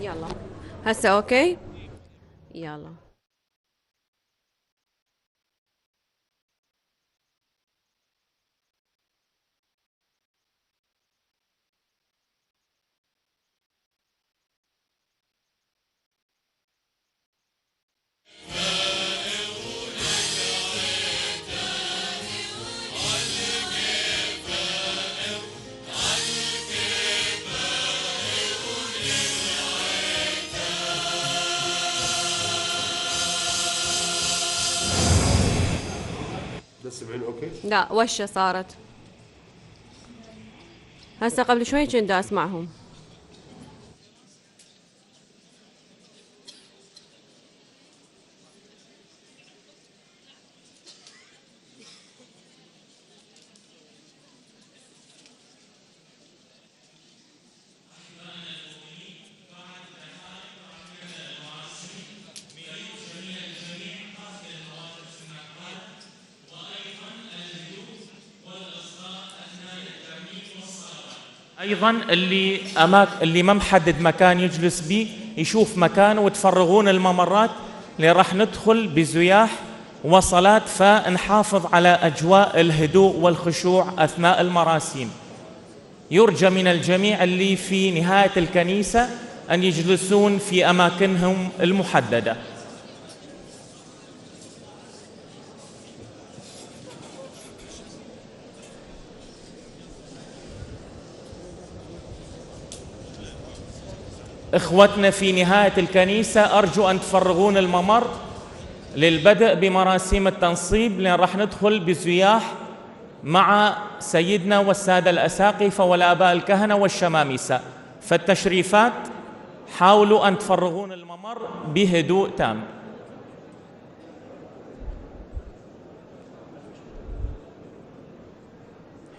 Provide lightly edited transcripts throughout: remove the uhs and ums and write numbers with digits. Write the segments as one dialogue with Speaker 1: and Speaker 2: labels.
Speaker 1: يلا هسه اوكي. يلا.
Speaker 2: بس سمعين اوكي.
Speaker 1: لا وشة صارت. هسه قبل شوي كنت اسمعهم.
Speaker 3: ايضا اللي ما محدد مكان يجلس بيه يشوف مكان، وتفرغون الممرات اللي راح ندخل بزياح وصلات، فنحافظ على اجواء الهدوء والخشوع اثناء المراسيم. يرجى من الجميع اللي في نهاية الكنيسة ان يجلسون في اماكنهم المحددة. اخوتنا في نهاية الكنيسة ارجو ان تفرغون الممر للبدء بمراسيم التنصيب، لأن راح ندخل بزياح مع سيدنا والسادة الأساقفة والآباء الكهنة والشمامسة. فالتشريفات حاولوا أن تفرغون الممر بهدوء تام.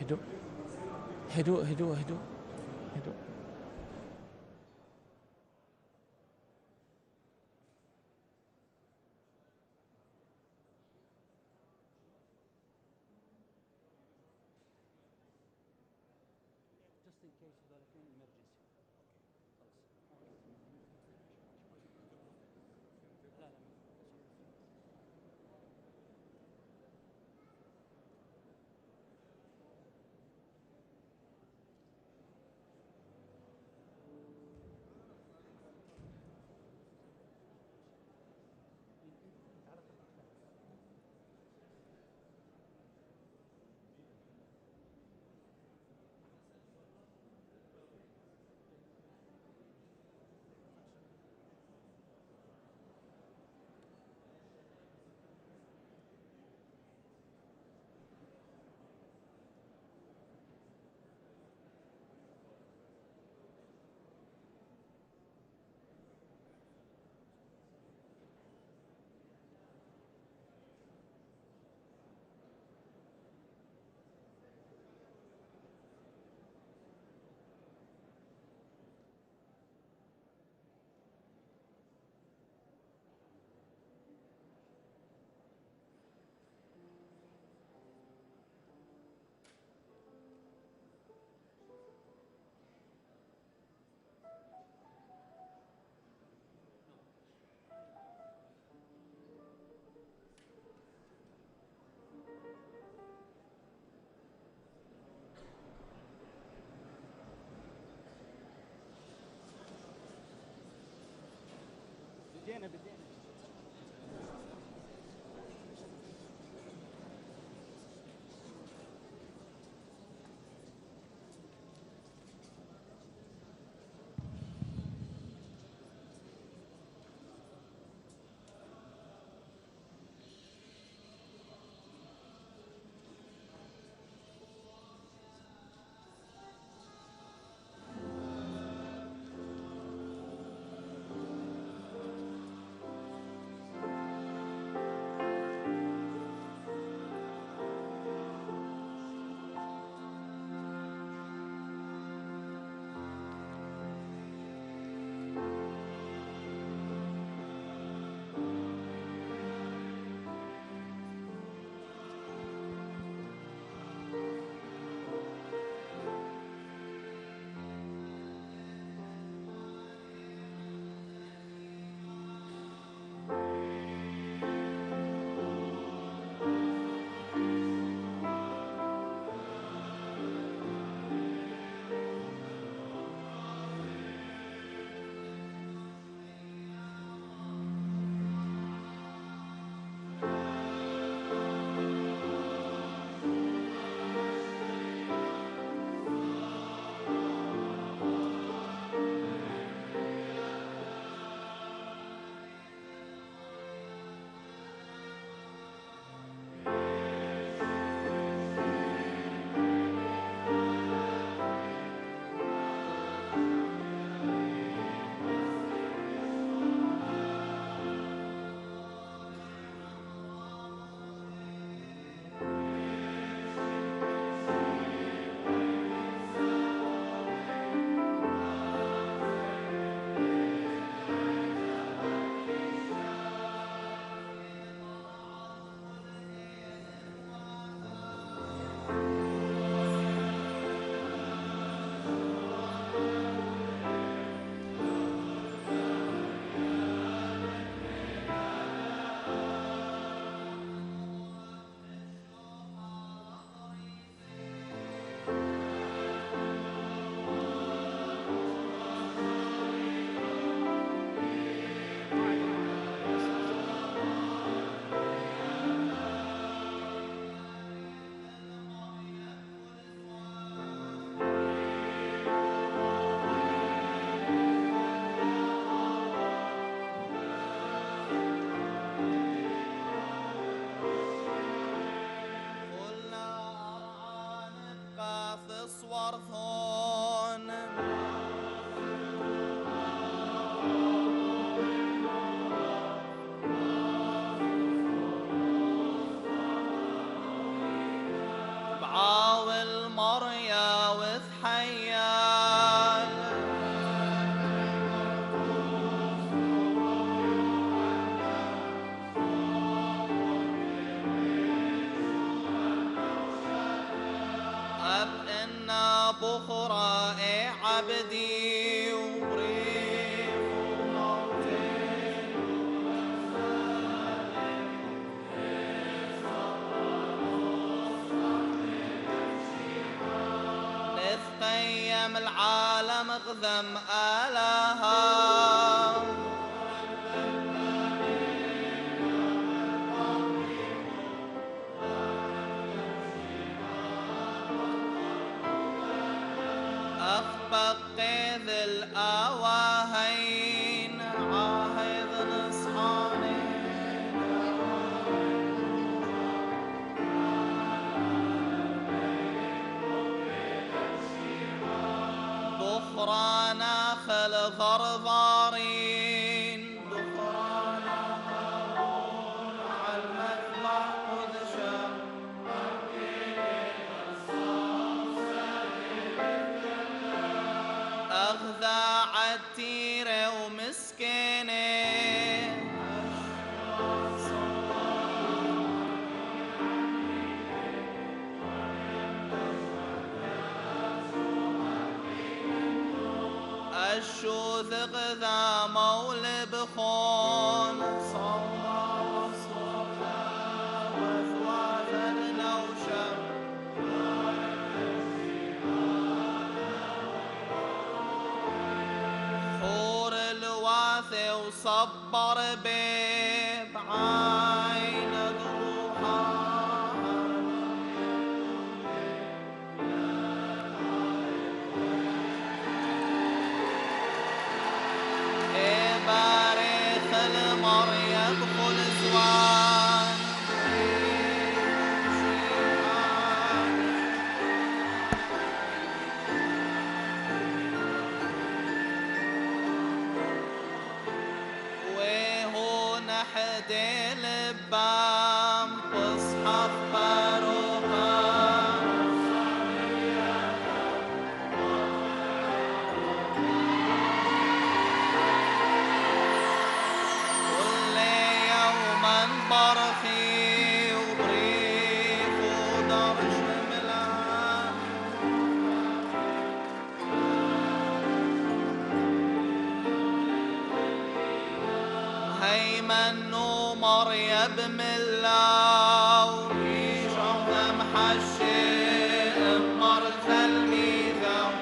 Speaker 3: هدوء هدوء هدوء هدوء هدوء.
Speaker 4: بخرى عبدي وريح موتي نتقيم العالم غذم آلها أخبق قيد الآواهين عاهد نصحاني بخرانا خل ضرضارين بخرانا خلون على المذبح قدشا أغذى عتيرة ومسكينة الشوذ غذا مول بخون صوما وصوفا وثواثا نوشا حور الواثي وصبر بيب عين ضروحا باريخ المر يدخل زوان وهو نحد البام تصحف باروها برخي وبريق ودرش ملان هيمن ومريب ملاو شهد محشي مرث الميثم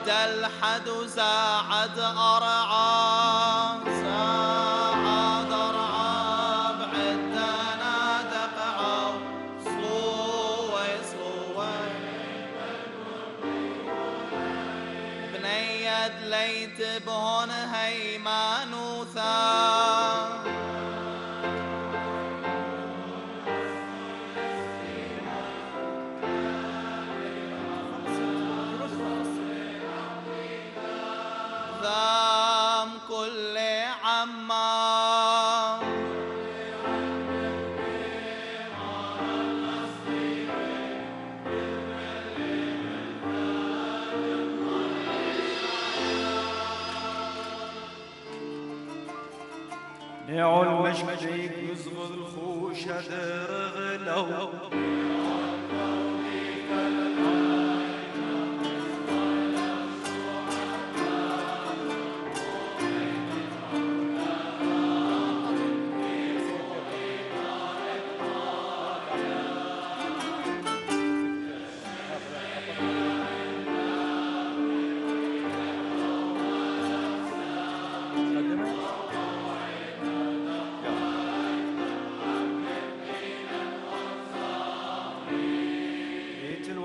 Speaker 4: الحد وزاعد أرعى زاعد أرعى بعدنا دقعوا صلوي صلوي بنيد ليت بهن هيمان وثام ذام كل عمام
Speaker 5: نيعو المشجيك يزغل الخوشة درغلو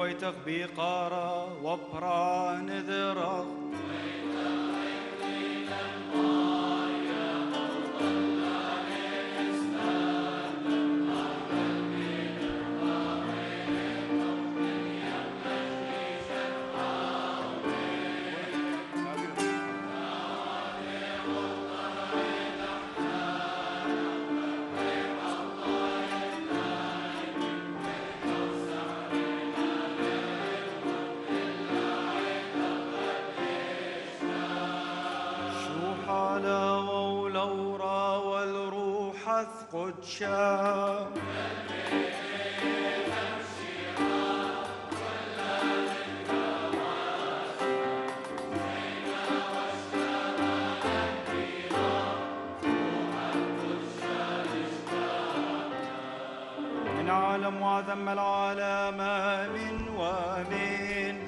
Speaker 5: ويتغ بقارة وبران ذرغ راث قدشا من عالم وذم العالم آمين وآمين.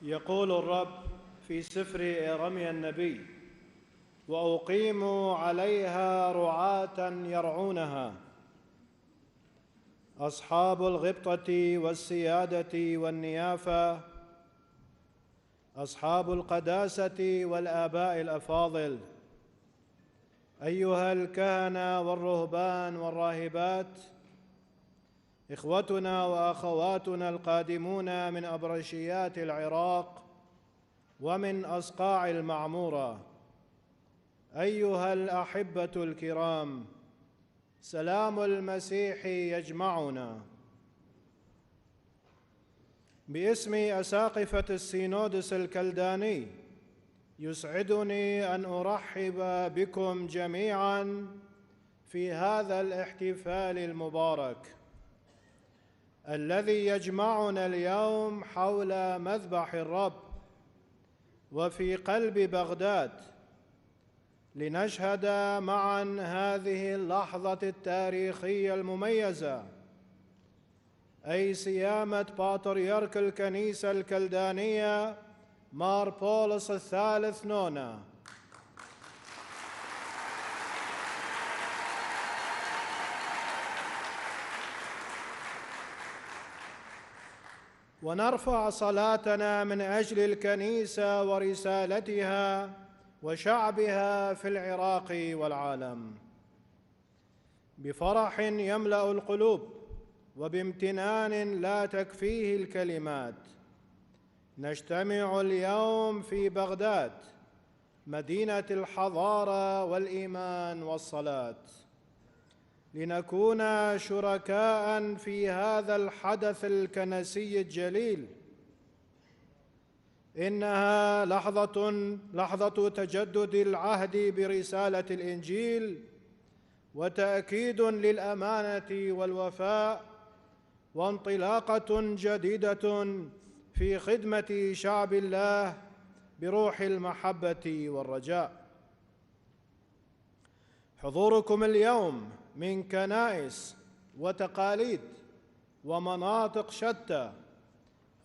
Speaker 6: يقول الرب في سفر إرميا النبي: وأقيم عليها رعاة يرعونها، أصحاب الغبطة والسيادة والنيافة، أصحاب القداسة والآباء الأفاضل، أيها الكهنة والرهبان والراهبات، إخوتنا وأخواتنا القادمون من أبرشيات العراق ومن أصقاع المعمورة، أيها الأحبة الكرام، سلام المسيح يجمعنا. باسم أساقفة السينودس الكلداني يسعدني أن أرحب بكم جميعاً في هذا الاحتفال المبارك الذي يجمعنا اليوم حول مذبح الرب وفي قلب بغداد، لنشهد معا هذه اللحظة التاريخية المميزة، أي صيامة بطريرك الكنيسة الكلدانية مار بولس الثالث نونا. ونرفع صلاتنا من أجل الكنيسة ورسالتها وشعبها في العراق والعالم. بفرح يملأ القلوب وبامتنان لا تكفيه الكلمات، نجتمع اليوم في بغداد، مدينة الحضارة والإيمان والصلاة، لنكون شركاء في هذا الحدث الكنسي الجليل. إنها لحظة تجدد العهد برسالة الإنجيل، وتأكيد للأمانة والوفاء، وانطلاقة جديدة في خدمة شعب الله بروح المحبة والرجاء. حضوركم اليوم من كنائس وتقاليد ومناطق شتى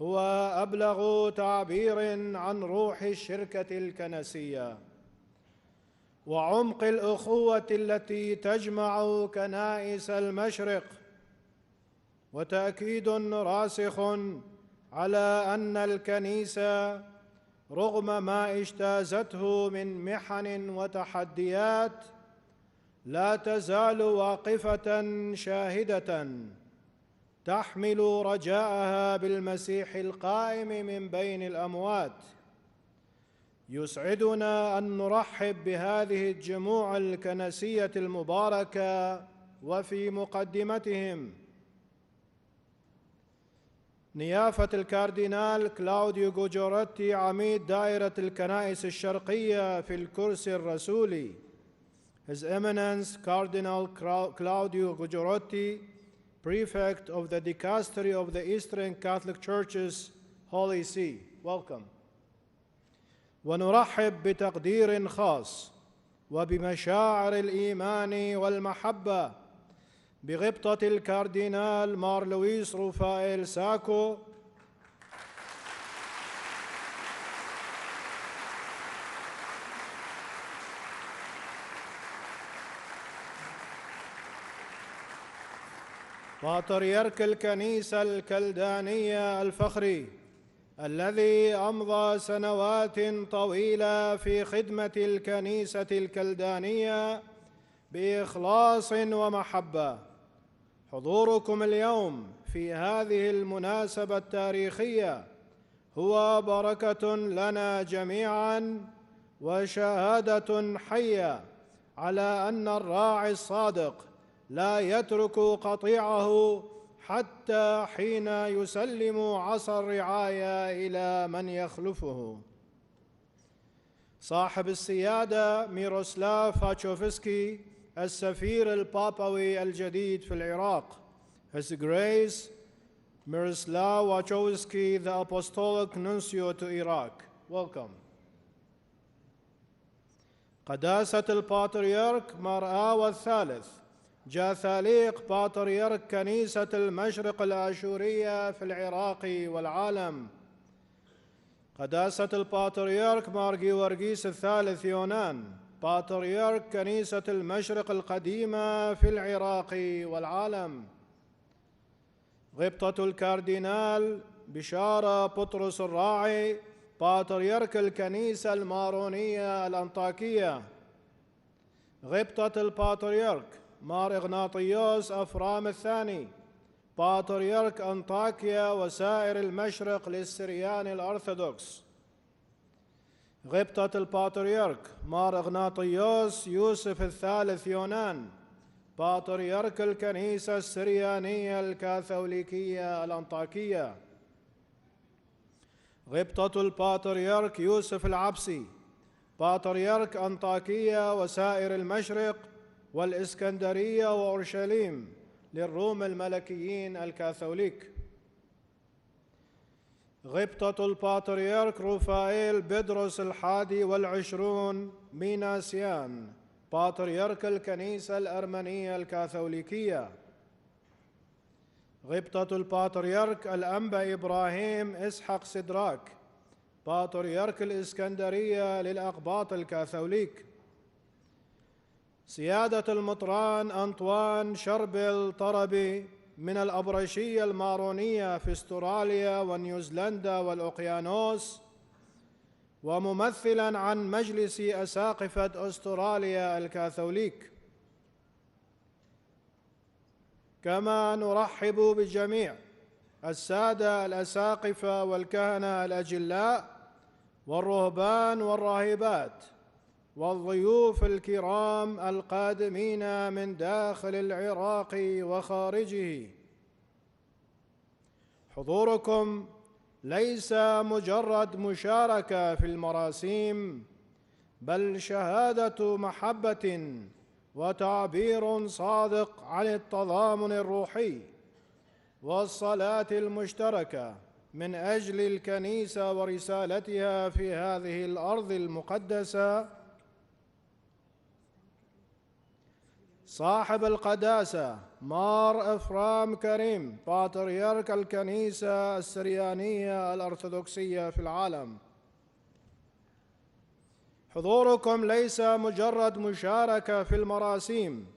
Speaker 6: هو أبلغ تعبير عن روح الشركة الكنسية وعمق الأخوة التي تجمع كنائس المشرق، وتأكيد راسخ على أن الكنيسة رغم ما اجتازته من محن وتحديات لا تزال واقفة شاهدة تحمل رجاءها بالمسيح القائم من بين الأموات. يسعدنا أن نرحب بهذه الجموع الكنسية المباركة، وفي مقدمتهم نيافة الكاردينال كلاوديو غوجورتي عميد دائرة الكنائس الشرقية في الكرسي الرسولي، His Eminence Cardinal Claudio Gugerotti, Prefect of the Dicastery of the Eastern Catholic Churches, Holy See. Welcome. ونرحب بتقدير خاص وبمشاعر الإيمان والمحبة بغبطة الكاردينال مار لويس روفائيل ساكو، بطريرك الكنيسة الكلدانية الفخري الذي أمضى سنوات طويلة في خدمة الكنيسة الكلدانية بإخلاص ومحبة، حضوركم اليوم في هذه المناسبة التاريخية هو بركة لنا جميعاً وشهادة حية على أن الراعي الصادق لا يترك قطيعه حتى حين يسلم عصا الرعاية إلى من يخلفه. صاحب السيادة ميروسلاف هاتشوفسكي السفير البابوي الجديد في العراق. His Grace Miroslav Wachowski, the Apostolic Nuncio to Iraq. Welcome. قداسة البطريرك مرآوى الثالث جاثاليق بطريرك كنيسة المشرق الآشورية في العراق والعالم. قداسة البطريرك مار جيورغيس الثالث يونان بطريرك كنيسة المشرق القديمة في العراق والعالم. غبطة الكاردينال بشارة بطرس الراعي بطريرك الكنيسة المارونية الأنطاكية. غبطة البطريرك مار إغناطيوس أفرام الثاني بطريرك أنطاكيا وسائر المشرق للسريان الأرثوذكس. غبطة البطريرك مار إغناطيوس يوسف الثالث يونان بطريرك الكنيسة السريانية الكاثوليكية الأنطاكية. غبطة البطريرك يوسف العبسي بطريرك أنطاكية وسائر المشرق والإسكندرية وأورشليم للروم الملكيين الكاثوليك. غبطة البطريرك رفائيل بطرس الحادي والعشرون ميناسيان بطريرك الكنيسة الأرمنية الكاثوليكية. غبطة البطريرك الأنبا إبراهيم إسحاق سدراك بطريرك الإسكندرية للأقباط الكاثوليك. سيادة المطران أنطوان شربل طربي من الأبرشية المارونية في استراليا ونيوزيلندا والأوقيانوس وممثلاً عن مجلس أساقفة أستراليا الكاثوليك. كما نرحب بجميع السادة الأساقفة والكهنة الأجلاء والرهبان والراهبات والضيوف الكرام القادمين من داخل العراق وخارجه. حضوركم ليس مجرد مشاركة في المراسيم بل شهادة محبة وتعبير صادق عن التضامن الروحي والصلاة المشتركة من أجل الكنيسة ورسالتها في هذه الأرض المقدسة. صاحب القداسة مار إفرام كريم بطريرك الكنيسة السريانية الأرثوذكسية في العالم. حضوركم ليس مجرد مشاركة في المراسيم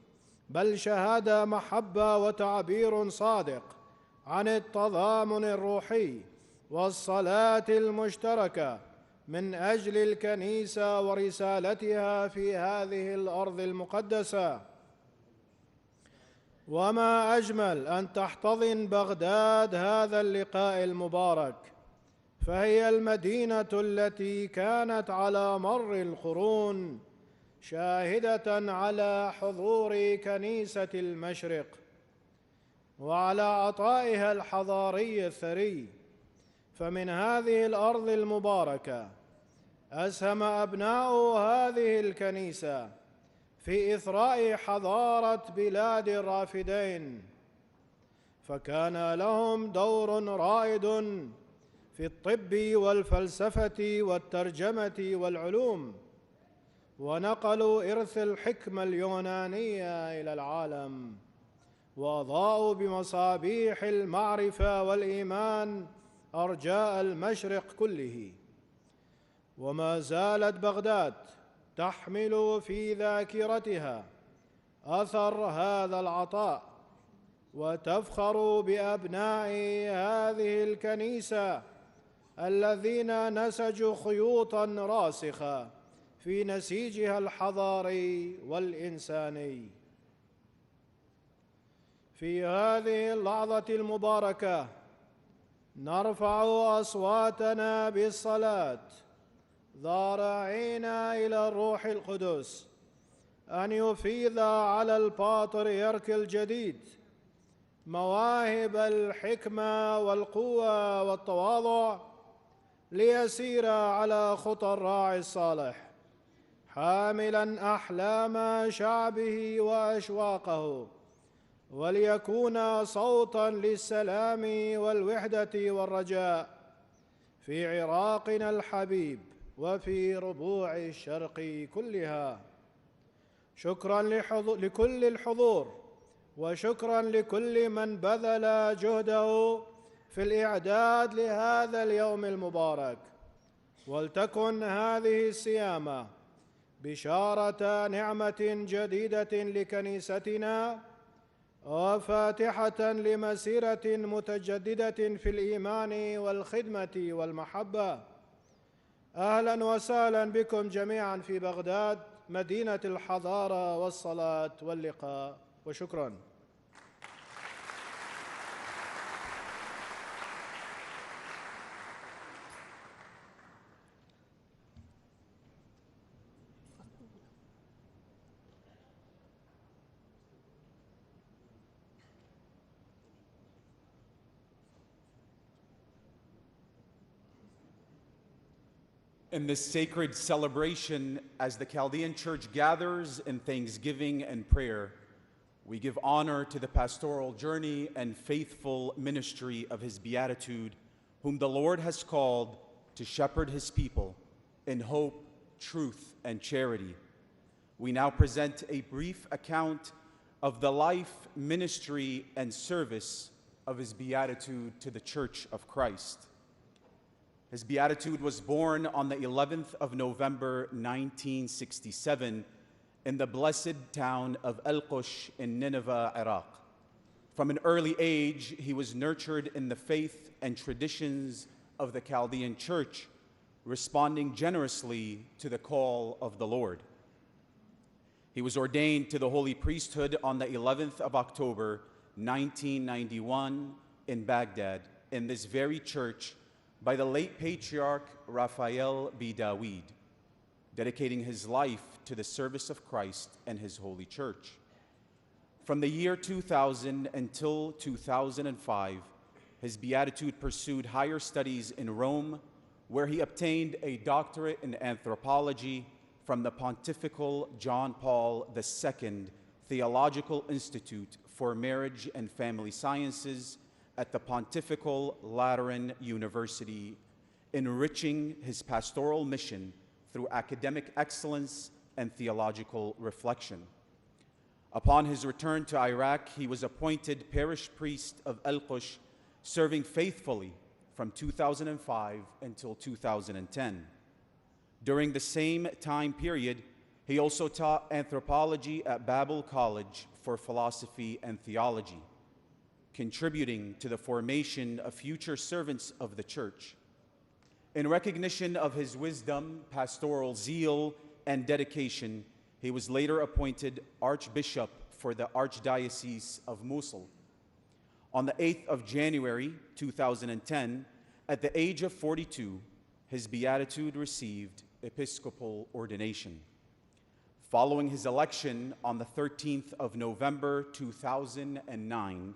Speaker 6: بل شهادة محبة وتعبير صادق عن التضامن الروحي والصلاة المشتركة من أجل الكنيسة ورسالتها في هذه الأرض المقدسة. وما أجمل أن تحتضن بغداد هذا اللقاء المبارك، فهي المدينة التي كانت على مر القرون شاهدة على حضور كنيسة المشرق وعلى عطائها الحضاري الثري. فمن هذه الأرض المباركة أسهم أبناء هذه الكنيسة في إثراء حضارة بلاد الرافدين، فكان لهم دور رائد في الطب والفلسفة والترجمة والعلوم، ونقلوا إرث الحكمة اليونانية إلى العالم، وأضاءوا بمصابيح المعرفة والإيمان أرجاء المشرق كله. وما زالت بغداد تحمل في ذاكرتها أثر هذا العطاء، وتفخر بأبناء هذه الكنيسة الذين نسجوا خيوطاً راسخة في نسيجها الحضاري والإنساني. في هذه اللحظة المباركة نرفع أصواتنا بالصلاة ضارعين إلى الروح القدس أن يفيض على البطريرك الجديد مواهب الحكمة والقوة والتواضع ليسير على خطى الراعي الصالح حاملاً أحلام شعبه وأشواقه، وليكون صوتاً للسلام والوحدة والرجاء في عراقنا الحبيب وفي ربوع الشرق كلها. شكراً لكل الحضور، وشكراً لكل من بذل جهده في الإعداد لهذا اليوم المبارك. ولتكن هذه السيامة بشارة نعمة جديدة لكنيستنا وفاتحة لمسيرة متجددة في الإيمان والخدمة والمحبة. أهلاً وسهلاً بكم جميعاً في بغداد، مدينة الحضارة والصلاة واللقاء، وشكراً.
Speaker 7: In this sacred celebration, as the Chaldean Church gathers in thanksgiving and prayer, we give honor to the pastoral journey and faithful ministry of His Beatitude, whom the Lord has called to shepherd His people in hope, truth, and charity. We now present a brief account of the life, ministry, and service of His Beatitude to the Church of Christ. His Beatitude was born on the 11th of November, 1967, in the blessed town of Al-Qush in Nineveh, Iraq. From an early age, he was nurtured in the faith and traditions of the Chaldean Church, responding generously to the call of the Lord. He was ordained to the holy priesthood on the 11th of October, 1991, in Baghdad, in this very church, by the late Patriarch Raphael B. Daweed, dedicating his life to the service of Christ and His holy church. From the year 2000 until 2005, his Beatitude pursued higher studies in Rome, where he obtained a doctorate in anthropology from the Pontifical John Paul II Theological Institute for Marriage and Family Sciences at the Pontifical Lateran University, enriching his pastoral mission through academic excellence and theological reflection. Upon his return to Iraq, he was appointed parish priest of Al-Qush, serving faithfully from 2005 until 2010. During the same time period, he also taught anthropology at Babel College for philosophy and theology, contributing to the formation of future servants of the church. In recognition of his wisdom, pastoral zeal, and dedication, he was later appointed Archbishop for the Archdiocese of Mosul. On the 8th of January, 2010, at the age of 42, his Beatitude received episcopal ordination. Following his election on the 13th of November, 2009,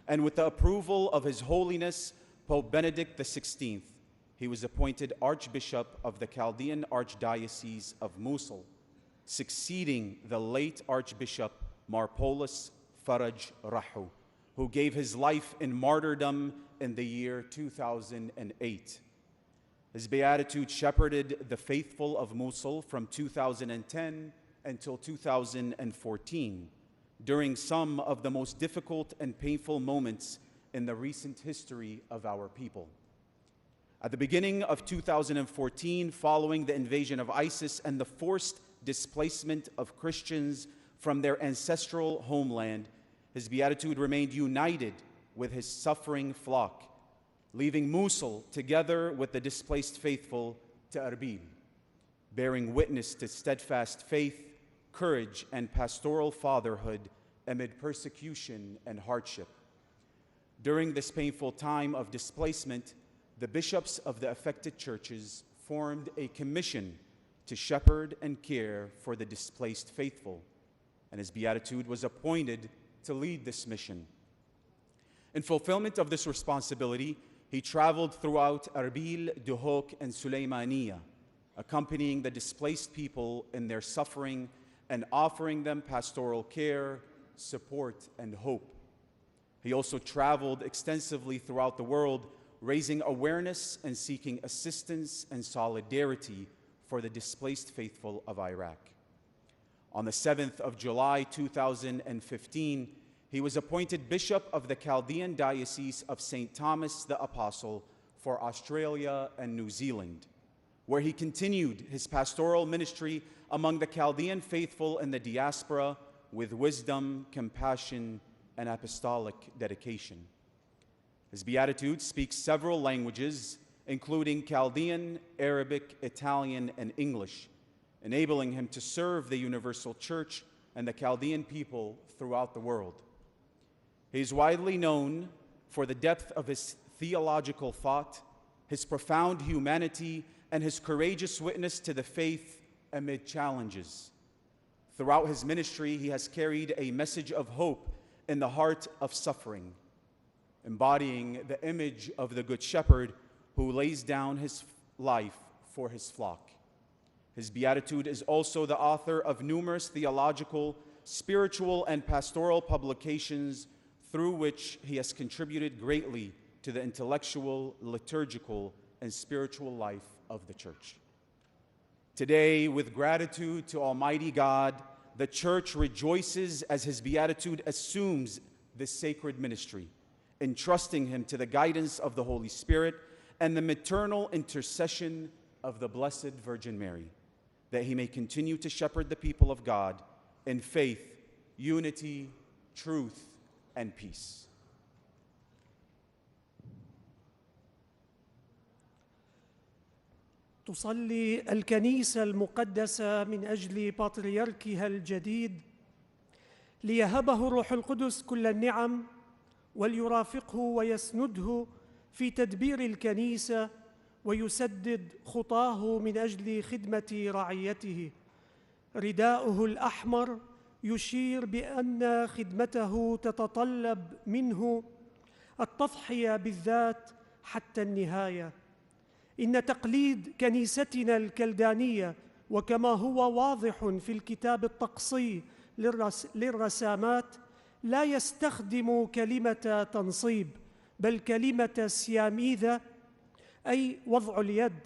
Speaker 7: and with the approval of His Holiness Pope Benedict XVI, he was appointed Archbishop of the Chaldean Archdiocese of Mosul, succeeding the late Archbishop Marpolis Faraj Rahu, who gave his life in martyrdom in the year 2008. His Beatitude shepherded the faithful of Mosul from 2010 until 2014, during some of the most difficult and painful moments in the recent history of our people. At the beginning of 2014, following the invasion of ISIS and the forced displacement of Christians from their ancestral homeland, His Beatitude remained united with his suffering flock, leaving Mosul together with the displaced faithful to Erbil, bearing witness to steadfast faith, courage, and pastoral fatherhood amid persecution and hardship. During this painful time of displacement, the bishops of the affected churches formed a commission to shepherd and care for the displaced faithful, and his Beatitude was appointed to lead this mission. In fulfillment of this responsibility, he traveled throughout Erbil, Duhok, and Sulaymaniya, accompanying the displaced people in their suffering and offering them pastoral care, support, and hope. He also traveled extensively throughout the world, raising awareness and seeking assistance and solidarity for the displaced faithful of Iraq. On the 7th of July 2015, he was appointed Bishop of the Chaldean Diocese of St. Thomas the Apostle for Australia and New Zealand, where he continued his pastoral ministry among the Chaldean faithful in the diaspora with wisdom, compassion, and apostolic dedication. His Beatitude speaks several languages, including Chaldean, Arabic, Italian, and English, enabling him to serve the universal church and the Chaldean people throughout the world. He is widely known for the depth of his theological thought, his profound humanity, and his courageous witness to the faith amid challenges. Throughout his ministry, he has carried a message of hope in the heart of suffering, embodying the image of the Good Shepherd who lays down his life for his flock. His Beatitude is also the author of numerous theological, spiritual, and pastoral publications through which he has contributed greatly to the intellectual, liturgical, and spiritual life of the Church. Today, with gratitude to Almighty God, the Church rejoices as his Beatitude assumes this sacred ministry, entrusting him to the guidance of the Holy Spirit and the maternal intercession of the Blessed Virgin Mary, that he may continue to shepherd the people of God in faith, unity, truth, and peace.
Speaker 8: تصلي الكنيسة المقدسة من أجل بطريركها الجديد ليهبه الروح القدس كل النعم وليرافقه ويسنده في تدبير الكنيسة ويسدد خطاه من أجل خدمة رعيته. رداؤه الأحمر يشير بأن خدمته تتطلب منه التضحية بالذات حتى النهاية. إن تقليد كنيستنا الكلدانية، وكما هو واضح في الكتاب الطقسي للرسامات، لا يستخدم كلمة تنصيب بل كلمة سياميذة، أي وضع اليد،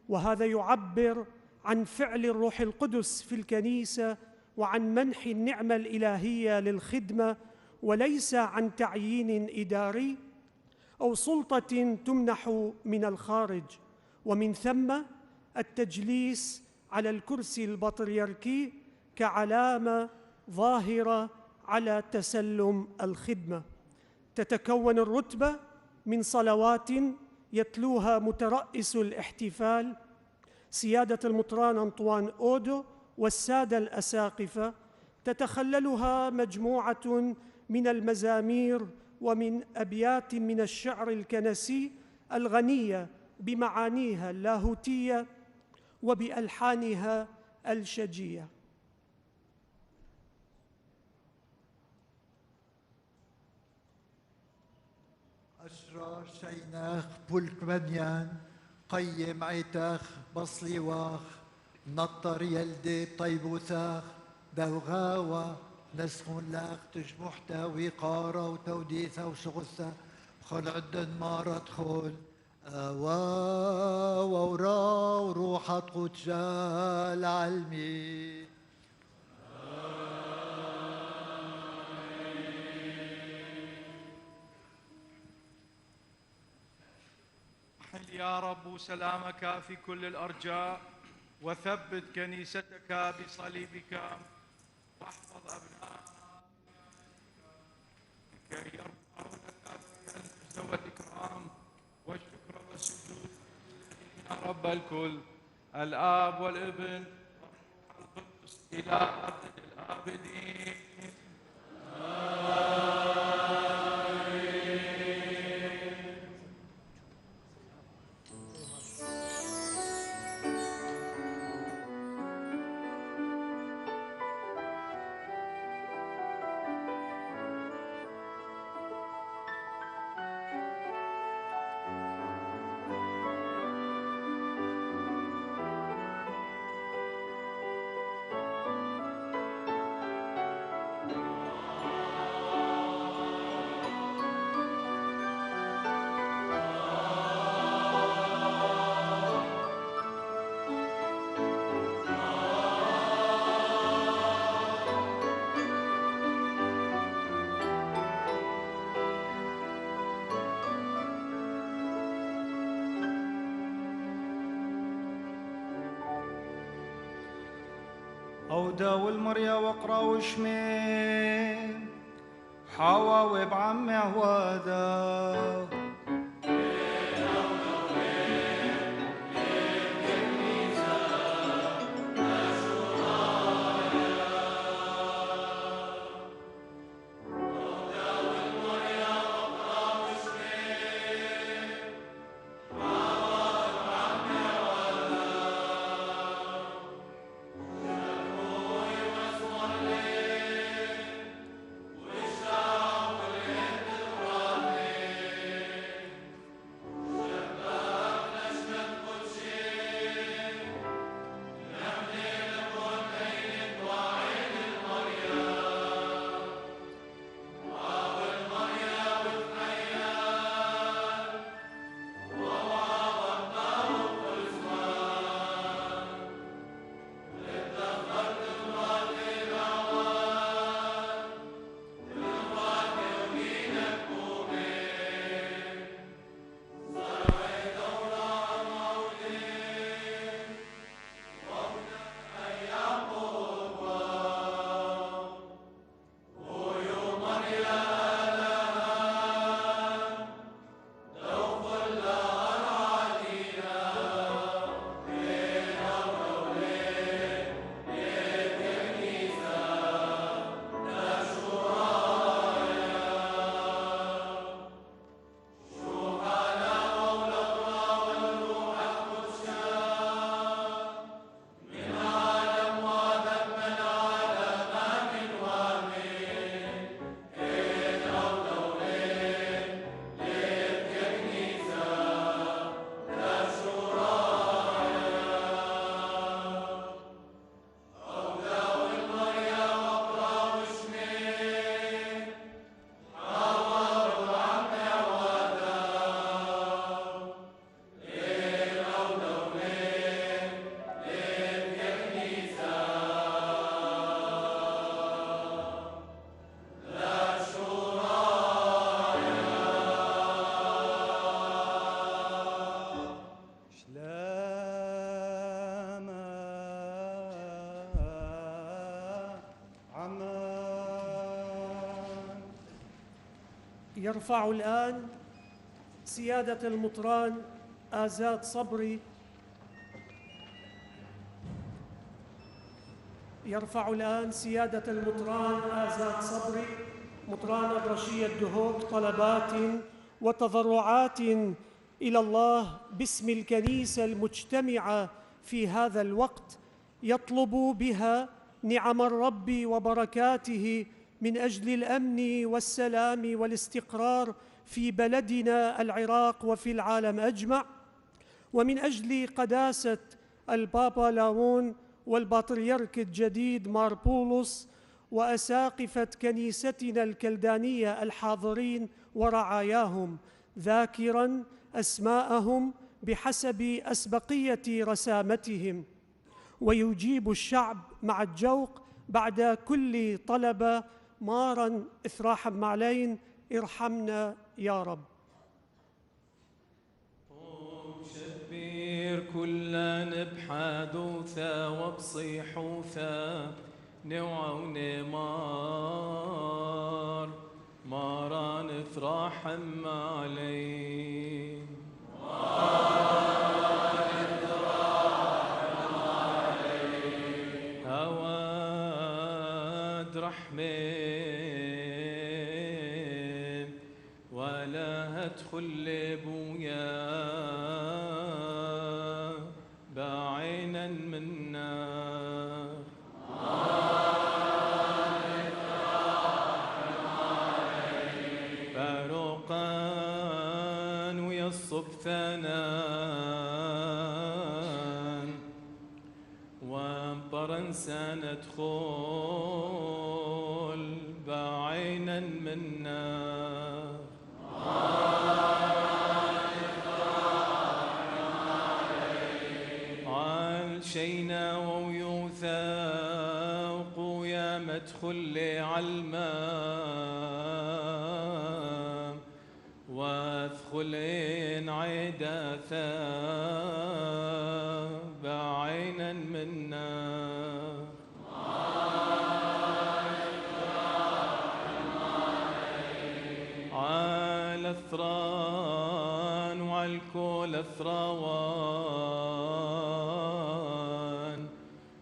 Speaker 8: وهذا يعبر عن فعل الروح القدس في الكنيسة وعن منح النعمة الإلهية للخدمة، وليس عن تعيين إداري أو سلطة تمنح من الخارج. ومن ثم التجليس على الكرسي البطريركي كعلامة ظاهرة على تسلم الخدمة. تتكون الرتبة من صلوات يتلوها مترأس الاحتفال سيادة المطران أنطوان أودو والسادة الأساقفة، تتخللها مجموعة من المزامير ومن أبيات من الشعر الكنسي الغنية بمعانيها اللاهوتية وبألحانها الشجية.
Speaker 9: أشرار شيناخ بولك منيان قيم عيتاخ بصلي واخ نطر يلدي طيبوثاخ دوغاوة نسخون لاخ تجمحتا وقارة وتوديثة وشغثة خل عدن مارة تخول وورا وروحة قدشال علمي.
Speaker 5: حل يا رب سلامك في كل الأرجاء، وثبت كنيستك بصليبك، واحفظ أبنائك رب الكل الآب والابن والقدس إلى أبد الآبدين.
Speaker 10: أودا والمريا وقرا وشمين حواوي بعمي عوادا
Speaker 8: يرفع الآن سيادة المطران آزاد صبري مطران الرشية الدهوك طلبات وتضرعات إلى الله باسم الكنيسة المجتمعة في هذا الوقت، يطلب بها نعم الرب وبركاته من أجل الأمن والسلام والاستقرار في بلدنا العراق وفي العالم أجمع، ومن أجل قداسة البابا لاون والبطريرك الجديد مار بولس وأساقفة كنيستنا الكلدانية الحاضرين ورعاياهم، ذاكراً أسماءهم بحسب أسبقية رسامتهم. ويجيب الشعب مع الجوق بعد كل طلبة ماراً إثراحا معلين ارحمنا يا رب.
Speaker 11: شبير كلنا بحادوثة وبصيحوثة نوع ونمار ماران إثراحا معلين ولا هدخل لبويا بعينا منا فاروقان ويصب ثنان وانبرنسا ندخل بعينا منا عالشينا ويوثاق يا مدخل علما واثخلين عداثا بعينا منا على الثران وعالكل الثروان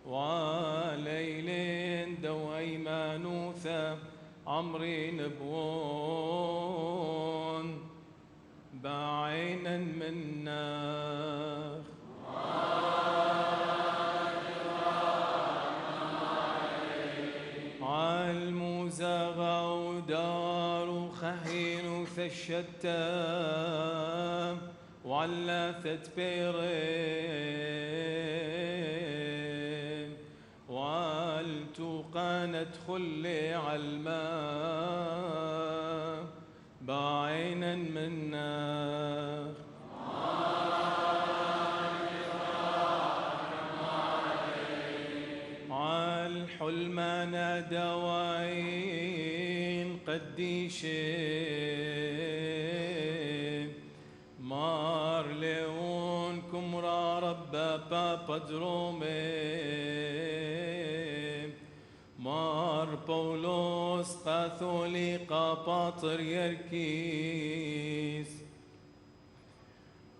Speaker 11: وعليلين دو أيمانوثا عمري نبون بعينا منا عالموزغة ودار خهين وثشتا وعلاثة بيرين وعالتوقى ندخل عالماء بعينا منا عالحلمان دواين قديشين مار ليون كمرا ربا بابا درومي مار بولوس قاثوليقا باطر يركيس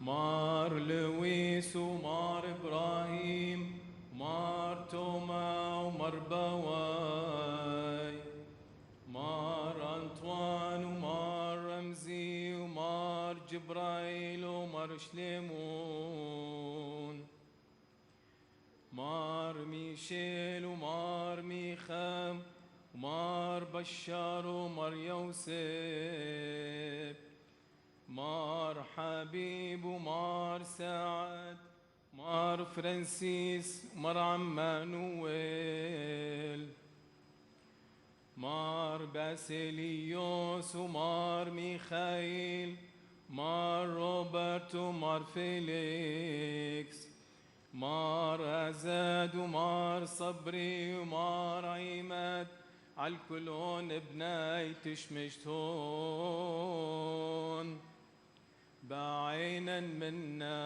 Speaker 11: مار لويس ومار إبراهيم مار توما ومار بواي مار أنطوان ومار رمزي ومار جبرائيل ومار شليمون مار ميشيل ومار ميخام ومار بشار ومار يوسف مار حبيب ومار سعد مار فرانسيس مار عمانويل مار باسيليوس ومار ميخائيل مار روبرت ومار فيليكس مار أزاد ومار صبري ومار عماد عالكلون ابناي تشمشتون بعينا منا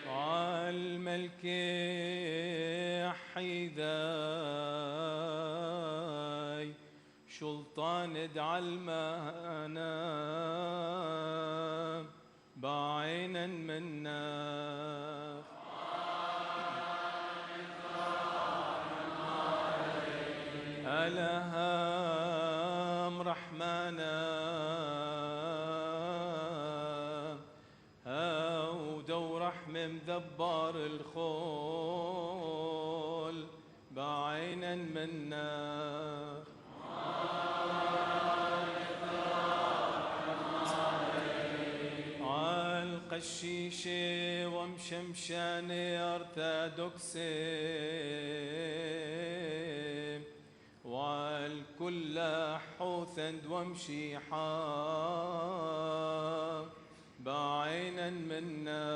Speaker 11: عالملك حيداي سلطان ادعى المهنا بعينا منا ألهام رحمنا هاودو رحم مذبر الخول بعينا منا عالقشيشة ومشمشان أرثادوكسي والكل حوثند ومشيحا بعينا منا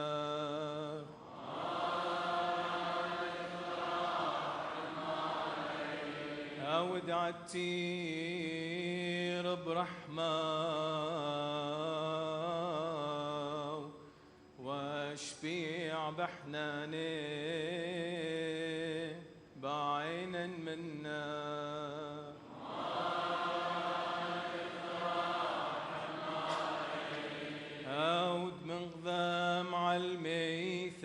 Speaker 11: أود عالتير برحمة واشبيع بحناني بعينا منا أود من غذام عالميثاق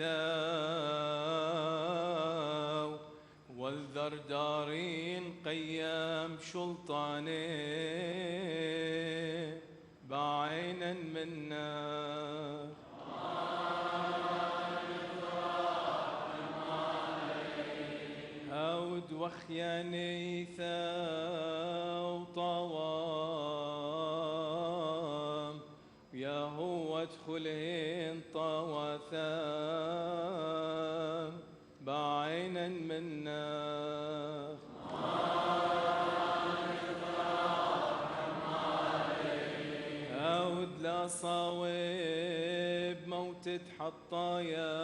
Speaker 11: والذردارين قيم سلطاني بعينا منا هود وخياني وطوام يا هو ادخلين طواثام بعينا منا هود لا صاوب موتة حطايا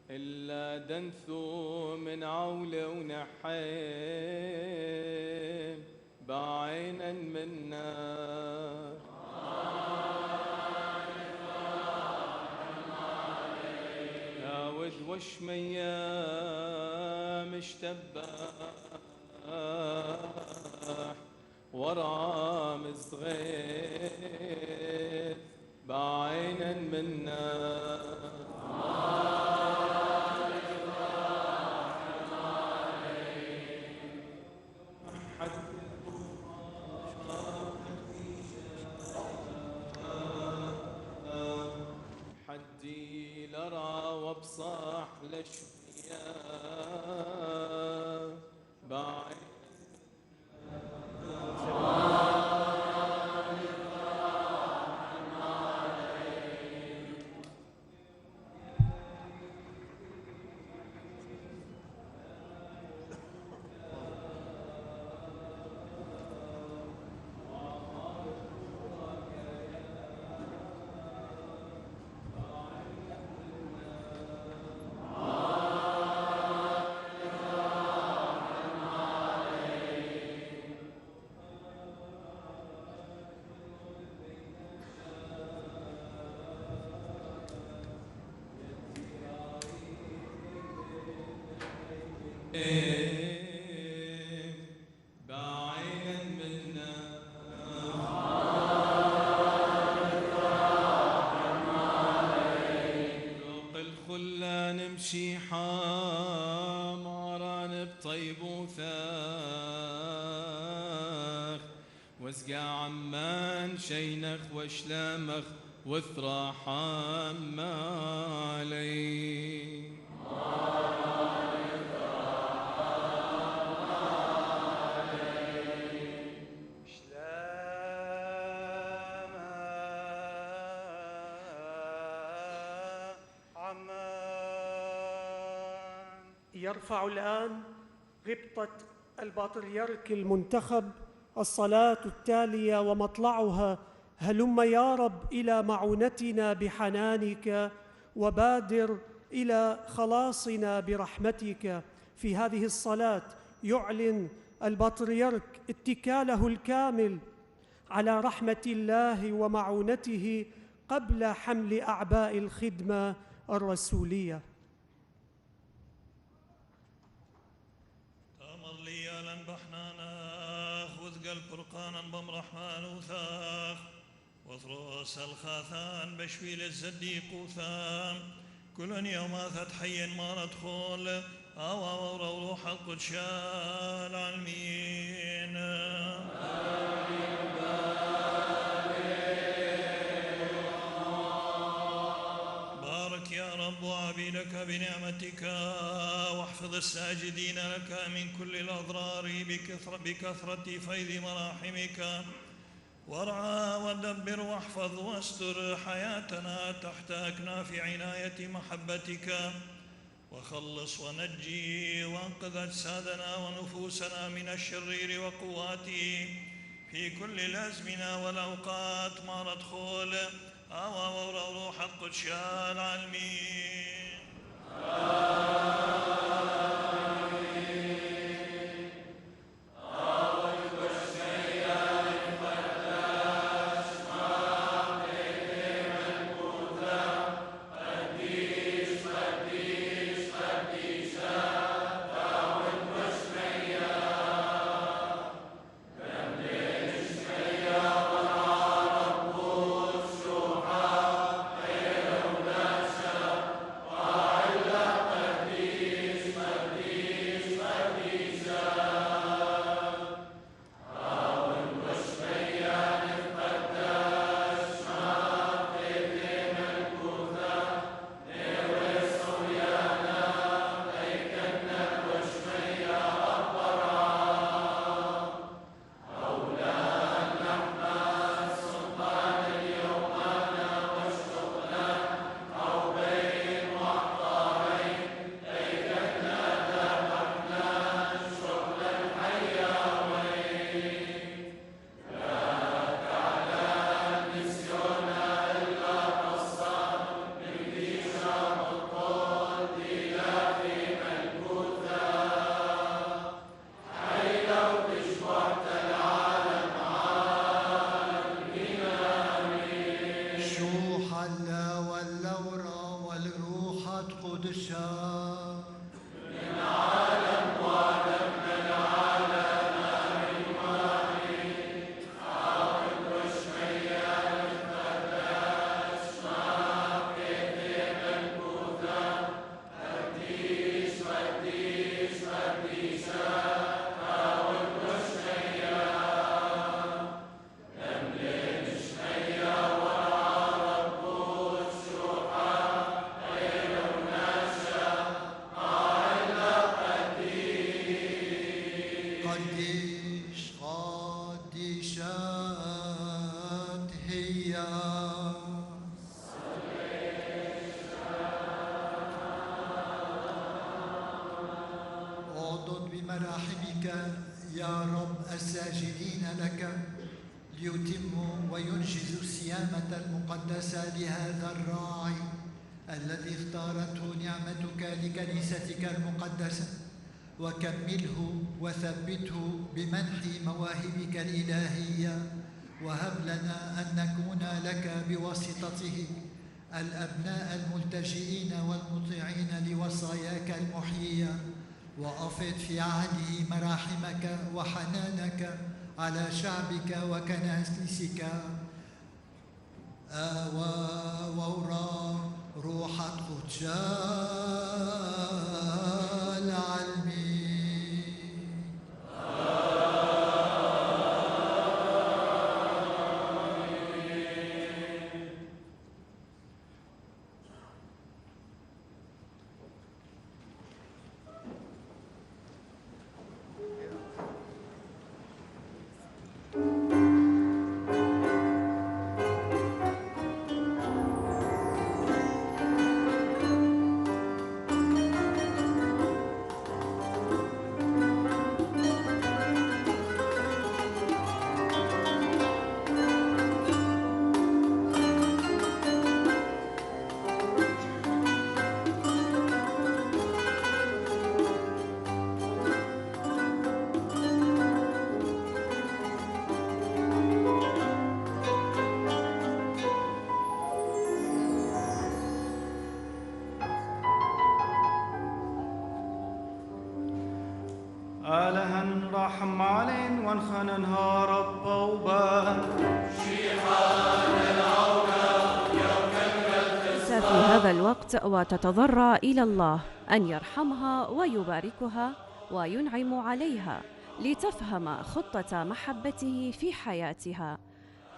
Speaker 11: إلا دنثو من عولة ونحيم بعينا منا هاود وشمية مشتبح ورام صغير بعينا منا حدي لرى وبصح لشوية بعيد بعينا منا فوق الخلا نمشي حمران بطيب وثاخ واسقى عمان شينخ وشلامخ وثرى حمالي
Speaker 8: يرفع الآن غبطة البطريرك المنتخب الصلاة التالية ومطلعها: هلم يا رب إلى معونتنا بحنانك وبادر إلى خلاصنا برحمتك. في هذه الصلاة يعلن البطريرك اتكاله الكامل على رحمة الله ومعونته قبل حمل أعباء الخدمة الرسولية.
Speaker 12: الفرقان بمرحمن وثاخ وثروس الخاثان بشويل الزديق وثام كل يوم حي ما ندخل أو روح القدس العالمين بارك يا رب عبيدك بنعمتك واحفظ الساجدين لك من كل الأضرار بكثرة فيض مراحمك وارعى ودبر واحفظ واستر حياتنا تحت أكناف عناية محبتك وخلص ونجي وانقذ أجسادنا ونفوسنا من الشرير وقواته في كل الأزمنة والأوقات ما ندخل أو روح القدس العالمين.
Speaker 9: قدشا قديش قديشات هي اعضد بمراحمك يا رب الساجدين لك ليتموا وينجزوا الصيامة المقدسة لهذا الراعي الذي اختارته نعمتك لكنيستك المقدسة، وكمله وثبته بمنح مواهبك الإلهية، وهب لنا أن نكون لك بواسطته الأبناء الملتجئين والمطيعين لوصاياك المحيية، وأفض في عهده مراحمك وحنانك على شعبك وكنائسك وورا روح القدس العلمي.
Speaker 10: آلهن رحم علين وانخننها رب وبان
Speaker 1: في هذا الوقت وتتضرع إلى الله أن يرحمها ويباركها وينعم عليها لتفهم خطة محبته في حياتها.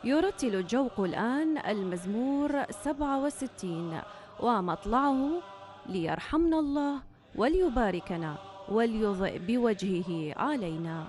Speaker 1: يرتل الجوق الآن المزمور 67 ومطلعه: ليرحمنا الله وليباركنا وليضئ بوجهه علينا.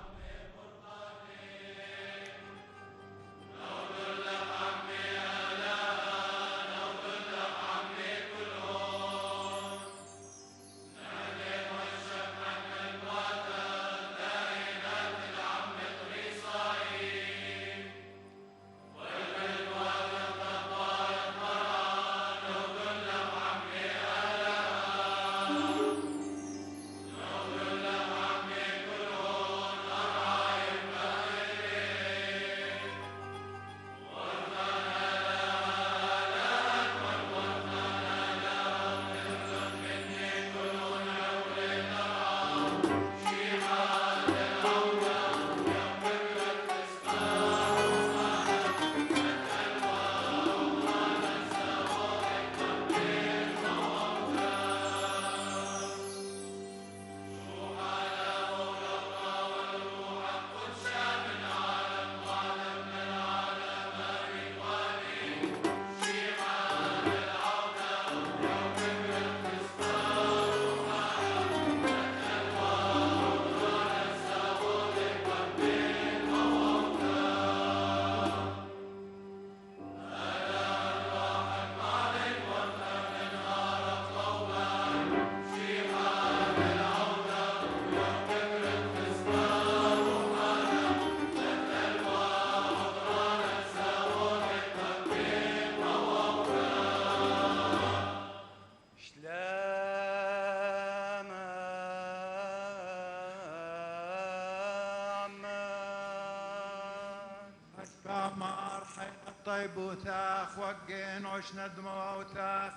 Speaker 10: طيب وثاخ وقين عشنا دموع وثاخ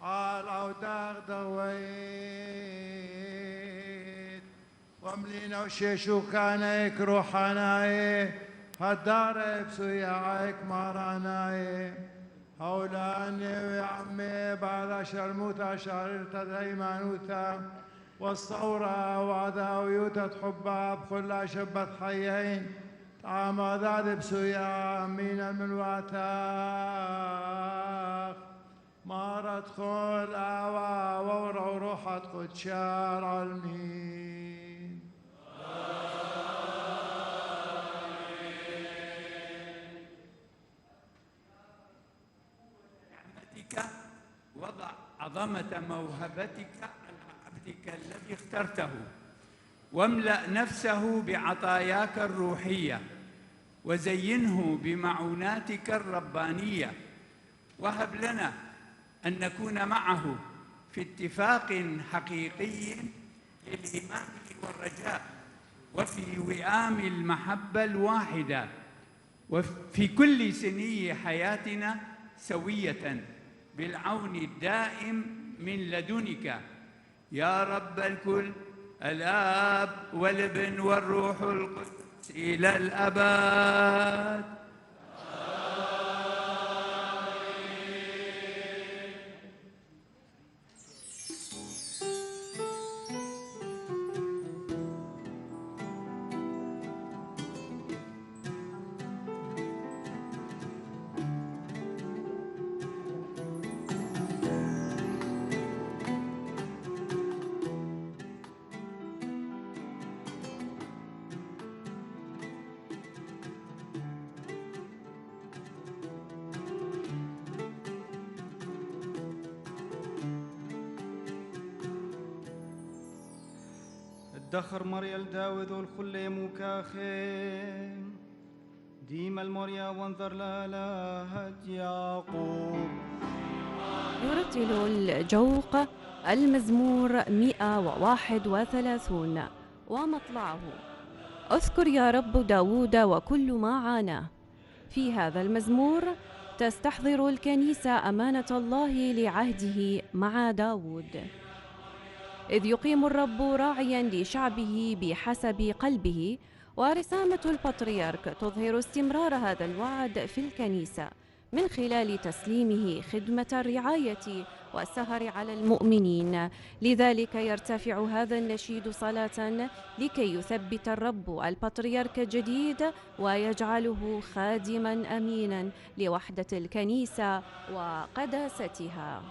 Speaker 10: عال أو داغ وملينا وشيشو كانك روحاناي هالدار بسوياعك ماراناي هولاني ويا عمي بعد شرموتا شعرت دايمانوتا والثورة وعدا ويوتا تحبها بخلا شبت حيين طعام ذاد بسويا مين من واتاخ ما تدخل آوا وورا وروحة قدشار عالمين
Speaker 13: نعمتك وضع عظمة موهبتك على عبدك الذي اخترته واملأ نفسه بعطاياك الروحية وزينه بمعوناتك الربانية وهب لنا أن نكون معه في اتفاق حقيقي للإيمان والرجاء وفي وئام المحبة الواحدة وفي كل سني حياتنا سوية بالعون الدائم من لدنك يا رب الكل الآب والابن والروح القدس إلى الأبد.
Speaker 10: دخر مريال داود والخلي مكاخين ديم المريا وانظر لالهة يعقوب.
Speaker 1: يرتل الجوق المزمور 131 ومطلعه: اذكر يا رب داود وكل ما عاناه. في هذا المزمور تستحضر الكنيسة أمانة الله لعهده مع داود، إذ يقيم الرب راعيا لشعبه بحسب قلبه، ورسامة البطريرك تظهر استمرار هذا الوعد في الكنيسة من خلال تسليمه خدمة الرعاية والسهر على المؤمنين. لذلك يرتفع هذا النشيد صلاة لكي يثبت الرب البطريرك الجديد ويجعله خادما أمينا لوحدة الكنيسة وقداستها.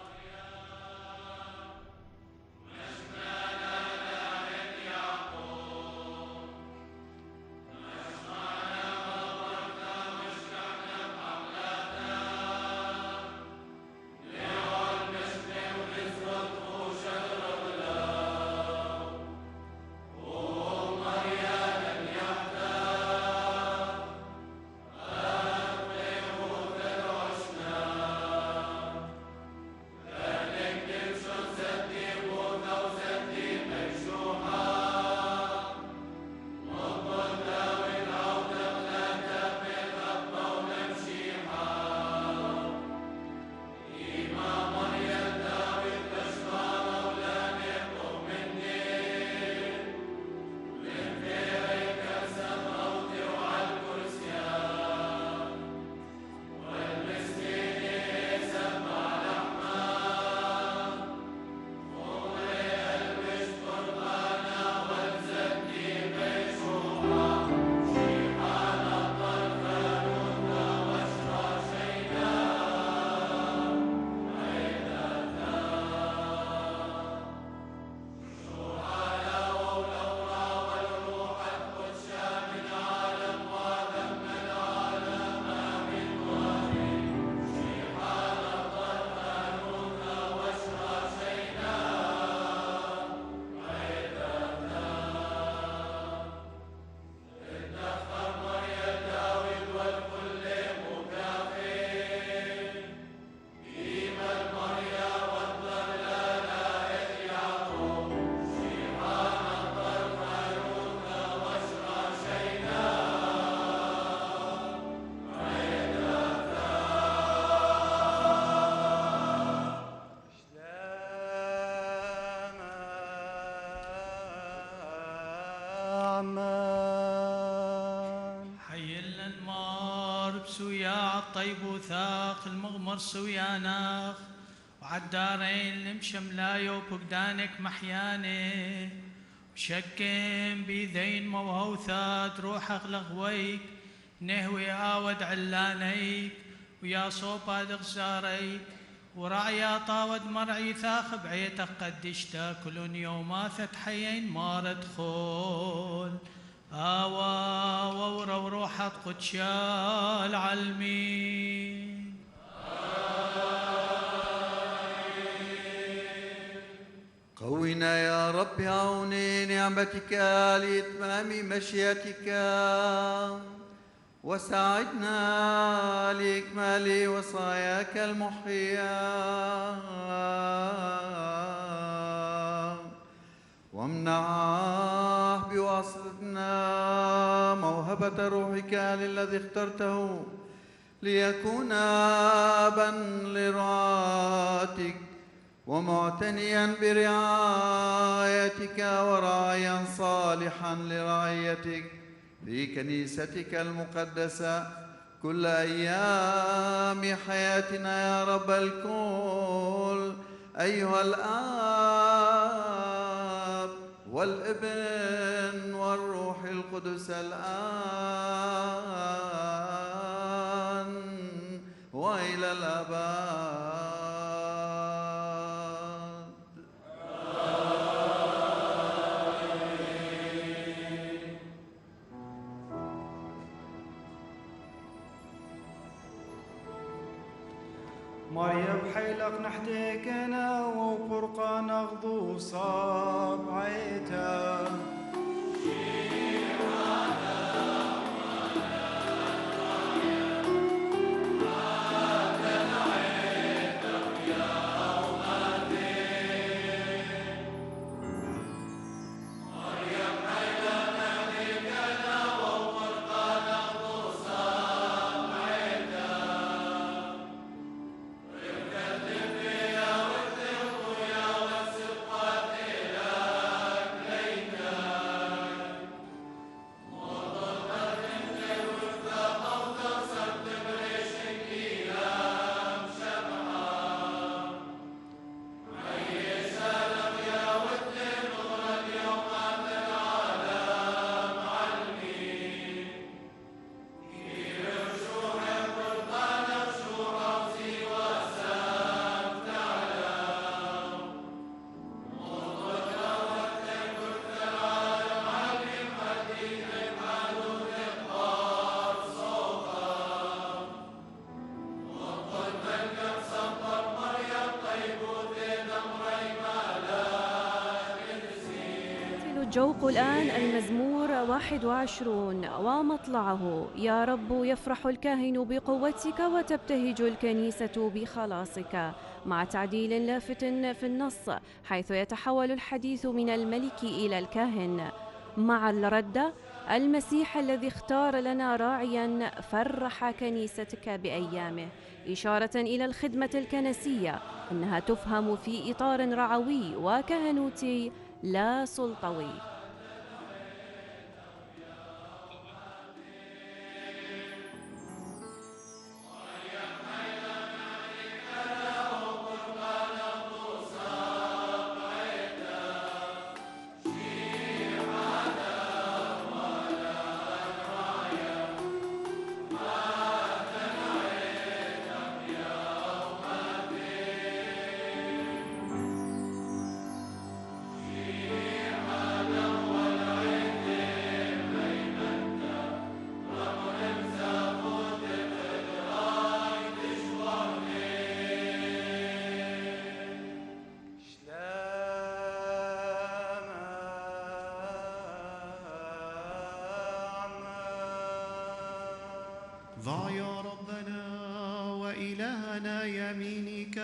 Speaker 11: الطيب وثاق المغمر سوياناخ وعالدارين المشملايو وبقدانك محياني وشكم بيذين موهوثات روح اغلغويك نهوي آود علانيك ويا صوبا دغزاريك ورعيا طاود مرعي ثاخ بعيتك قدشتا كلون يوماثت حيين مارد خول آوا وورا وروحت قدشال علمي
Speaker 14: قونا يا رب عوني نعمتك لإتمام مشيئتك وساعدنا لإكمال وصاياك المحيا وامنع بواسطتنا موهبة روحك للذي اخترته ليكون أبا لرعاتك ومعتنيا برعايتك وراعيا صالحا لرعيتك في كنيستك المقدسة كل أيام حياتنا يا رب الكل أيها الآب والابن والروح القدس الآن وإلى الأبد.
Speaker 10: مريم حيلق نحتيكنا وبرقى نغضو صابعيتا
Speaker 1: الجوق الآن المزمور 21 ومطلعه. يا رب يفرح الكاهن بقوتك وتبتهج الكنيسة بخلاصك، مع تعديل لافت في النص حيث يتحول الحديث من الملك إلى الكاهن. مع الردة: المسيح الذي اختار لنا راعيا فرح كنيستك بأيامه، إشارة إلى الخدمة الكنسية أنها تفهم في إطار رعوي وكهنوتي لا سلطوي.
Speaker 15: ضع يا ربنا وإلهنا يمينك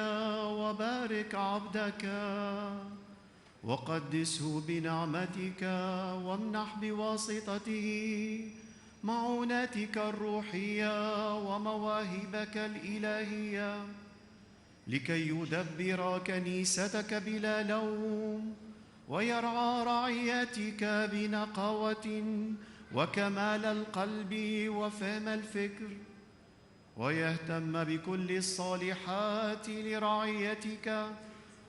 Speaker 15: وبارك عبدك وقدسه بنعمتك، وامنح بواسطته معوناتك الروحية ومواهبك الإلهية لكي يدبر كنيستك بلا لوم ويرعى رعيتك بنقاوة وكمال القلب وفهم الفكر، ويهتم بكل الصالحات لرعيتك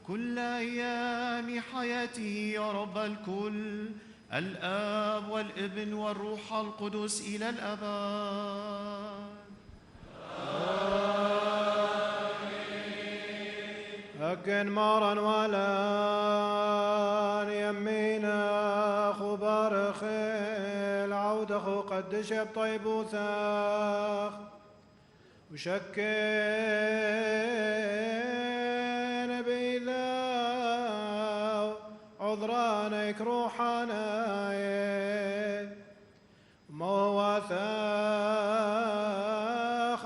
Speaker 15: كل أيام حياته يا رب الكل، الآب والابن والروح القدس إلى الأبد.
Speaker 6: أكن مارا ولان يمينا خبار خيل عودخ قدش بطيب وثاخ وشكين بإذا عذرانك روحنا موثاخ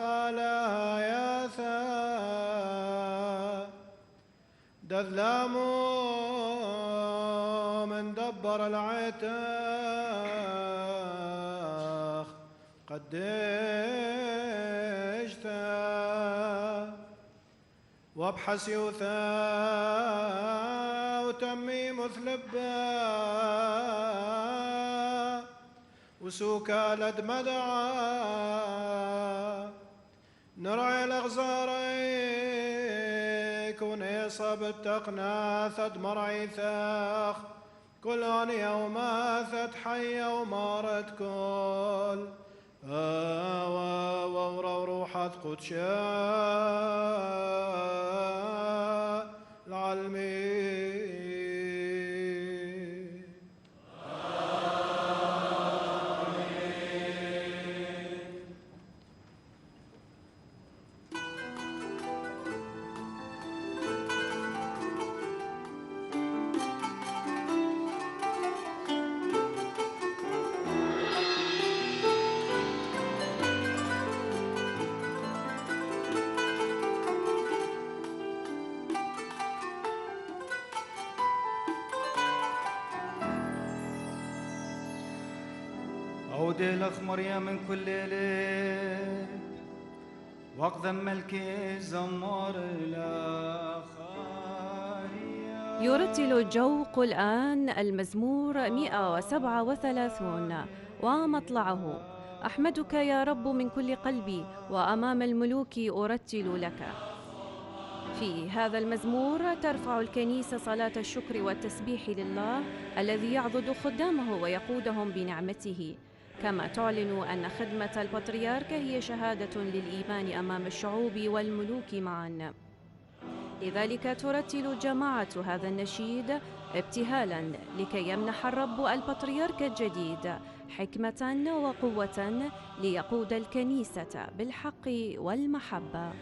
Speaker 6: على ياثا دذلامو من دبر العتاخ قدشتا وابحث يوثا وتمي مثلبا وسوكا لد مدعا نرعي الأغزاريك ونيصب التقنا ثد مرعي ثاخ كل أن يوما ثد حي ومارت كل وورا روحات قدشا العالمين.
Speaker 10: عود الأخمر يا من كل ليل وقذا ملكي زمار الأخارية.
Speaker 1: يرتل الجوق الآن المزمور 137 ومطلعه. أحمدك يا رب من كل قلبي وأمام الملوك أرتل لك. في هذا المزمور ترفع الكنيسة صلاة الشكر والتسبيح لله الذي يعضد خدامه ويقودهم بنعمته، كما تعلن أن خدمة البطريرك هي شهادة للإيمان أمام الشعوب والملوك معا. لذلك ترتل جماعة هذا النشيد ابتهالا لكي يمنح الرب البطريرك الجديد حكمة وقوة ليقود الكنيسة بالحق والمحبة.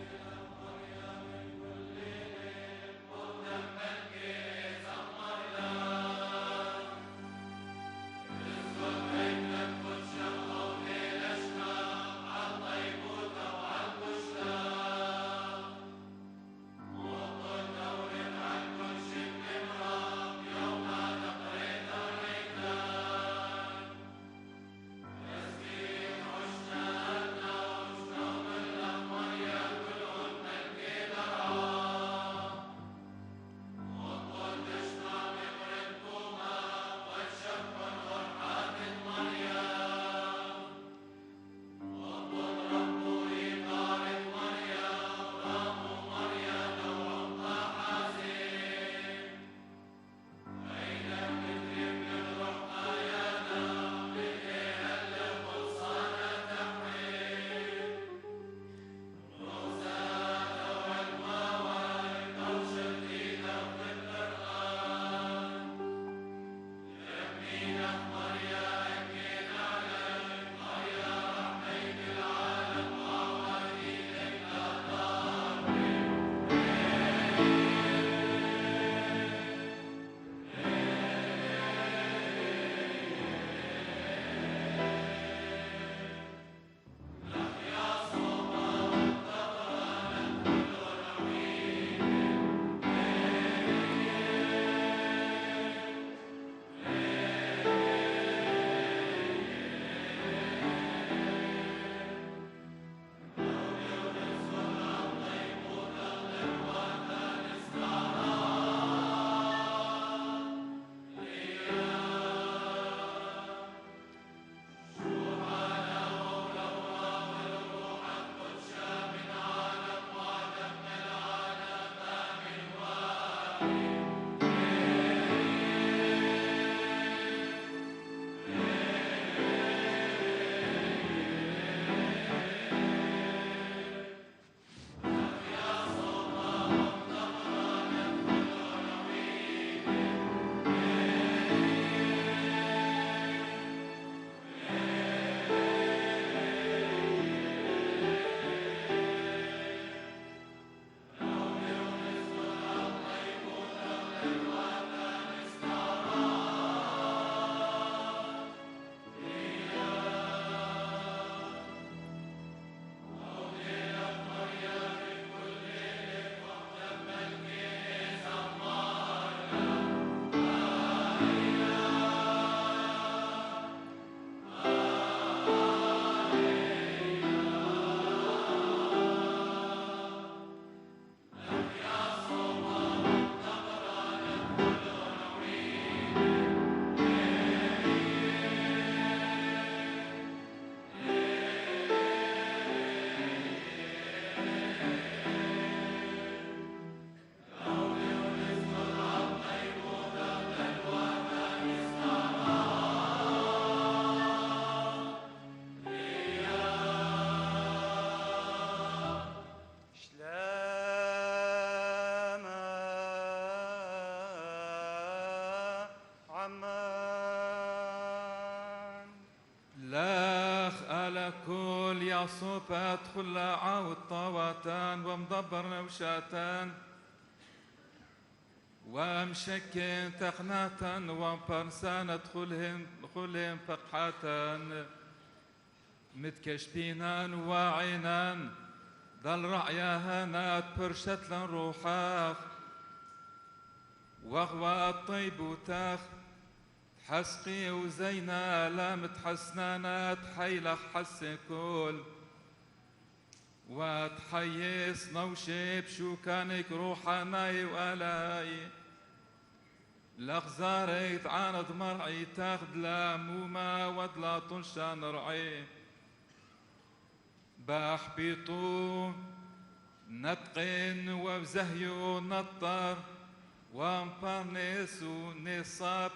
Speaker 5: يا صوبات خلاعة والطواتان ومدبر نوشاتان ومشكين تخناتان ومبرسان ادخلهم فقحاتان متكشبينان واعينان ضل رعياهانات برشتلن روحاخ وغوى الطيب وتاخ حسقي وزينا لا متحسنانات حيلخ حس كل وتحيس نوشيب شو كانك روحاناي وآلاي لغزاري تعاند مرعي تاخد لا موما ودلا طنشان رعي باحبيطو نتقين وبزهيو نطر ومبارنيس ونصاب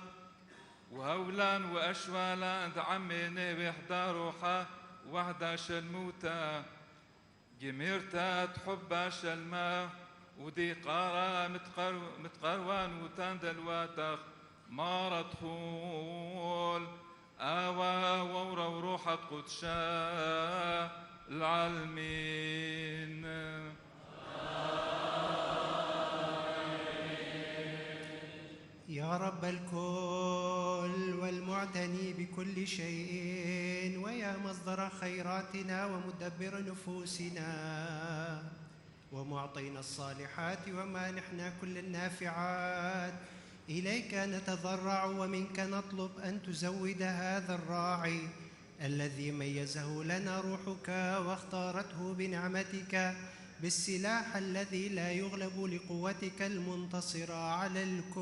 Speaker 5: وهولان وأشوالان دعميني بيحدى روحة وحداش الموتى جميرتا تحباش الماء ودي قارة متقروان وتندل واتخ مارة تخول آوا وورا وروحة قدشا العالمين.
Speaker 16: يا رب الكل والمعتني بكل شيء ويا مصدر خيراتنا ومدبر نفوسنا ومعطينا الصالحات ومانحنا كل النافعات، إليك نتضرع ومنك نطلب أن تزود هذا الراعي الذي ميزه لنا روحك واختارته بنعمتك بالسلاح الذي لا يغلب لقوتك المنتصرة على الكل،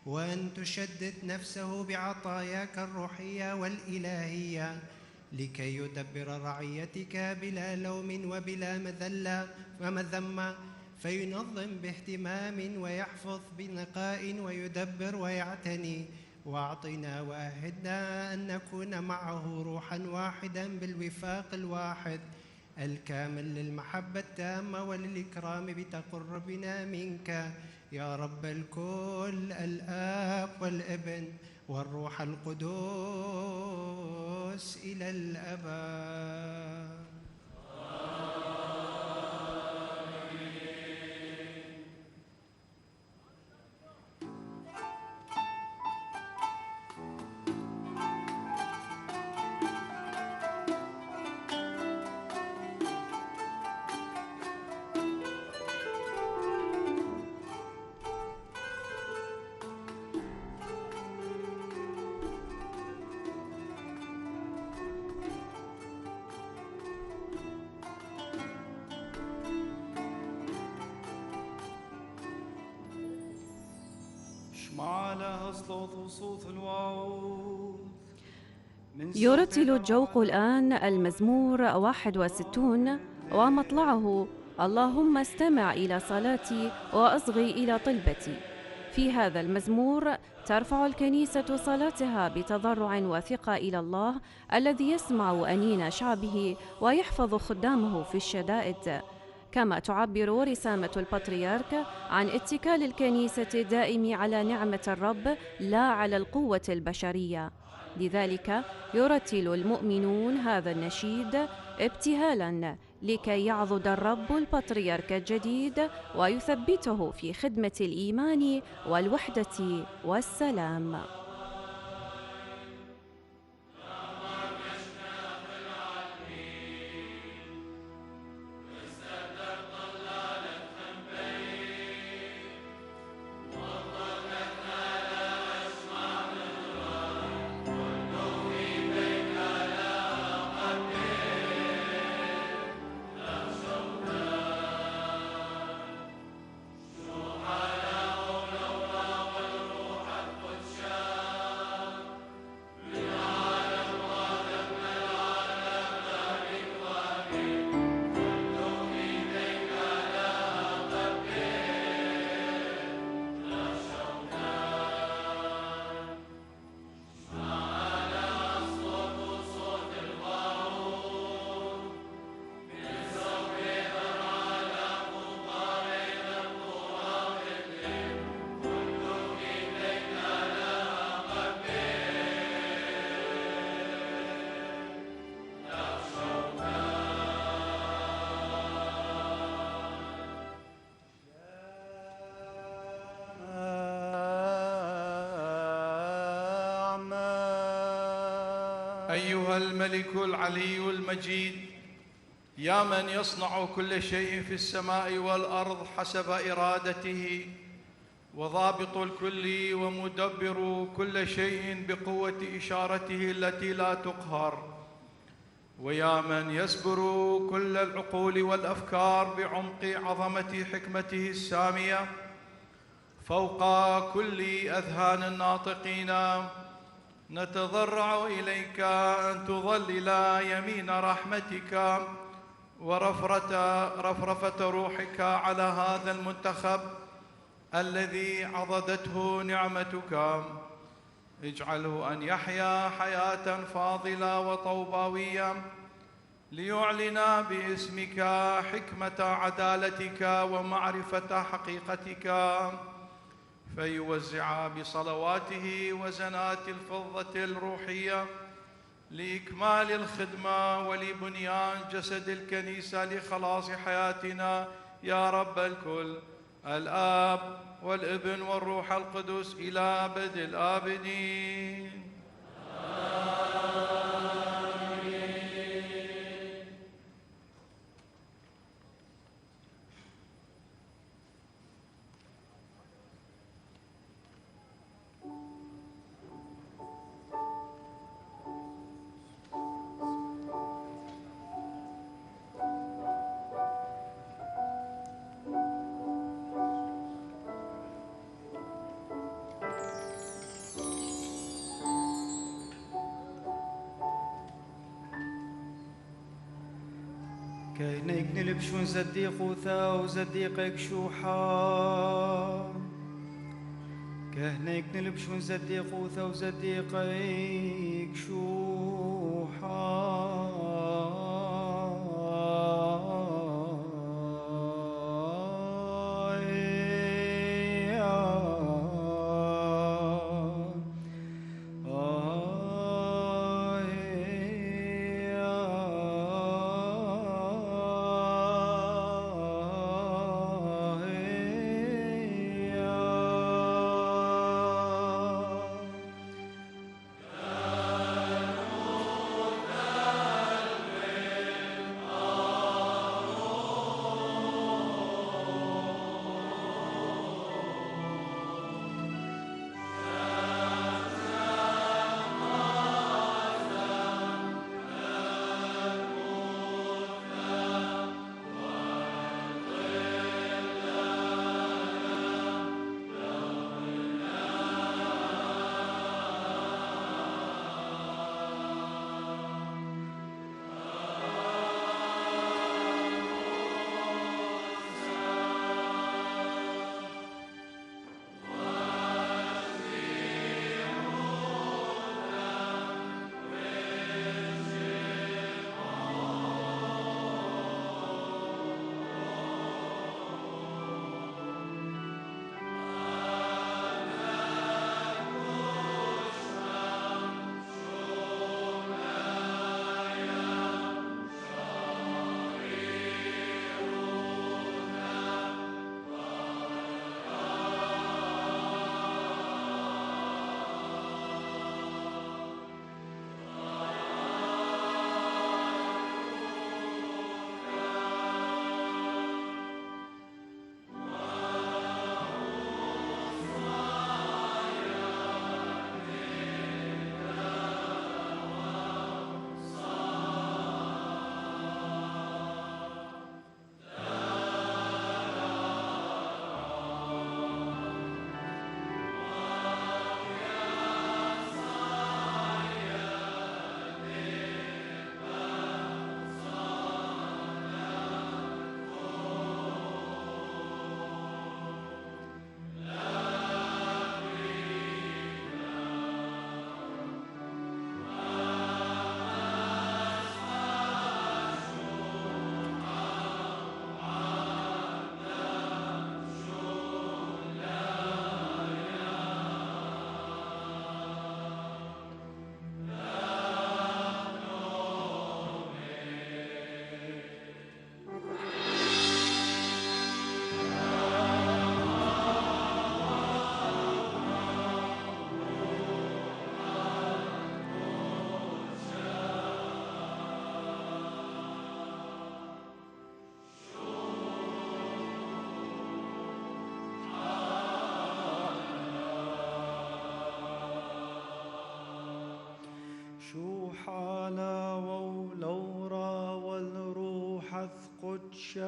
Speaker 16: وأن تشدد نفسه بعطاياك الروحية والإلهية لكي يدبر رعيتك بلا لوم وبلا مذلة ومذمة، فينظم باهتمام ويحفظ بنقاء ويدبر ويعتني. واعطنا واهدنا أن نكون معه روحا واحدا بالوفاق الواحد الكامل للمحبة التامة وللإكرام بتقربنا منك يا رب الكل، الآب والابن والروح القدوس إلى الأبد.
Speaker 1: يرتل الجوق الآن المزمور 61 ومطلعه: اللهم استمع إلى صلاتي وأصغي إلى طلبتي. في هذا المزمور ترفع الكنيسة صلاتها بتضرع وثقة إلى الله الذي يسمع أنين شعبه ويحفظ خدامه في الشدائد، كما تعبر رسامة البطريرك عن اتكال الكنيسة الدائم على نعمة الرب لا على القوة البشرية. لذلك يرتل المؤمنون هذا النشيد ابتهالاً لكي يعضد الرب البطريرك الجديد ويثبته في خدمة الإيمان والوحدة والسلام.
Speaker 17: شو حاله لولا والروح القدس أيها الملك العلي المجيد، يا من يصنع كل شيء في السماء والأرض حسب إرادته، وضابط الكل ومدبر كل شيء بقوة إشارته التي لا تقهر، ويا من يسبر كل العقول والأفكار بعمق عظمة حكمته السامية فوق كل أذهان الناطقين، نتضرع إليك أن تظلل يمين رحمتك ورفرفة روحك على هذا المنتخب الذي عضدته نعمتك. اجعله أن يحيا حياة فاضلة وطوباوية ليعلن باسمك حكمة عدالتك ومعرفة حقيقتك، فيوزع بصلواته وزنات الفضة الروحية لإكمال الخدمة ولبنيان جسد الكنيسة لخلاص حياتنا يا رب الكل، الآب والابن والروح القدس إلى أبد الآبدين.
Speaker 10: كاينيك نلبشون زديق ثاو زديقك شوحا، كاهنيك نلبشون زديق ثاو زديقك شوحا.
Speaker 17: يا
Speaker 10: والروح على ولورا والروح القدس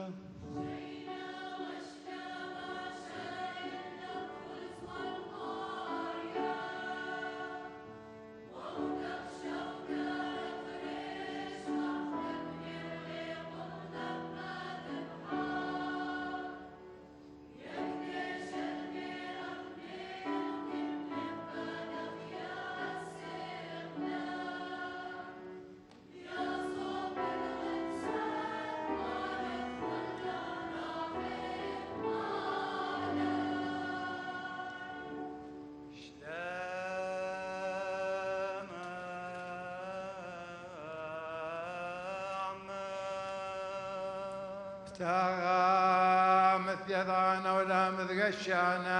Speaker 18: تاغا مثيضانا ولا مذقشانا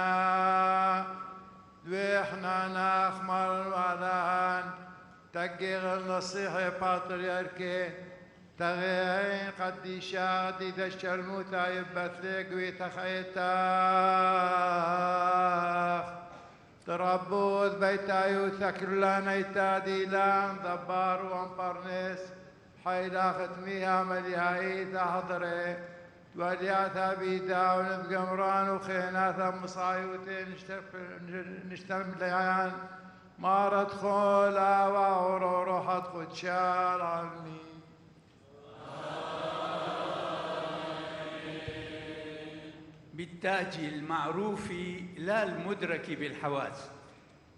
Speaker 18: دويحنا ناخمر المالان تقيغ النصيحة باترياركي تغيين قديشا قدي دشا الموتا يبثلق ويتخيتاخ تربوذ بيتا يوثكر لنا يتاديلان ضبار وانبرنس حيلا ختميها مليهايتا حضري تولياتا بيتا ونبقى مران وخيناتا مصايوتي نشتم ليان مارت خولا وعورو روحت قدشال عمي
Speaker 13: بالتاج المعروف لا المدرك بالحواس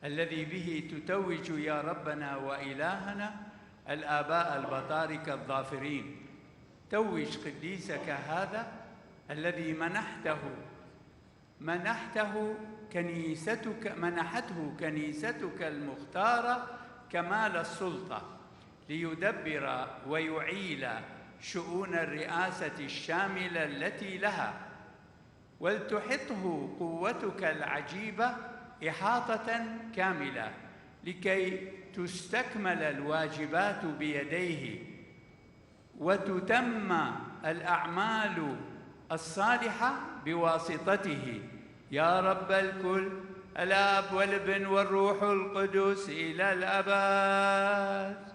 Speaker 13: الذي به تتوج يا ربنا وإلهنا الآباء البطاركة الظافرين. توج قديسك هذا الذي منحته كنيستك المختارة كمال السلطة ليدبر ويعيل شؤون الرئاسة الشاملة التي لها، ولتحطه قوتك العجيبة إحاطة كاملة لكي تستكمل الواجبات بيديه وتتم الأعمال الصالحة بواسطته يا رب الكل الآب والابن والروح القدس إلى الأبد.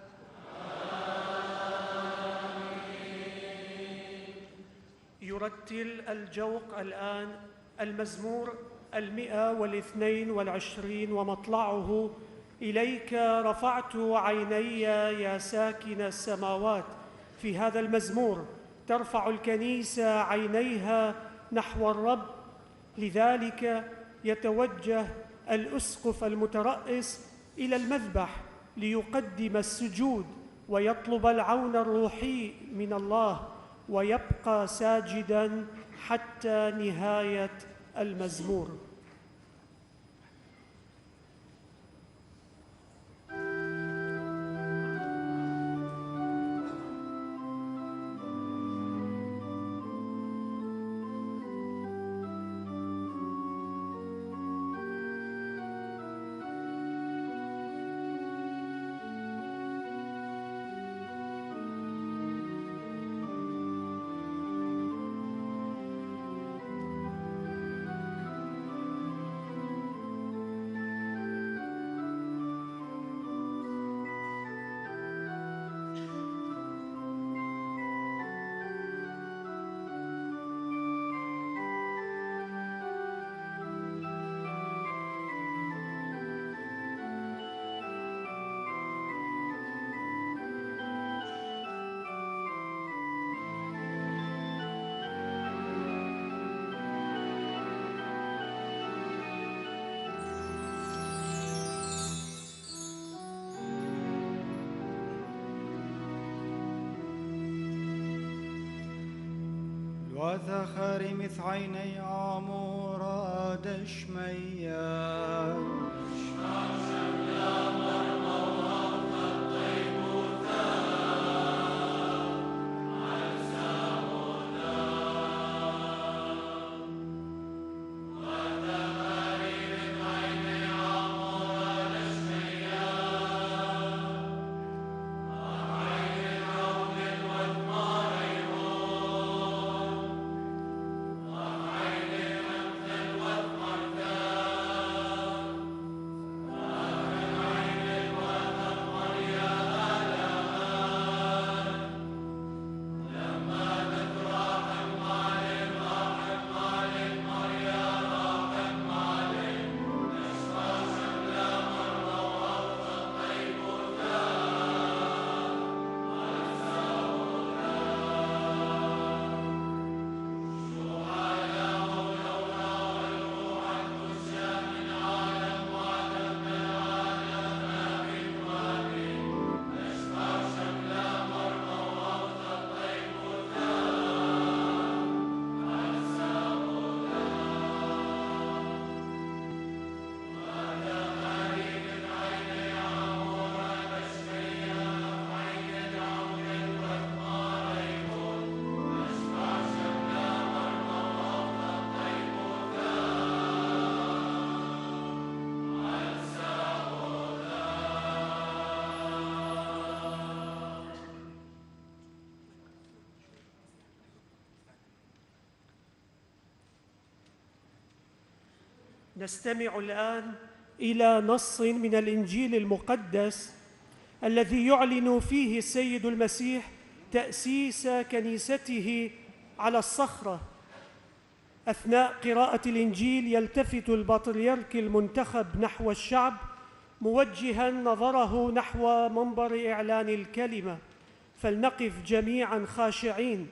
Speaker 8: يرتل الجوق الآن المزمور 122 ومطلعه: إليك رفعت عيني يا ساكن السماوات. في هذا المزمور ترفع الكنيسة عينيها نحو الرب، لذلك يتوجه الأسقف المترأس إلى المذبح ليقدم السجود ويطلب العون الروحي من الله، ويبقى ساجداً حتى نهاية المزمور.
Speaker 10: وذخر مث عيني عمورة دشميا
Speaker 8: نستمع الآن إلى نص من الإنجيل المقدس الذي يعلن فيه السيد المسيح تأسيس كنيسته على الصخرة. أثناء قراءة الإنجيل يلتفت البطريرك المنتخب نحو الشعب موجهاً نظره نحو منبر إعلان الكلمة، فلنقف جميعاً خاشعين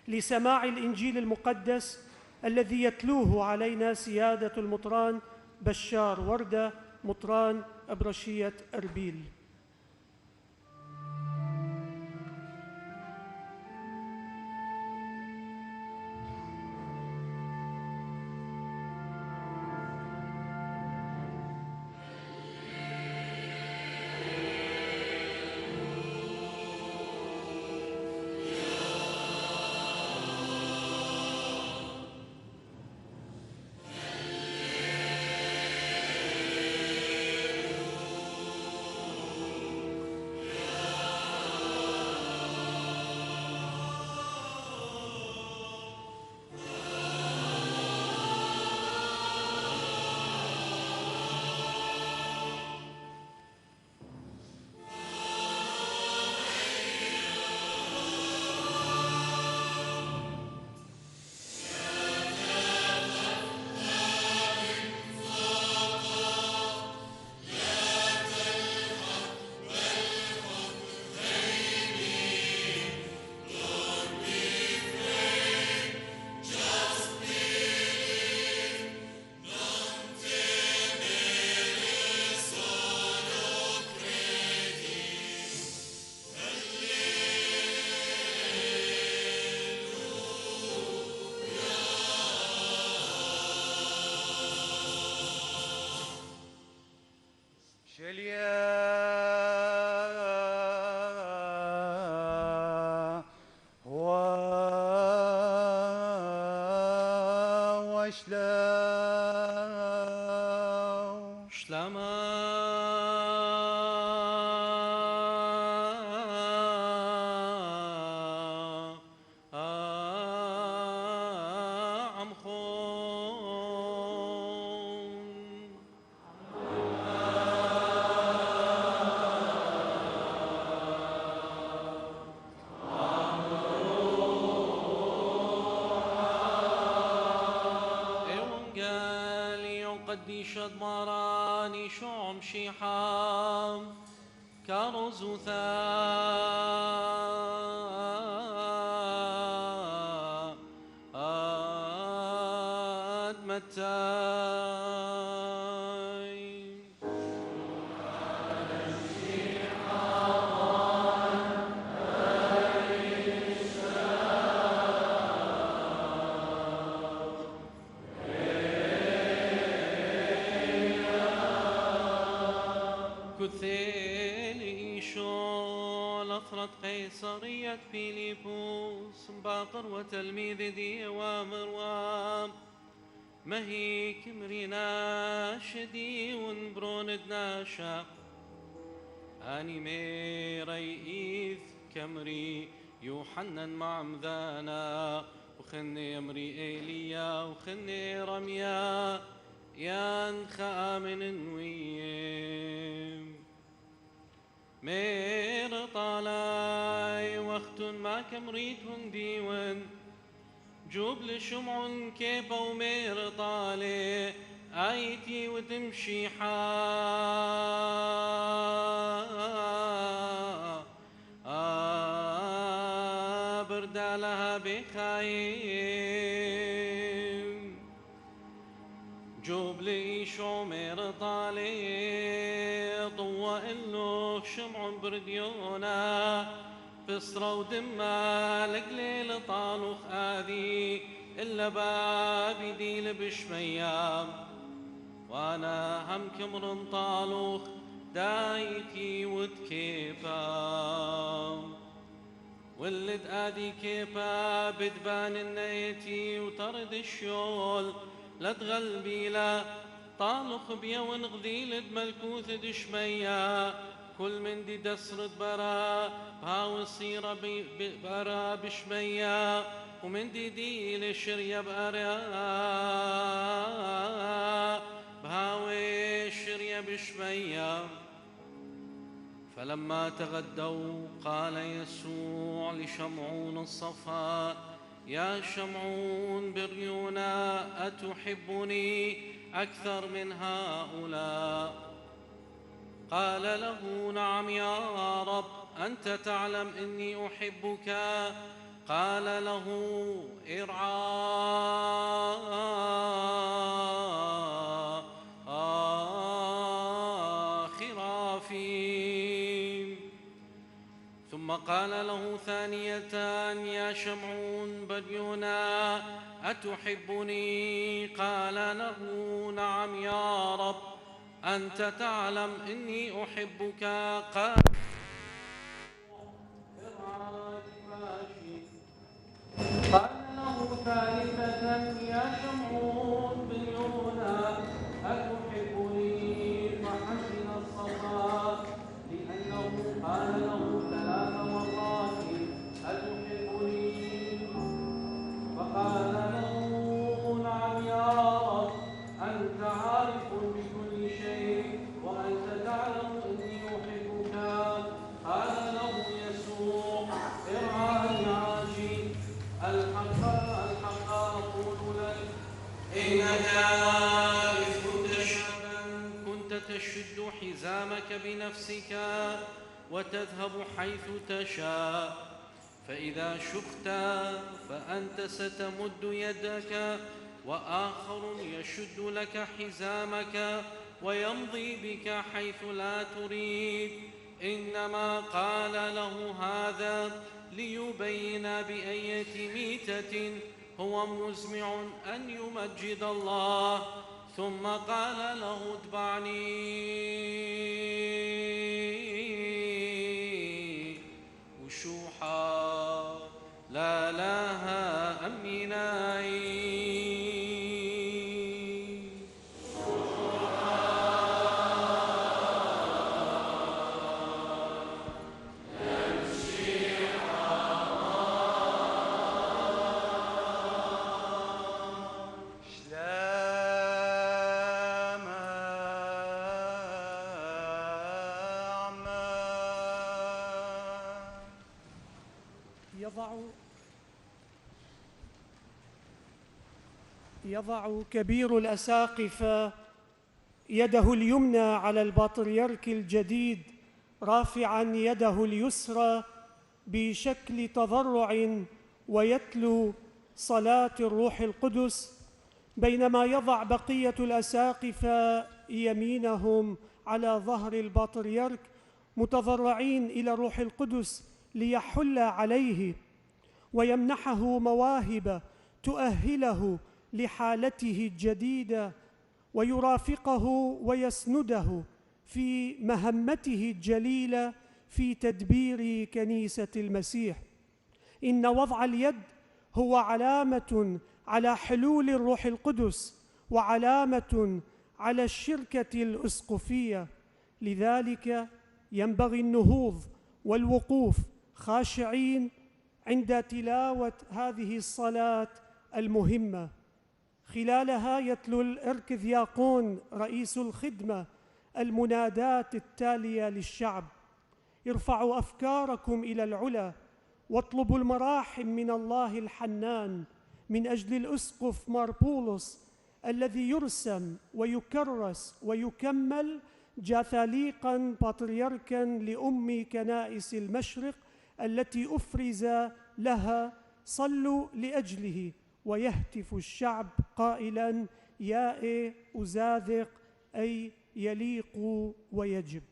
Speaker 8: لسماع الإنجيل المقدس الذي يتلوه علينا سيادة المطران بشار وردة مطران أبرشية أربيل.
Speaker 19: قديشت ماراني شوم شيحام كارزوثا أدمتاي كثيلي شول أخرت قيصرية فيليبوس باقر وتلميذ دي ومروام مهي كمرينا شدي ونبرون دناشا أني ميري إيث كمري يوحنن مع مذانا وخني أمري إيليا وخني رميا يان خامن ويم مير طالاي وقت ما كمريت ديون جوب لشمع كيبا ومير طالي آيتي وتمشي برد لها بخايم جوب لي شومير طالي طوى إلو شمع برديونا بصرة ودمى لقليل طالوخ آذي إلا بابي ديل بشميام وانا هم كمر طالوخ دايتي وتكيفا ولد آدي كيفا بدبان النيتي وطرد الشول لا تغلبي لا طالخ بيا ونغذيل ملكوث دشميا كل من دي دسرت برا بهاو صيرة برا بشميا ومن دي لشريا بأرا بشمية. فلما تغدوا قال يسوع لشمعون الصفاء: يا شمعون بريونا، أتحبني أكثر من هؤلاء؟ قال له: نعم يا رب، أنت تعلم إني أحبك. قال له: ارعى خرافي. ثم قال له ثانية: يا شمعون بريونا، أتحبني؟ قال له: نعم يا رب، أنت تعلم إني أحبك. قال له ثالثة: يا شمعون بريونا، أتحبني؟ فحزن الصفاء، لأنه قال له 3 مرات: أتحبني؟ فقال له: نعم يا رب، أنت عارف بكل شيء، وأنت تعلم إني أحبك. قال له يسوع: ارعى رعاجي. الحق أقول لك، إنك إذ كنت شابا كنت تشد حزامك بنفسك وتذهب حيث تشاء، فإذا شخت فأنت ستمد يدك وآخر يشد لك حزامك ويمضي بك حيث لا تريد. إنما قال له هذا ليبين بأية ميتة هو مزمع أن يمجد الله. ثم قال له: اتبعني. وشوحا لا لها أميناي.
Speaker 8: يضع كبير الأساقفة يده اليمنى على البطريرك الجديد، رافعاً يده اليسرى بشكل تضرع، ويتلو صلاة الروح القدس، بينما يضع بقية الأساقفة يمينهم على ظهر البطريرك متضرعين إلى الروح القدس ليحل عليه ويمنحه مواهب تؤهله لحالته الجديدة، ويرافقه ويسنده في مهمته الجليلة في تدبير كنيسة المسيح. إن وضع اليد هو علامة على حلول الروح القدس وعلامة على الشركة الأسقفية، لذلك ينبغي النهوض والوقوف خاشعين عند تلاوة هذه الصلاة المهمة. خلالها يتلو الإركذياقون رئيس الخدمة المنادات التالية للشعب: ارفعوا أفكاركم إلى العلا واطلبوا المراحم من الله الحنان من أجل الأسقف ماربولوس الذي يرسم ويكرس ويكمل جاثاليقاً بطريركاً لأم كنائس المشرق التي أفرز لها. صلوا لأجله. ويهتف الشعب قائلاً: يا أزاذق، أي يليق ويجب.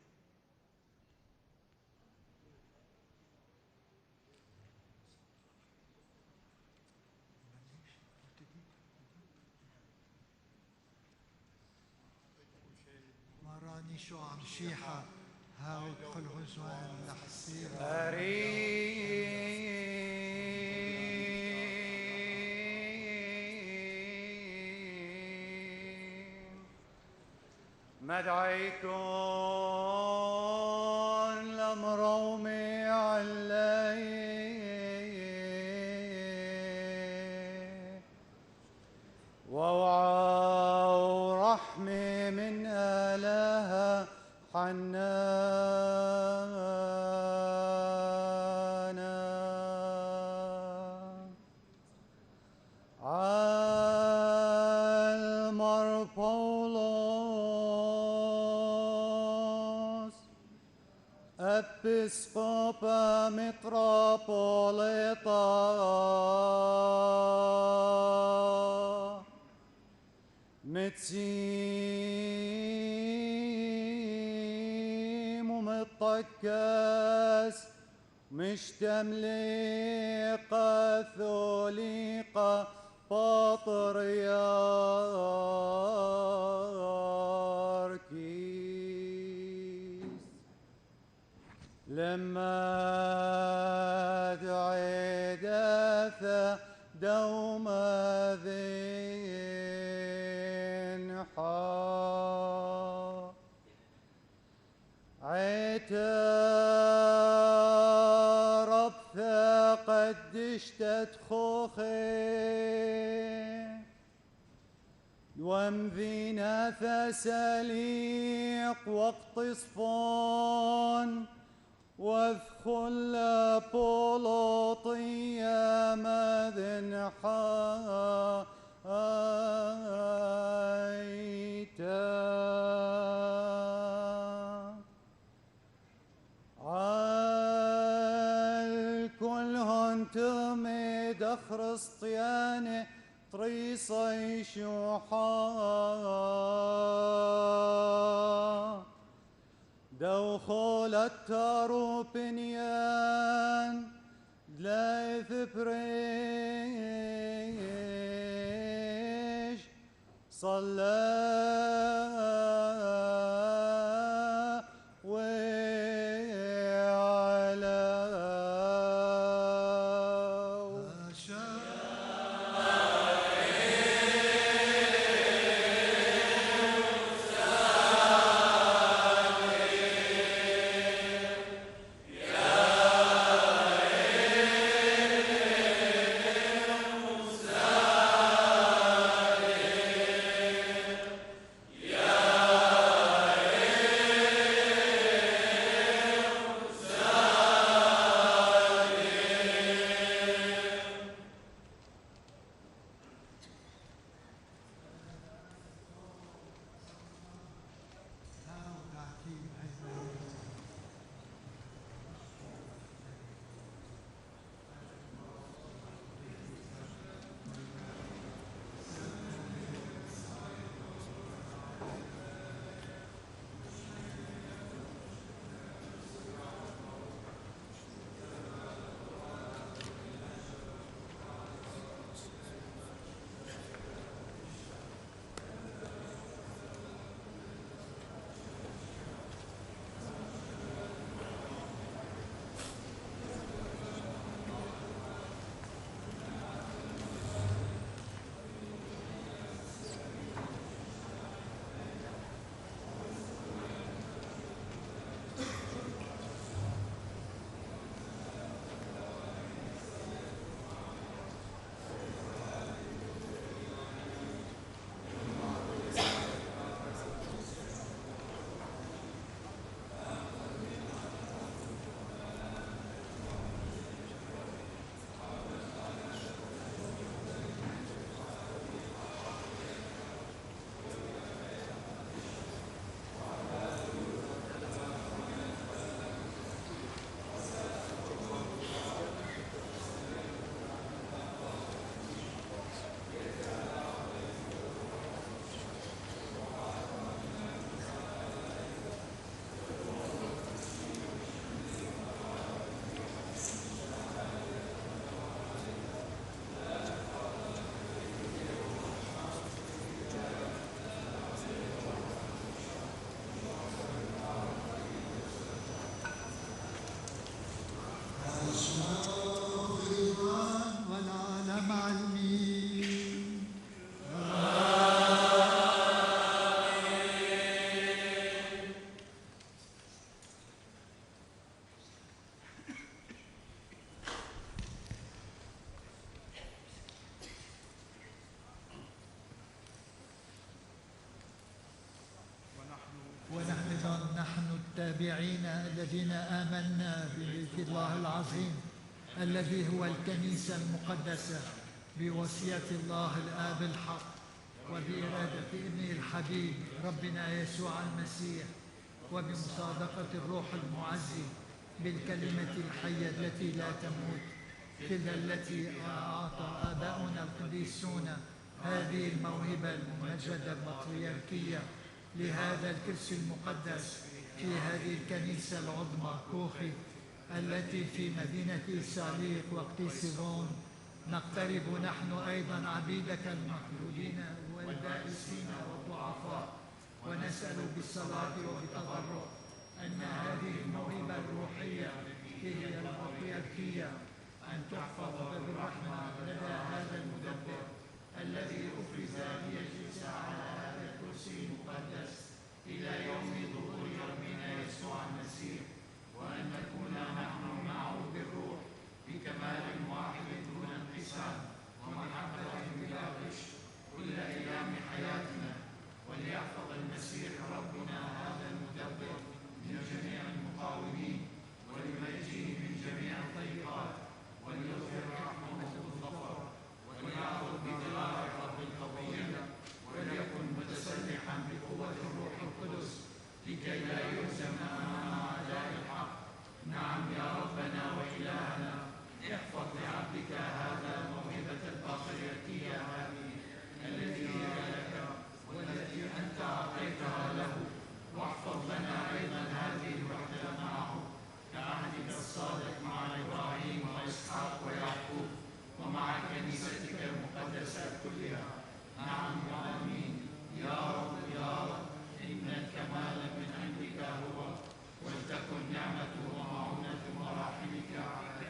Speaker 9: مراني شو عم شيحة هاو كل غزوان لحصير
Speaker 18: مدعيكم لمرومي علي ووعى ورحمة من آلها حنانا عالمر بولس Episcopa Metropolita متسيم ومتطكس مشتملقة ثوليقة بطريركيس لما دعي داثة دوم ذين حا عترب قدشت خوخي ومذينا ثسليق وقت صفون واذخل بولوطية مذن حايتا عالكل هنتمي دخر اسطياني طريصي شوحا دوخول التروبنيان دلايث بريش صلى
Speaker 20: التابعين الذين آمنا بالله العظيم الذي هو الكنيسة المقدسة بوصية الله الآب الحق وبإرادة ابنه الحبيب ربنا يسوع المسيح وبمصادقة الروح المعزي بالكلمة الحية التي لا تموت تلك التي أعطى آباؤنا القديسون هذه الموهبة الممجدة البطريركية لهذا الكرسي المقدس في هذه الكنيسة العظمى كوخي التي في مدينة ساليق وقتيسيرون. نقترب نحن أيضا عبيدك المحدودين والبائسين والضعفاء ونسأل بالصلاة وبالتضرع أن هذه الموهبة الروحية هي البطريركية أن تحفظ بالرحمة لدى هذا المدبر الذي أفرز ليجلس على هذا الكرسي المقدس إلى يوم ظهور ربنا يسوع المسيح، وأن نكون نحن معه بالروح بكمال واحد دون انقسام ومحبة بلا غش كل أيام حياتنا، وليحفظ المسيح ربنا هذا المدبر من جميع المقاومين ولمجده من جميع الضيقات، وليظهر رحمته الظفر، وليعظم بظلال رب القضية، وليكن متسلحا بقوة الروح القدس لكي لا يهزم أمام أعداء الحق. نعم يا ربنا وإلهنا، احفظ لعبدك هذا موهبة البطريركية هذه التي هي لك والتي أنت أعطيتها له، واحفظ لنا أيضا هذه الوحدة معه كعهدك الصادق مع إبراهيم وإسحاق ويعقوب ومع كنيستك المقدسة كلها. نعم وآمين. يا رب يا رب، إن الكمال من عندك هو، ولتكن نعمة ومعونة مراحمك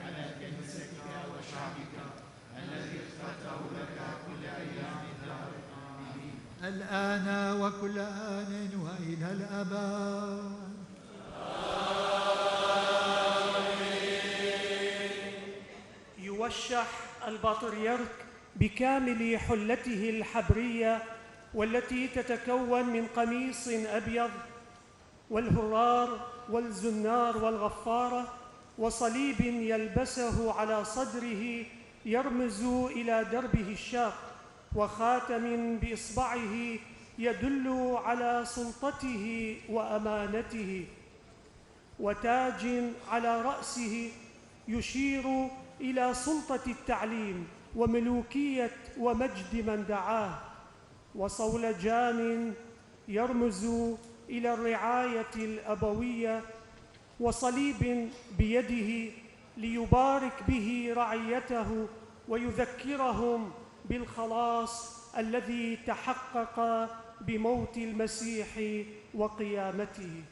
Speaker 20: على كنيستك وشعبك الذي اخترته لك كل أيام الدهر. آمين.
Speaker 16: الآن وكل آن وإلى الأبد.
Speaker 8: يوشح البطريرك بكامل حلته الحبرية والتي تتكون من قميص أبيض والهرار والزنار والغفارة وصليب يلبسه على صدره يرمز إلى دربه الشاق، وخاتم بإصبعه يدل على سلطته وأمانته، وتاج على رأسه يشير إلى سلطة التعليم وملوكية ومجد من دعاه، وصولجان يرمز إلى الرعاية الأبوية، وصليب بيده ليبارك به رعيته ويذكرهم بالخلاص الذي تحقق بموت المسيح وقيامته.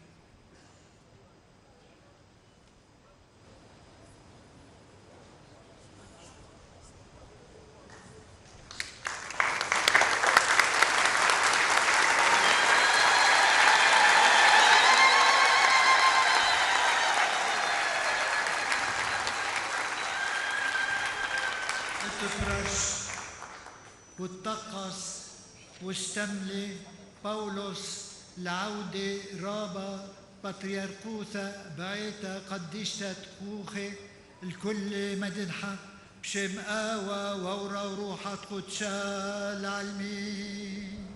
Speaker 16: تفرش وتطقس واستملي بولس العودة رابا بطريركوثا بعيتا قديشتا كوخي الكل مدنحة بشم آوى وورا وروحة قدشا العالمين.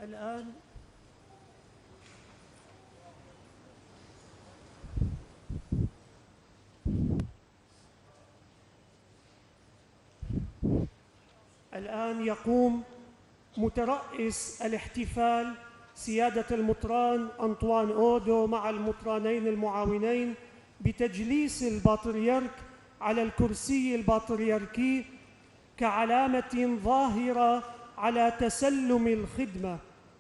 Speaker 8: الآن يقوم مترأس الاحتفال سيادة المطران أنطوان أودو مع المطرانين المعاونين بتجليس البطريرك على الكرسي البطريركي كعلامة ظاهرة على تسلم الخدمة.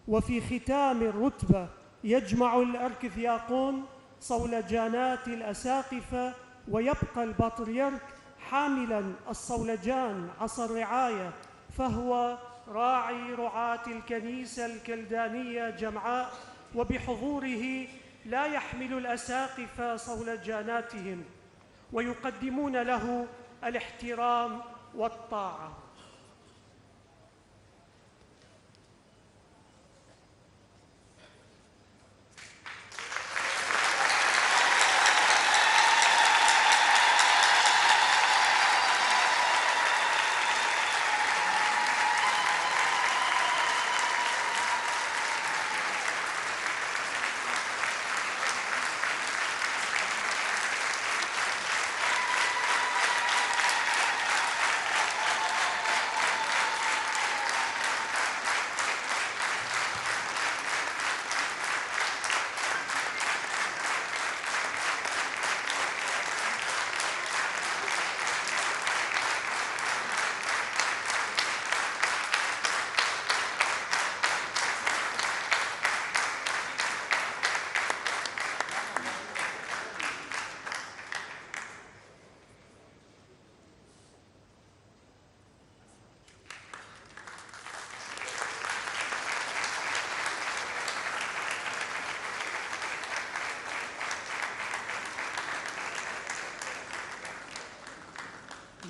Speaker 8: وفي ختام الرتبة يجمع الأركثياقون صولجانات الأساقفة، ويبقى البطريرك حاملا الصولجان عصا الرعاية، فهو راعي رعاة الكنيسة الكلدانية جمعاء، وبحضوره لا يحمل الأساقفة صولجاناتهم، ويقدمون له الاحترام والطاعة.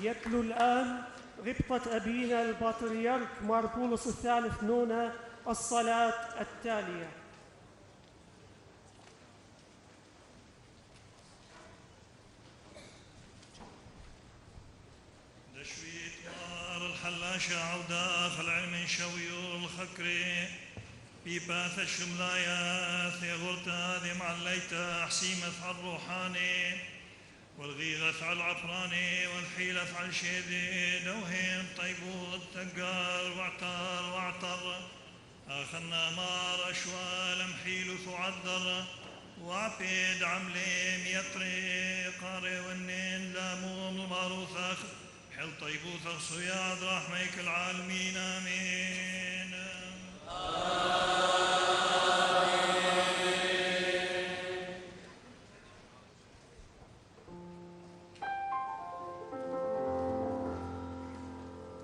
Speaker 8: يتلو الآن غبطة أبينا البطريرك ماربولوس الثالث نونا الصلاة التالية.
Speaker 12: دشويت مار الحلاشة عوداخ العلم شويور الخكري بيباث الشملايا ثيغورتا ذي معليتا حسيمة على الروحاني والغيغة على العفراني والحيلة على الشيدي دوهم طيبوت تقار واعتر آخرنا مار أشوال محيل ثعذر وعبيد عمليم يطري قاري والنين لاموم الماروثخ حل طيبوثخ صياد رحميك العالمين آمين.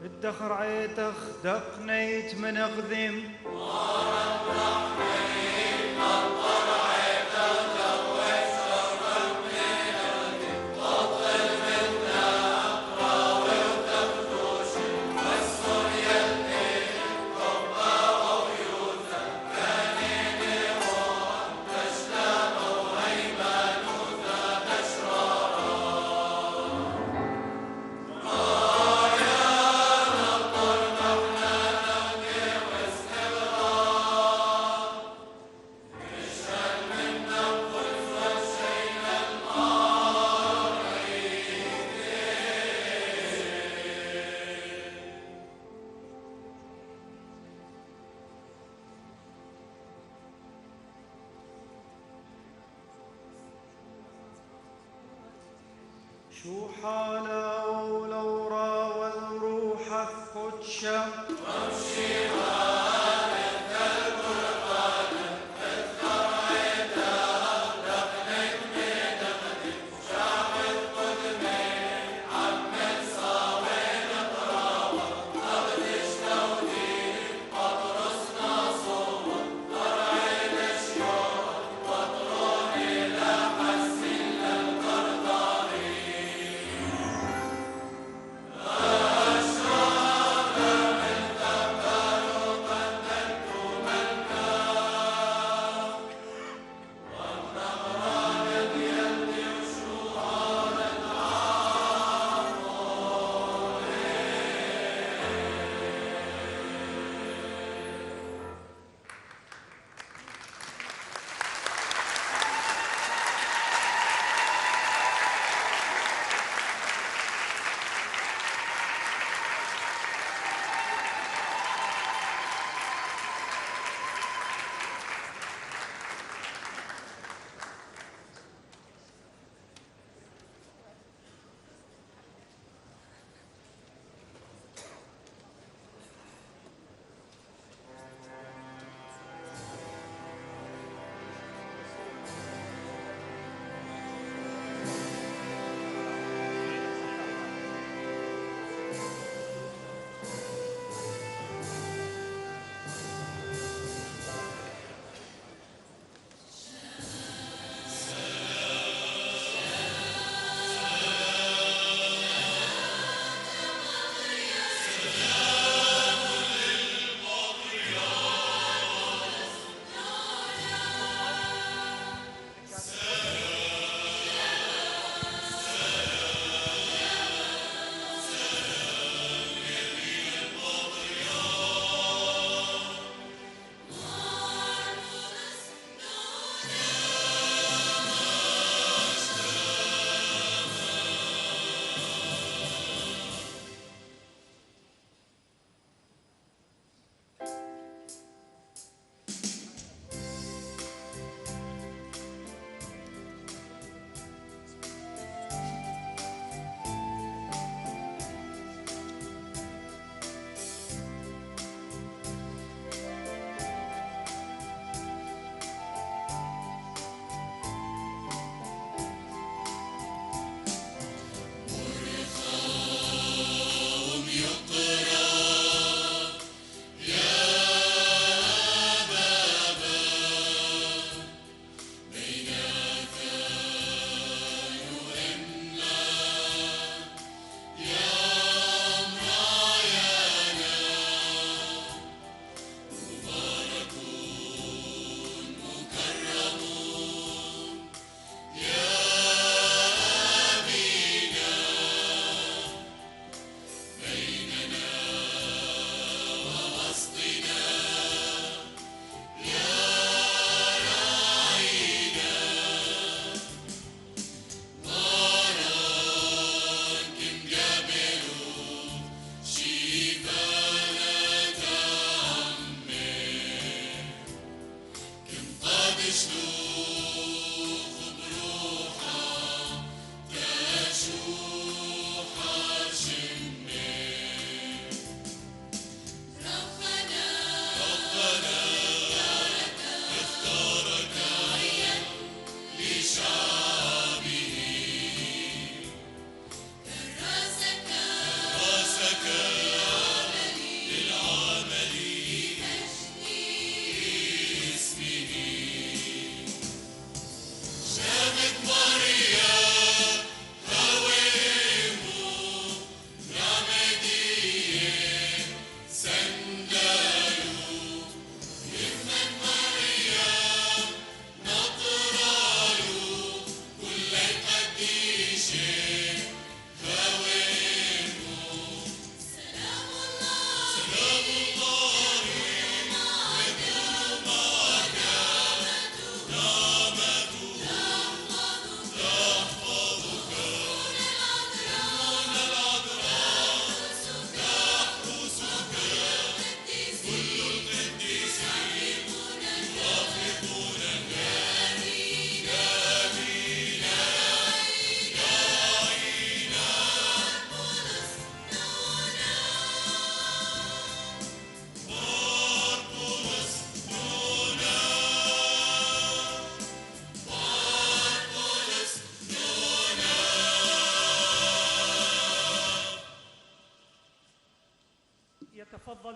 Speaker 10: الدخر عيتخ دقنيت من أخذم شو حاله لو راوى الروح القدشة وامشي غالب القرآن اذكر عيدها دقنك بدقنك شعب القدمي عمل صاوين طراوة أبدش توديك أطرس ناصوة أرعي الشيوخ وتروح إلى حسن القرضاني أشرار من ثمر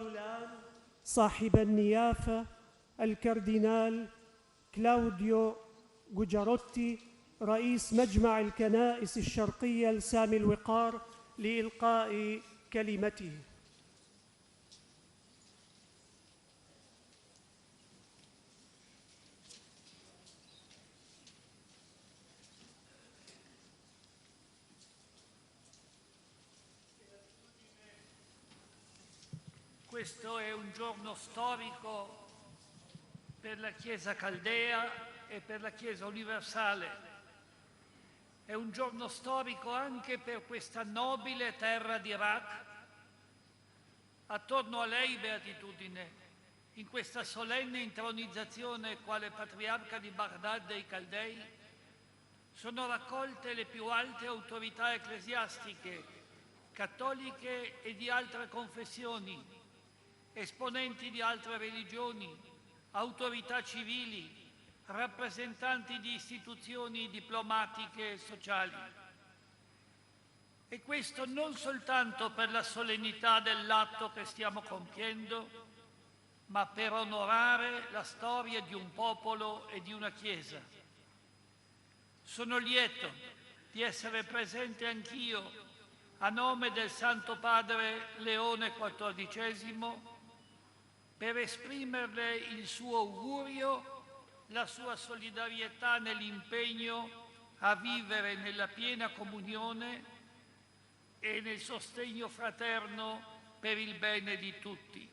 Speaker 8: يتفضل الآن صاحب النيافة الكاردينال كلاوديو جوجاروتي رئيس مجمع الكنائس الشرقية لسامي الوقار لإلقاء كلمته.
Speaker 21: Questo è un giorno storico per la Chiesa caldea e per la Chiesa universale. È un giorno storico anche per questa nobile terra d'Iraq. Attorno a lei, Beatitudine, in questa solenne intronizzazione quale patriarca di Baghdad dei Caldei, sono raccolte le più alte autorità ecclesiastiche, cattoliche e di altre confessioni, esponenti di altre religioni, autorità civili, rappresentanti di istituzioni diplomatiche e sociali. E questo non soltanto per la solennità dell'atto che stiamo compiendo, ma per onorare la storia di un popolo e di una Chiesa. Sono lieto di essere presente anch'io a nome del Santo Padre Leone XIV per esprimerle il suo augurio, la sua solidarietà nell'impegno a vivere nella piena comunione e nel sostegno fraterno per il bene di tutti.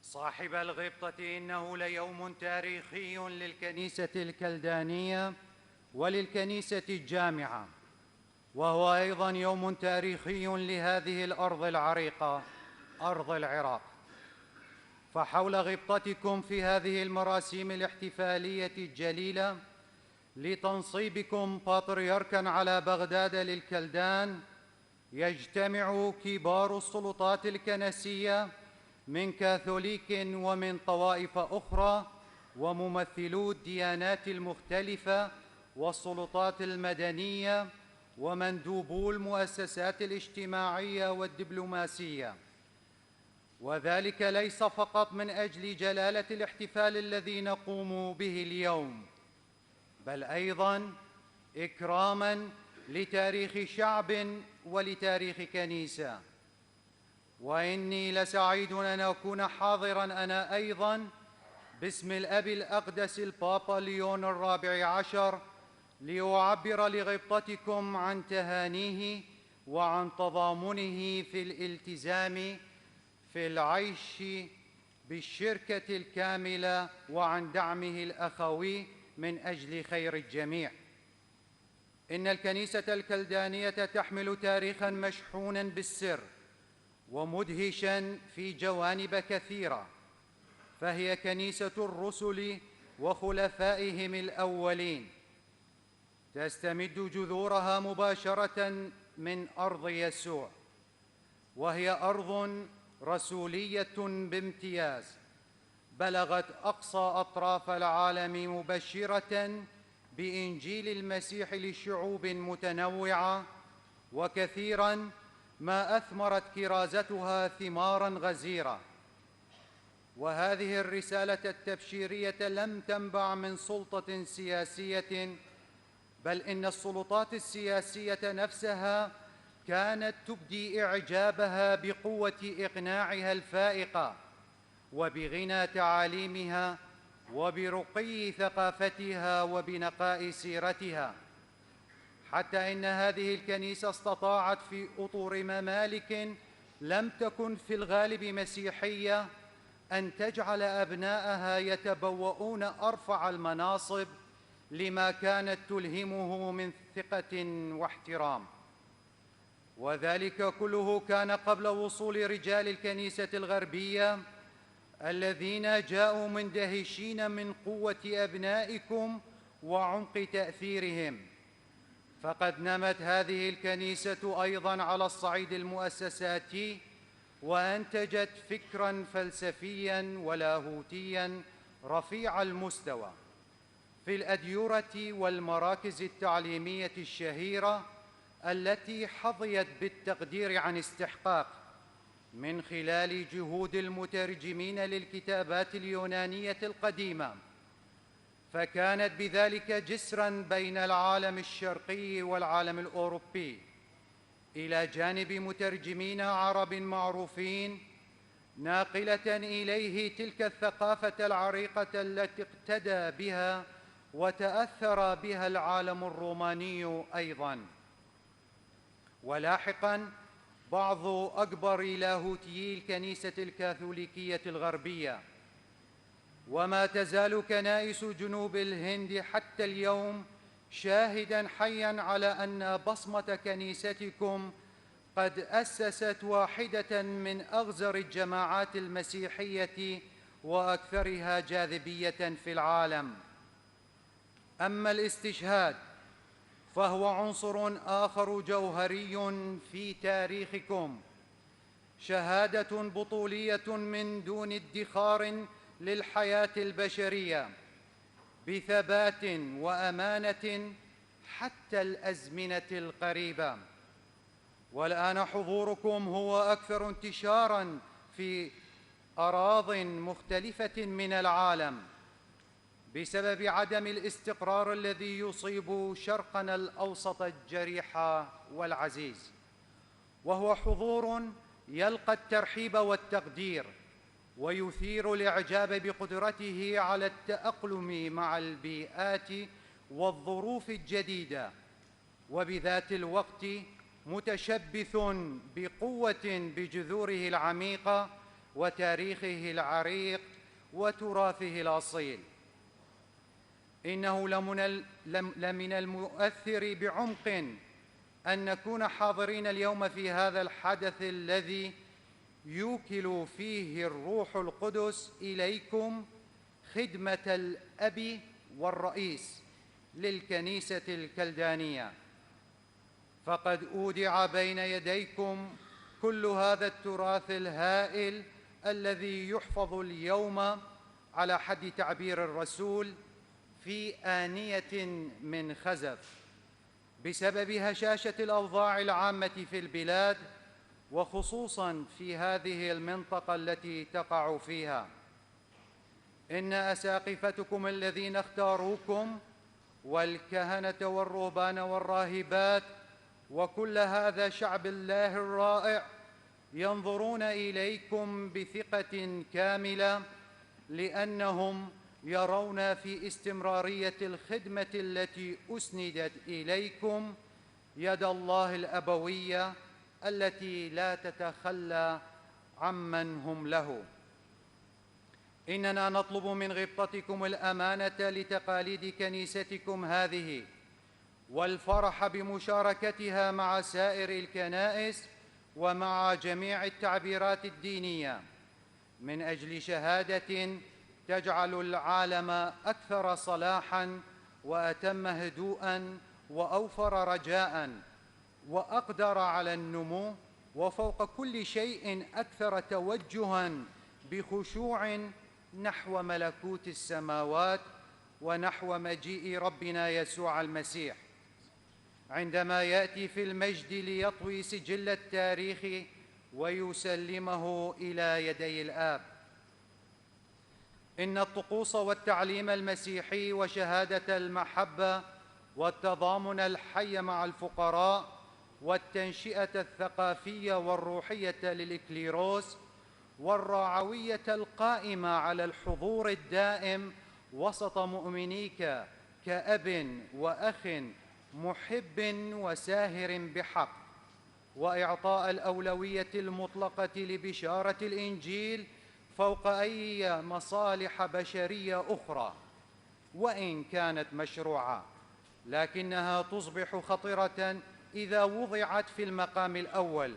Speaker 22: صاحب الغبطة إنه ليوم تاريخي للكنيسة الكلدانية وللكنيسة الجامعة، وهو أيضا يوم تاريخي لهذه الأرض العريقة، أرض العراق. فحول غبطتكم في هذه المراسيم الاحتفالية الجليلة لتنصيبكم بطريركا على بغداد للكلدان يجتمع كبار السلطات الكنسية من كاثوليك ومن طوائف أخرى وممثلو الديانات المختلفة والسلطات المدنية ومندوبو المؤسسات الاجتماعية والدبلوماسية، وذلك ليس فقط من أجل جلالة الاحتفال الذي نقوم به اليوم، بل أيضاً إكراماً لتاريخ شعب ولتاريخ كنيسة. وإني لسعيد أن أكون حاضراً أنا أيضاً باسم الأب الأقدس البابا ليون ال14 لأعبر لغبطتكم عن تهانيه وعن تضامنه في الالتزام في العيش بالشركة الكاملة وعن دعمه الأخوي من أجل خير الجميع. إن الكنيسة الكلدانية تحمل تاريخاً مشحوناً بالسر ومدهشاً في جوانب كثيرة، فهي كنيسة الرسل وخلفائهم الأولين، تستمد جذورها مباشرة من أرض يسوع، وهي أرض رسولية بامتياز بلغت أقصى أطراف العالم مبشرة بإنجيل المسيح لشعوب متنوعة، وكثيراً ما أثمرت كرازتها ثماراً غزيرة. وهذه الرسالة التبشيرية لم تنبع من سلطة سياسية، بل إن السلطات السياسية نفسها كانت تبدي إعجابها بقوة إقناعها الفائقة وبغنى تعاليمها وبرقي ثقافتها وبنقاء سيرتها، حتى إن هذه الكنيسة استطاعت في أطر ممالك لم تكن في الغالب مسيحية أن تجعل أبناءها يتبوؤون أرفع المناصب لما كانت تلهمه من ثقة واحترام. وذلك كله كان قبل وصول رجال الكنيسة الغربية الذين جاءوا مندهشين من قوة أبنائكم وعمق تأثيرهم. فقد نمت هذه الكنيسة أيضاً على الصعيد المؤسساتي، وأنتجت فكراً فلسفياً ولاهوتياً رفيع المستوى في الأديرة والمراكز التعليمية الشهيرة التي حظيت بالتقدير عن استحقاق، من خلال جهود المترجمين للكتابات اليونانية القديمة، فكانت بذلك جسراً بين العالم الشرقي والعالم الأوروبي، إلى جانب مترجمين عرب معروفين، ناقلة إليه تلك الثقافة العريقة التي اقتدى بها وتأثر بها العالم الروماني أيضاً. ولاحقاً بعض أكبر لاهوتيي الكنيسة الكاثوليكية الغربية. وما تزال كنائس جنوب الهند حتى اليوم شاهداً حياً على أن بصمة كنيستكم قد أسست واحدة من أغزر الجماعات المسيحية وأكثرها جاذبية في العالم. أما الاستشهاد فهو عنصر آخر جوهري في تاريخكم، شهادة بطولية من دون ادخار للحياة البشرية، بثبات وأمانة حتى الأزمنة القريبة. والآن حضوركم هو أكثر انتشاراً في أراضٍ مختلفة من العالم بسبب عدم الاستقرار الذي يصيب شرقنا الأوسط الجريح والعزيز، وهو حضور يلقى الترحيب والتقدير ويثير الإعجاب بقدرته على التأقلم مع البيئات والظروف الجديدة، وبذات الوقت متشبث بقوة بجذوره العميقة وتاريخه العريق وتراثه الأصيل. إنه لمن المؤثر بعمق أن نكون حاضرين اليوم في هذا الحدث الذي يوكل فيه الروح القدس إليكم خدمة الأب والرئيس للكنيسة الكلدانية، فقد أودع بين يديكم كل هذا التراث الهائل الذي يحفظ اليوم على حد تعبير الرسول في آنية من خزف بسبب هشاشة الأوضاع العامة في البلاد، وخصوصاً في هذه المنطقة التي تقع فيها. إن أساقفتكم الذين اختاروكم والكهنة والرهبان والراهبات وكل هذا شعب الله الرائع ينظرون إليكم بثقة كاملة، لأنهم يرون في استمرارية الخدمة التي أسندت إليكم يد الله الأبوية التي لا تتخلى عمن هم له. إننا نطلب من غبطتكم الأمانة لتقاليد كنيستكم هذه والفرح بمشاركتها مع سائر الكنائس ومع جميع التعبيرات الدينية، من أجل شهادة تجعل العالم أكثر صلاحاً وأتم هدوءاً وأوفر رجاءً وأقدر على النمو، وفوق كل شيء أكثر توجهاً بخشوع نحو ملكوت السماوات ونحو مجيء ربنا يسوع المسيح عندما يأتي في المجد ليطوي سجل التاريخ ويسلمه إلى يدي الآب. إن الطقوس والتعليم المسيحي وشهادة المحبة والتضامن الحي مع الفقراء والتنشئة الثقافية والروحية للإكليروس والرعوية القائمة على الحضور الدائم وسط مؤمنيك كأب وأخ محب وساهر بحق، وإعطاء الأولوية المطلقة لبشارة الإنجيل فوق أي مصالح بشرية أخرى، وإن كانت مشروعة لكنها تصبح خطرة إذا وضعت في المقام الأول.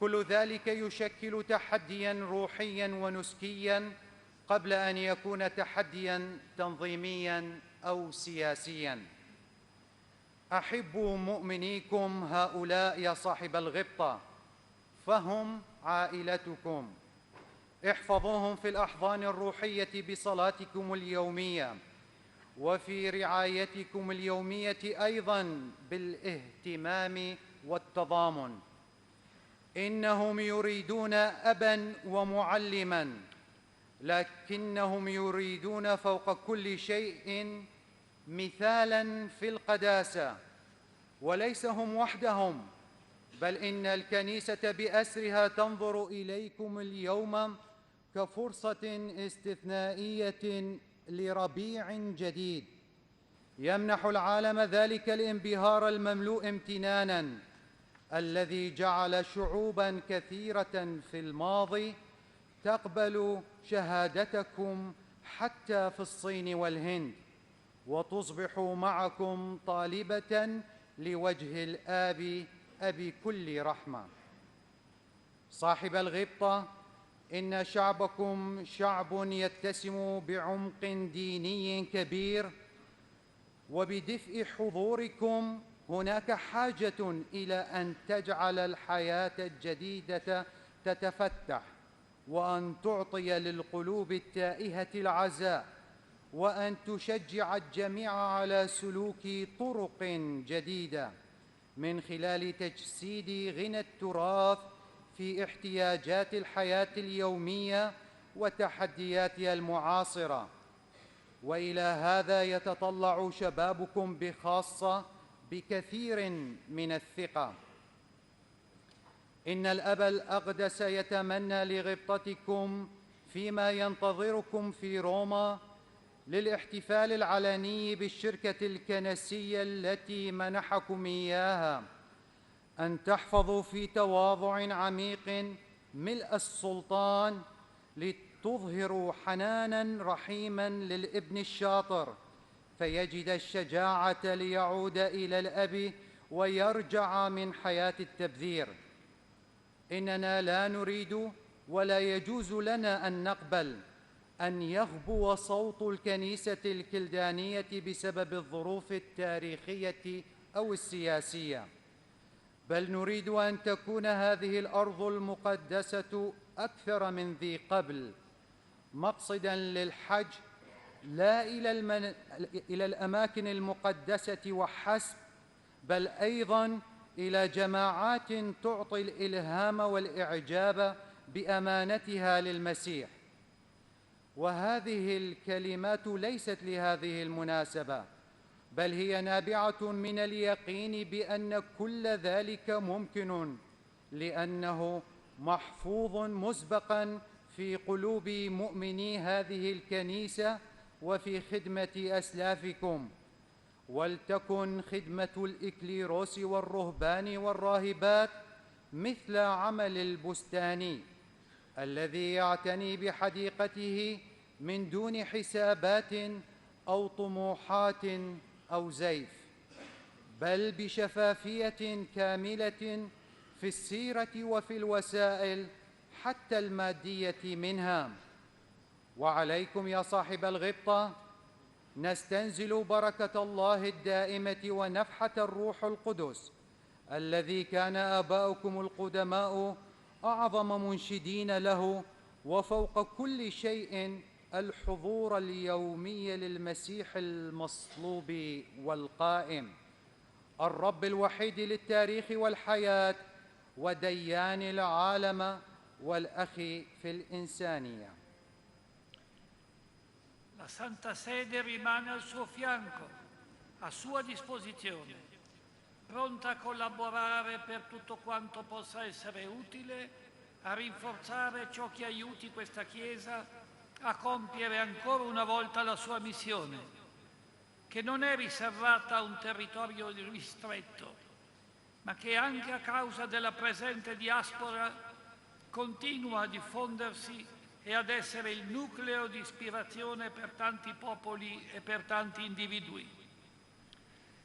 Speaker 22: كل ذلك يشكل تحدياً روحياً ونسكياً قبل أن يكون تحدياً تنظيمياً أو سياسياً. أحبوا مؤمنيكم هؤلاء يا صاحب الغبطة، فهم عائلتكم. احفظوهم في الأحضان الروحية بصلاتكم اليومية، وفي رعايتكم اليومية أيضاً بالاهتمام والتضامن. إنهم يريدون أبا ومعلما، لكنهم يريدون فوق كل شيء مثالا في القداسة. وليس هم وحدهم، بل إن الكنيسة بأسرها تنظر إليكم اليوم كفرصة استثنائية لربيع جديد يمنح العالم ذلك الانبهار المملوء امتنانا الذي جعل شعوبا كثيرة في الماضي تقبل شهادتكم حتى في الصين والهند، وتصبح معكم طالبة لوجه الآب أبي كل رحمة. صاحب الغبطة، إن شعبكم شعب يتسم بعمق ديني كبير، وبدفء حضوركم هناك حاجة إلى أن تجعل الحياة الجديدة تتفتح، وأن تعطي للقلوب التائهة العزاء، وأن تشجع الجميع على سلوك طرق جديدة من خلال تجسيد غنى التراث في احتياجات الحياة اليومية وتحدياتها المعاصرة. وإلى هذا يتطلع شبابكم بخاصة بكثير من الثقة. إن الأب الأقدس يتمنى لغبطتكم فيما ينتظركم في روما للاحتفال العلني بالشركة الكنسية التي منحكم إياها، أن تحفظوا في تواضع عميق ملء السلطان لتظهروا حناناً رحيماً للابن الشاطر، فيجد الشجاعة ليعود إلى الأب ويرجع من حياة التبذير. إننا لا نريد ولا يجوز لنا أن نقبل أن يغبو صوت الكنيسة الكلدانية بسبب الظروف التاريخية أو السياسية، بل نريد أن تكون هذه الأرض المقدسة أكثر من ذي قبل مقصداً للحج، لا إلى الأماكن المقدسة وحسب، بل أيضاً إلى جماعات تعطي الإلهام والإعجاب بأمانتها للمسيح. وهذه الكلمات ليست لهذه المناسبة، بل هي نابعة من اليقين بأن كل ذلك ممكن، لأنه محفوظ مسبقاً في قلوب مؤمني هذه الكنيسة وفي خدمة أسلافكم. ولتكن خدمة الإكليروس والرهبان والراهبات مثل عمل البستاني الذي يعتني بحديقته من دون حسابات أو طموحات أو زيف، بل بشفافية كاملة في السيرة وفي الوسائل حتى المادية منها. وعليكم يا صاحب الغبطة نستنزل بركة الله الدائمة ونفحة الروح القدس الذي كان آباؤكم القدماء أعظم منشدين له، وفوق كل شيء الحضور اليومي للمسيح المصلوب والقائم، الرب الوحيد للتاريخ والحياة وديان العالم والأخ في الإنسانية.
Speaker 21: La Santa Sede rimane al suo fianco, a sua disposizione, pronta a collaborare per tutto quanto possa essere utile a rinforzare ciò che aiuti questa Chiesa a compiere ancora una volta la sua missione, che non è riservata a un territorio ristretto, ma che anche a causa della presente diaspora continua a diffondersi e ad essere il nucleo di ispirazione per tanti popoli e per tanti individui.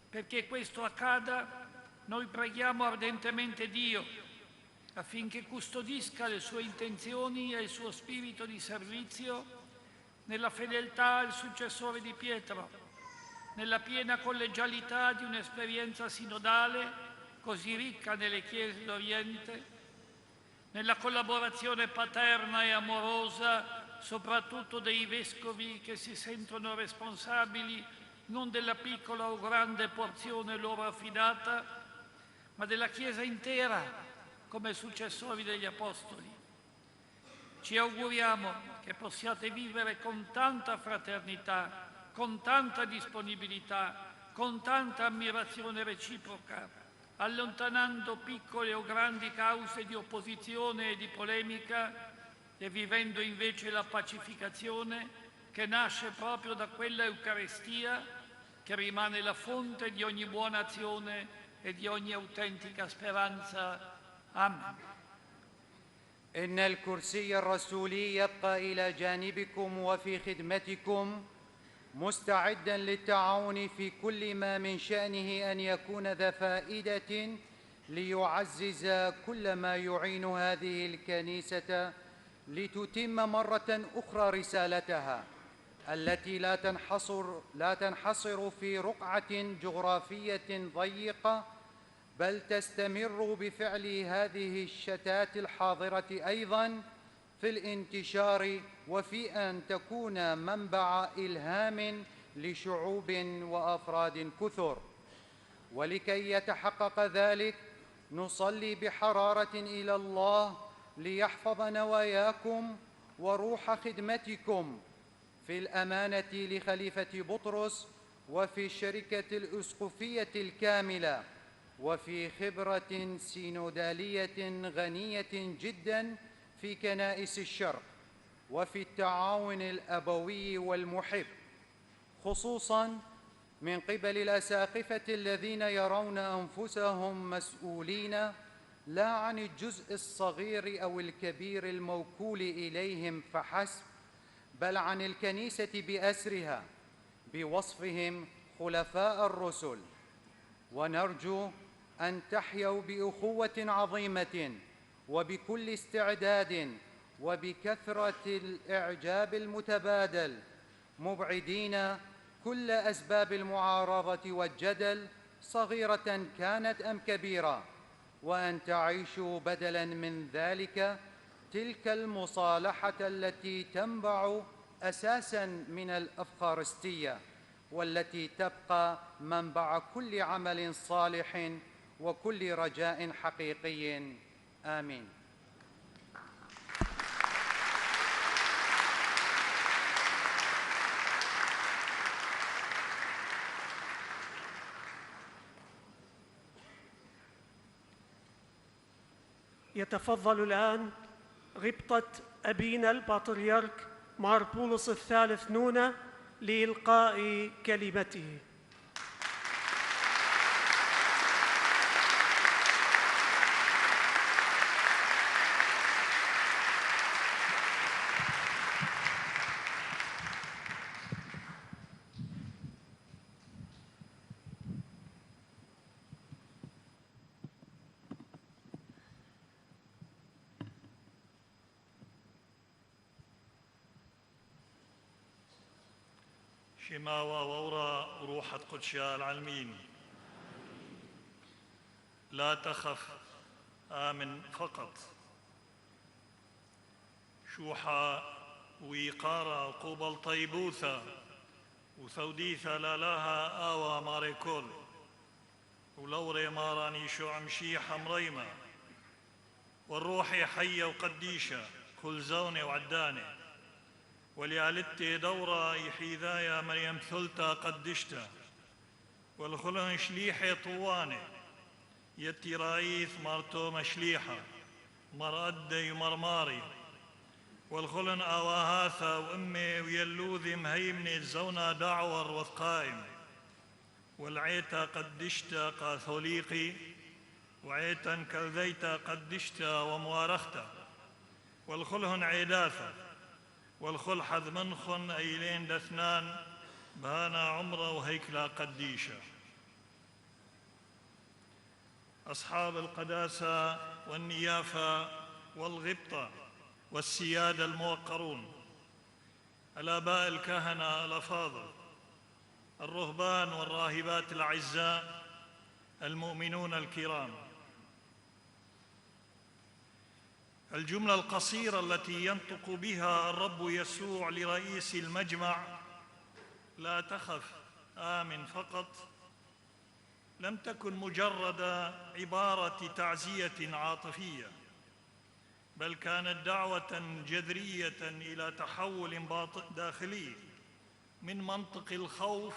Speaker 21: Perché questo accada, noi preghiamo ardentemente Dio affinché custodisca le sue intenzioni e il suo spirito di servizio nella fedeltà al successore di Pietro, nella piena collegialità di un'esperienza sinodale così ricca nelle chiese d'Oriente, nella collaborazione paterna e amorosa soprattutto dei vescovi che si sentono responsabili non della piccola o grande porzione loro affidata, ma della Chiesa intera, come successori degli Apostoli. Ci auguriamo che possiate vivere con tanta fraternità, con tanta disponibilità, con tanta ammirazione reciproca, allontanando piccole o grandi cause di opposizione e di polemica e vivendo invece la pacificazione che nasce proprio da quella Eucaristia che rimane la fonte di ogni buona azione e di ogni autentica speranza. Amen.
Speaker 22: إن الكرسي الرسولي يبقى إلى جانبكم وفي خدمتكم مستعداً للتعاون في كل ما من شأنه أن يكون ذا فائدة ليعزز كل ما يعين هذه الكنيسة لتتم مرة أخرى رسالتها التي لا تنحصر في رقعة جغرافية ضيقة، بل تستمر بفعل هذه الشتات الحاضرة أيضاً في الانتشار وفي أن تكون منبع إلهام لشعوب وأفراد كثر. ولكي يتحقق ذلك نصلي بحرارة إلى الله ليحفظ نواياكم وروح خدمتكم في الأمانة لخليفة بطرس وفي الشركة الأسقفية الكاملة وفي خبرة سينودالية غنية جداً في كنائس الشرق وفي التعاون الأبوي والمحب، خصوصاً من قبل الأساقفة الذين يرون أنفسهم مسؤولين لا عن الجزء الصغير أو الكبير الموكول إليهم فحسب، بل عن الكنيسة بأسرها بوصفهم خلفاء الرسل. ونرجو أن تحيوا بأخوة عظيمة وبكل استعداد وبكثرة الإعجاب المتبادل، مبعدين كل أسباب المعارضة والجدل صغيرة كانت أم كبيرة، وأن تعيشوا بدلاً من ذلك تلك المصالحة التي تنبع أساساً من الأفخارستية والتي تبقى منبع كل عمل صالح وكل رجاء حقيقي. آمين.
Speaker 8: يتفضل الآن غبطة أبينا البطريرك مار بولس الثالث نونة لإلقاء كلمته.
Speaker 12: شما وورا روحة قدشيا العالمين، لا تخف آمن فقط. شوحة ويقارة قوبل طيبوثة وثوديثة لا لها آوى ماريكول ولوري ماراني شو عمشي حمريمة والروحي حية وقديشة كل زونة وعدانة وليالتي دورة يحيذايا مريم ثلتا قدشتا والخلن شليحي طواني يتي رايث مرتو مشليحة مرأدي ومرماري والخلن آواهاثا وأمي ويلوذي مهيمني الزونا دعور وثقائم والعيتا قدشتا قاثوليقي وعيتا كالذيتا قدشتا وموارختا والخلهن عيداثا والخل حذ منخن أيلين دثنان بهانا عمره وهيكلا قديشة. أصحاب القداسة والنيافة والغبطة والسيادة الموقرون، الآباء الكهنة الأفاضل، الرهبان والراهبات الأعزاء، المؤمنون الكرام، الجملة القصيرة التي ينطق بها الرب يسوع لرئيس المجمع لا تخف آمن فقط لم تكن مجرد عبارة تعزية عاطفية، بل كانت دعوة جذرية إلى تحول داخلي من منطق الخوف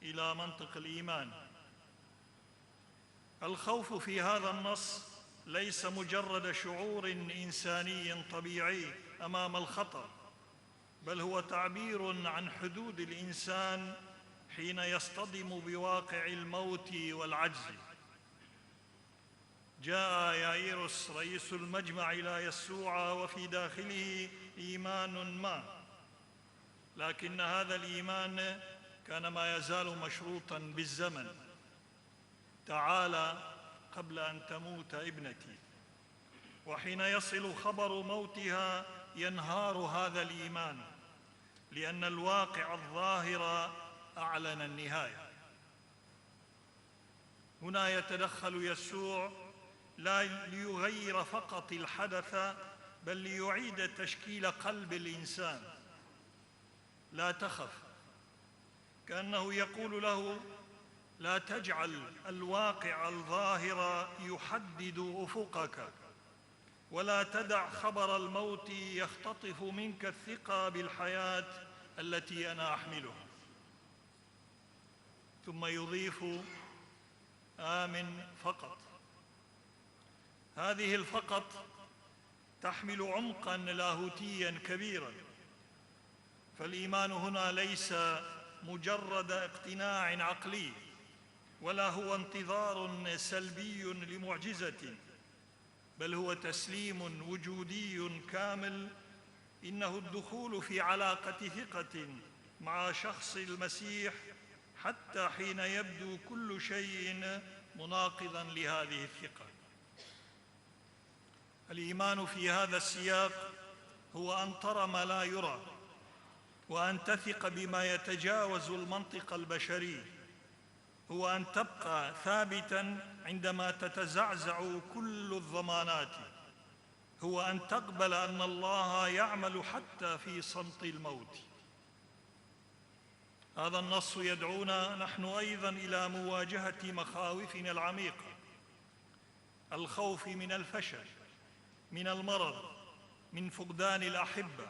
Speaker 12: إلى منطق الإيمان. الخوف في هذا النص ليس مجرد شعور إنساني طبيعي أمام الخطر، بل هو تعبير عن حدود الإنسان حين يصطدم بواقع الموت والعجز. جاء يائيروس رئيس المجمع إلى يسوع وفي داخله إيمان ما، لكن هذا الإيمان كان ما يزال مشروطاً بالزمن. تعالى قبل أن تموت ابنتي. وحين يصل خبر موتها ينهار هذا الإيمان، لأن الواقع الظاهر أعلن النهاية. هنا يتدخل يسوع لا ليغير فقط الحدث، بل ليعيد تشكيل قلب الإنسان. لا تخف، كأنه يقول له: لا تجعل الواقع الظاهر يحدد أفقك، ولا تدع خبر الموت يختطف منك الثقة بالحياة التي أنا أحملها. ثم يضيف: آمن فقط. هذه الفقط تحمل عمقاً لاهوتياً كبيراً، فالإيمان هنا ليس مجرد اقتناع عقلي، ولا هو انتظار سلبي لمعجزة، بل هو تسليم وجودي كامل. إنه الدخول في علاقة ثقة مع شخص المسيح حتى حين يبدو كل شيء مناقضاً لهذه الثقة. الإيمان في هذا السياق هو أن ترى ما لا يرى، وأن تثق بما يتجاوز المنطق البشري، هو أن تبقى ثابتاً عندما تتزعزع كل الضمانات، هو أن تقبل أن الله يعمل حتى في صمت الموت. هذا النص يدعونا نحن أيضاً إلى مواجهة مخاوفنا العميقة: الخوف من الفشل، من المرض، من فقدان الأحبة،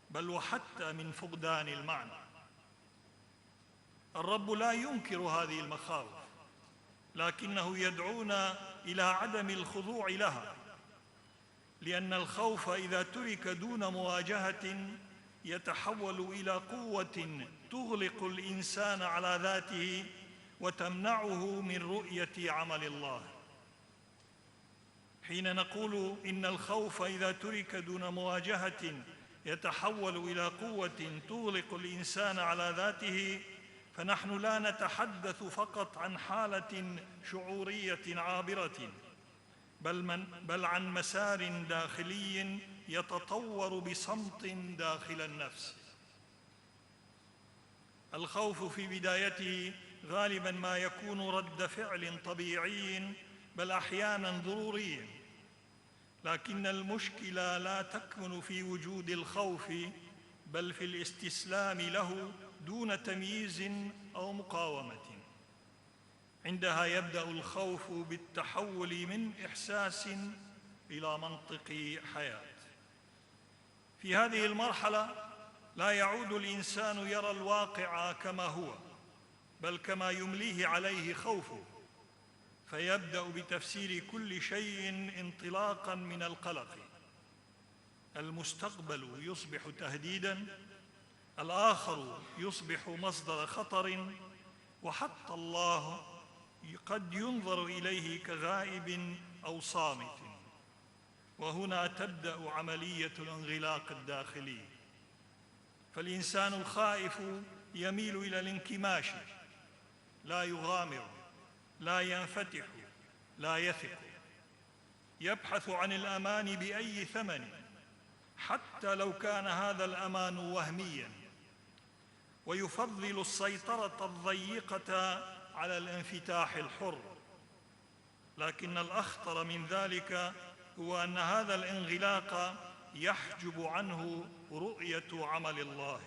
Speaker 12: بل وحتى من فقدان المعنى. الرب لا ينكر هذه المخاوف، لكنه يدعونا إلى عدم الخضوع لها، لأن الخوف إذا ترك دون مواجهة يتحول إلى قوة تغلق الإنسان على ذاته وتمنعه من رؤية عمل الله. حين نقول إن الخوف إذا ترك دون مواجهة يتحول إلى قوة تغلق الإنسان على ذاته، فنحن لا نتحدث فقط عن حالة شعورية عابرة، بل عن مسار داخلي يتطور بصمت داخل النفس. الخوف في بدايته غالباً ما يكون رد فعل طبيعي، بل أحياناً ضروري، لكن المشكلة لا تكمن في وجود الخوف، بل في الاستسلام له دون تمييز أو مقاومة. عندها يبدأ الخوف بالتحول من إحساس إلى منطق حياة. في هذه المرحلة لا يعود الإنسان يرى الواقع كما هو، بل كما يمليه عليه خوفه، فيبدأ بتفسير كل شيء انطلاقاً من القلق. المستقبل يصبح تهديداً، الآخر يصبح مصدر خطر، وحتى الله قد ينظر إليه كغائب أو صامت. وهنا تبدأ عملية الانغلاق الداخلي، فالإنسان الخائف يميل إلى الانكماش، لا يغامر، لا ينفتح، لا يثق، يبحث عن الأمان بأي ثمن، حتى لو كان هذا الأمان وهمياً، ويفضل السيطرة الضيقة على الانفتاح الحر. لكن الأخطر من ذلك هو أن هذا الانغلاق يحجب عنه رؤية عمل الله.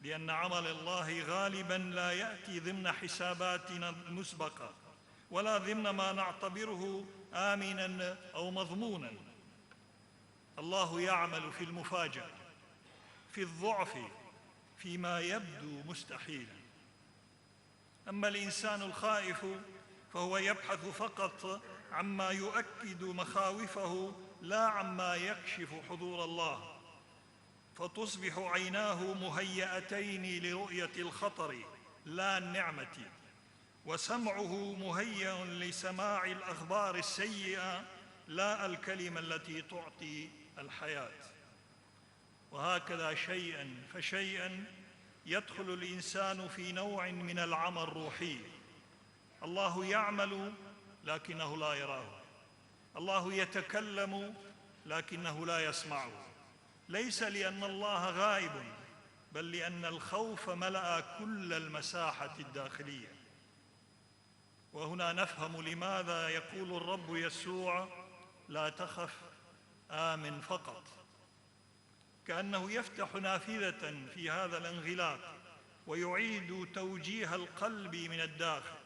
Speaker 12: لأن عمل الله غالباً لا يأتي ضمن حساباتنا المسبقة ولا ضمن ما نعتبره آمناً أو مضموناً. الله يعمل في المفاجأة، في الضعف، فيما يبدو مستحيلاً. أما الإنسان الخائف فهو يبحث فقط عما يؤكد مخاوفه لا عما يكشف حضور الله، فتصبح عيناه مهيئتين لرؤية الخطر لا النعمة، وسمعه مهيئ لسماع الأخبار السيئة لا الكلمة التي تعطي الحياة. وهكذا شيئاً فشيئاً يدخل الإنسان في نوع من العمى الروحي. الله يعمل لكنه لا يراه، الله يتكلم لكنه لا يسمعه، ليس لأن الله غائب بل لأن الخوف ملأ كل المساحة الداخلية. وهنا نفهم لماذا يقول الرب يسوع: لا تخف، آمن فقط، كأنه يفتح نافذة في هذا الانغلاق ويعيد توجيه القلب من الداخل.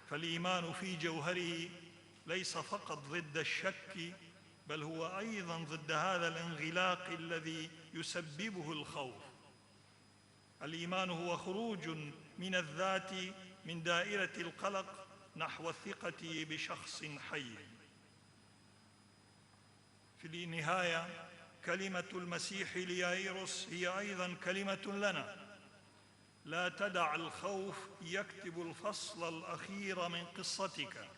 Speaker 12: فالإيمان في جوهره ليس فقط ضد الشك بل هو أيضاً ضد هذا الانغلاق الذي يسببه الخوف. الإيمان هو خروج من الذات من دائرة القلق نحو الثقة بشخص حي. في النهاية كلمة المسيح ليائيروس هي أيضاً كلمة لنا: لا تدع الخوف يكتب الفصل الأخير من قصتك.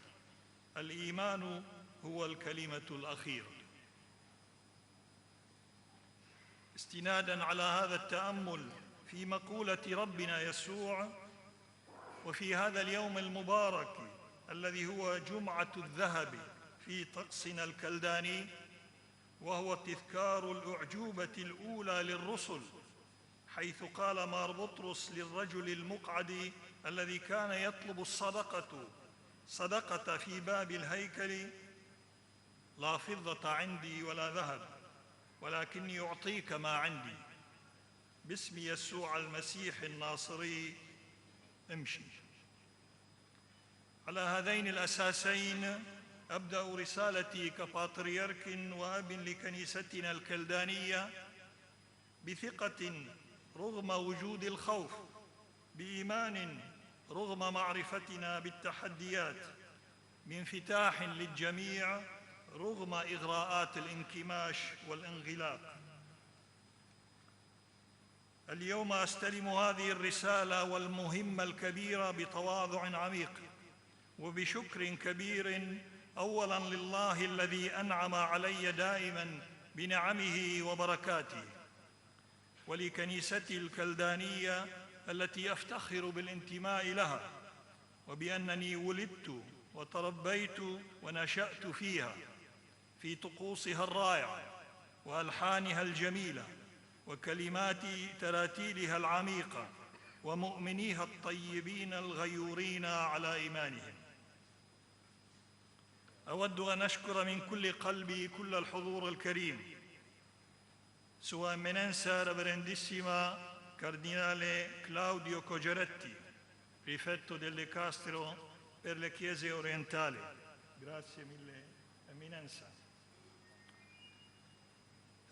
Speaker 12: الإيمان هو الكلمة الأخيرة. استناداً على هذا التأمل في مقولة ربنا يسوع، وفي هذا اليوم المبارك الذي هو جمعة الذهب في طقسنا الكلداني، وهو تذكار الأعجوبة الأولى للرسل، حيث قال مار بطرس للرجل المقعد الذي كان يطلب الصدقة في باب الهيكل: لا فضة عندي ولا ذهب، ولكني أعطيك ما عندي، باسم يسوع المسيح الناصري امشي. على هذين الأساسين أبدأ رسالتي كبطريرك وأب لكنيستنا الكلدانية، بثقة رغم وجود الخوف، بإيمان رغم معرفتنا بالتحديات، بانفتاح للجميع رغم إغراءات الانكماش والانغلاق. اليوم أستلم هذه الرسالة والمهمة الكبيرة بتواضع عميق وبشكر كبير، أولاً لله الذي أنعم علي دائماً بنعمه وبركاته، ولكنيستي الكلدانية التي أفتخر بالانتماء لها، وبأنني ولدت وتربيت ونشأت فيها، في طقوسها الرائعة وألحانها الجميلة وكلمات تراتيلها العميقة ومؤمنيها الطيبين الغيورين على إيمانهم. أود أن أشكر من كل قلبي كل الحضور الكريم: Sua Eminenza Reverendissima Cardinale Claudio Cogeretti, prefetto dell'Ecastro per le Chiese orientali. Grazie mille, Eminenza.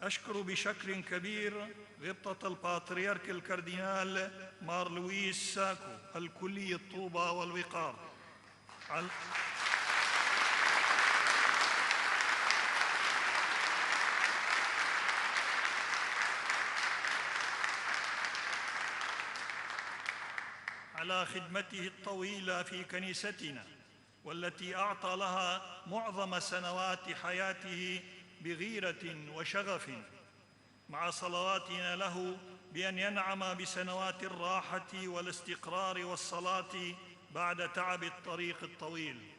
Speaker 12: أشكر بشكل كبير غبطة البطريرك الكاردينال مار لويس ساكو الكلي الطوبة والوقار على خدمته الطويلة في كنيستنا، والتي أعطى لها معظم سنوات حياته بغيرة وشغف، مع صلواتنا له بأن ينعم بسنوات الراحة والاستقرار والصلاة بعد تعب الطريق الطويل.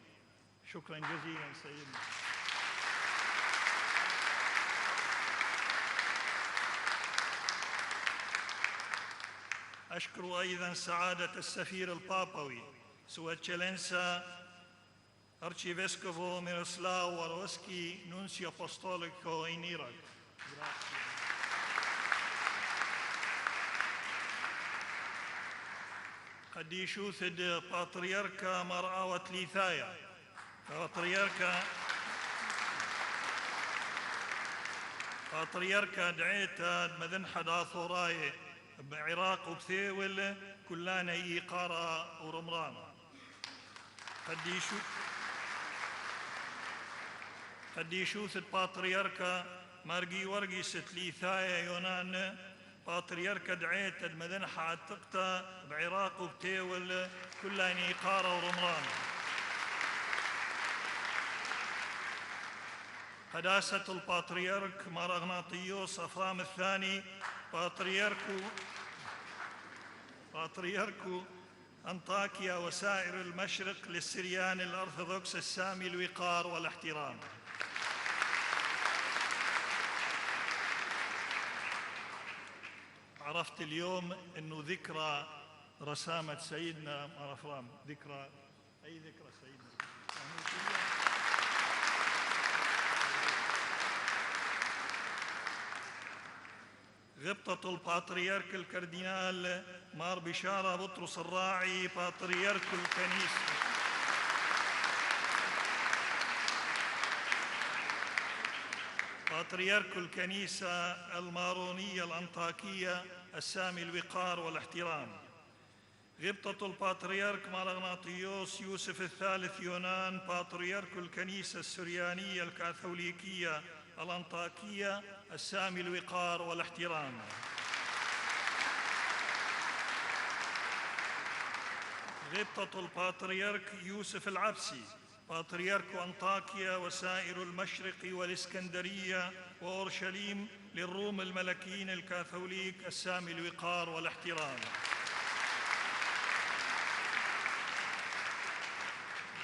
Speaker 12: شكراً جزيلاً سيدنا. أشكر أيضاً سعادة السفير البابوي Sua Eccellenza Arcivescovo Miroslav Warowski, Nuncio Apostolico in Iraq. Grazie. قديشوثد باتريركا مرأة ليثايا باتريركا دعيتا مذن حدا ثوراي بعراق وبثيول كلانا يقارا ورمران قديشوثد باتريركا مارجي ورقي ستليثايا يونان باتريركا دعيتا مذن حاتقتا بعراق وبثيول كلانا يقارا ورمران قداسة البطريرك مار أغناطيوس أفرام الثاني بطريرك أنطاكيا وسائر المشرق للسريان الأرثوذكس السامي الوقار والاحترام. عرفت اليوم أنه ذكرى رسامة سيدنا مار أفرام، ذكرى أي ذكرى سيدنا؟ غبطة البطريرك الكردينال مار بشارة بطرس الراعي بطريرك الكنيسة بطريرك الكنيسة المارونية الأنطاكية السامي الوقار والاحترام. غبطة البطريرك مار أغناطيوس يوسف الثالث يونان بطريرك الكنيسة السريانية الكاثوليكية الأنطاكية السامي الوقار والاحترام. غبطة البطريرك يوسف العبسي بطريرك أنطاكيا وسائر المشرق والإسكندرية وأورشليم للروم الملكيين الكاثوليك السامي الوقار والاحترام.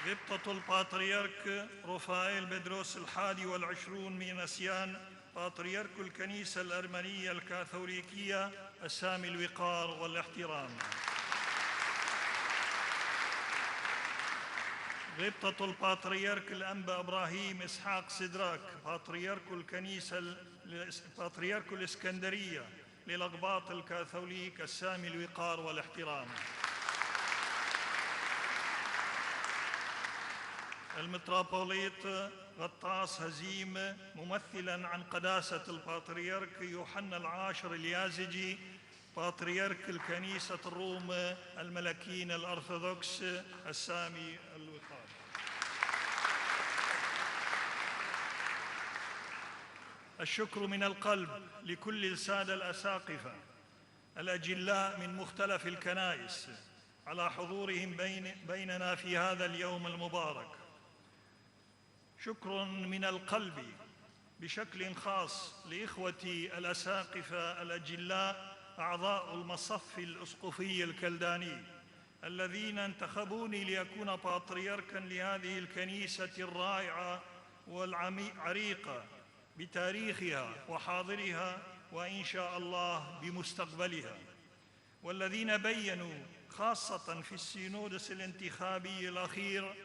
Speaker 12: غبطة البطريرك رفائيل بدروس الحادي والعشرون من أسيان بطريرك الكنيسة الأرمنية الكاثوليكية السامي الوقار والاحترام. غبطة البطريرك الأنبا إبراهيم إسحاق سدراك بطريرك الكنيسة بطريرك الإسكندرية للأقباط الكاثوليك السامي الوقار والاحترام. المتروبوليت غطاس هزيم ممثلا عن قداسة البطريرك يوحنا العاشر اليازجي بطريرك الكنيسة الروم الملكيين الأرثوذكس السامي الوقار. الشكر من القلب لكل السادة الأساقفة الأجلاء من مختلف الكنائس على حضورهم بيننا في هذا اليوم المبارك. شكر من القلب بشكل خاص لإخوتي الأساقفة الأجلاء أعضاء المصف الأسقفي الكلداني الذين انتخبوني لأكون بطريركا لهذه الكنيسة الرائعة والعريقة بتاريخها وحاضرها وإن شاء الله بمستقبلها، والذين بيّنوا خاصة في السينودس الانتخابي الأخير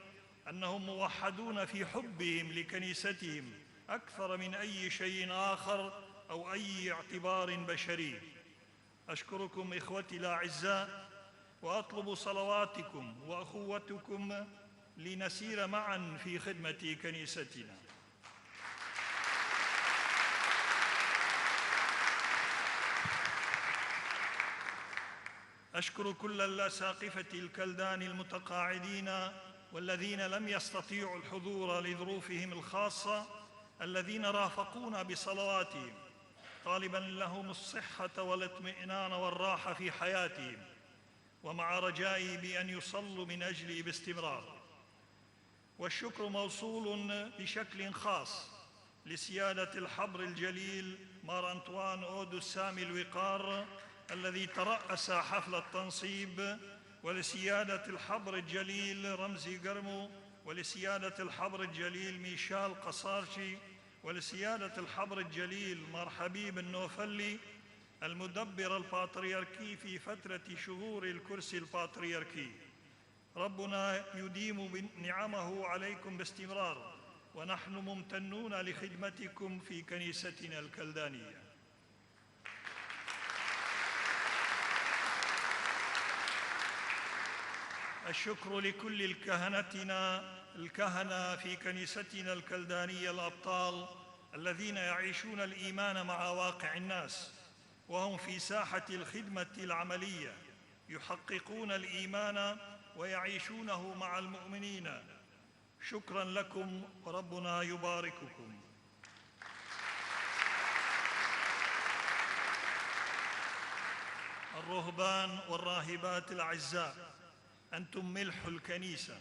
Speaker 12: أنهم موحدون في حبهم لكنيستهم أكثر من أي شيء آخر أو أي اعتبار بشري. أشكركم إخوتي الأعزاء وأطلب صلواتكم وأخوتكم لنسير معا في خدمة كنيستنا. أشكر كل الأساقفة الكلدان المتقاعدين والذين لم يستطيعوا الحضور لظروفهم الخاصة الذين رافقونا بصلواتهم طالبا لهم الصحة والاطمئنان والراحة في حياتهم ومع رجائي بأن يصلوا من أجلي باستمرار. والشكر موصول بشكل خاص لسيادة الحبر الجليل مار أنطوان أودو السامي الوقار الذي ترأس حفل التنصيب، ولسيادة الحبر الجليل رمزي قرمو، ولسيادة الحبر الجليل ميشال قصارشي، ولسيادة الحبر الجليل مار حبيب النوفلي المدبر البطريركي في فترة شهور الكرسي البطريركي. ربنا يديم نعمه عليكم باستمرار ونحن ممتنون لخدمتكم في كنيستنا الكلدانية. الشكر لكل الكهنة في كنيستنا الكلدانية الأبطال الذين يعيشون الإيمان مع واقع الناس، وهم في ساحة الخدمة العملية يحققون الإيمان ويعيشونه مع المؤمنين. شكرا لكم وربنا يبارككم. الرهبان والراهبات الأعزاء، أنتم ملح الكنيسة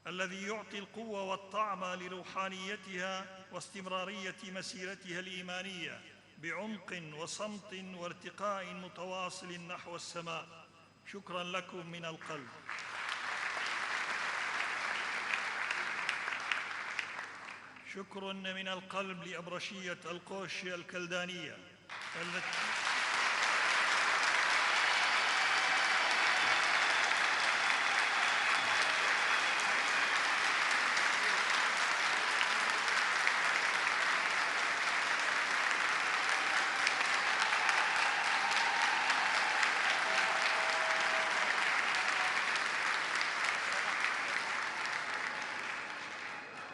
Speaker 12: الذي يعطي القوة والطعم لروحانيتها واستمرارية مسيرتها الإيمانية بعمق وصمت وارتقاء متواصل نحو السماء. شكرا لكم من القلب. شكر من القلب لأبرشية القوش الكلدانية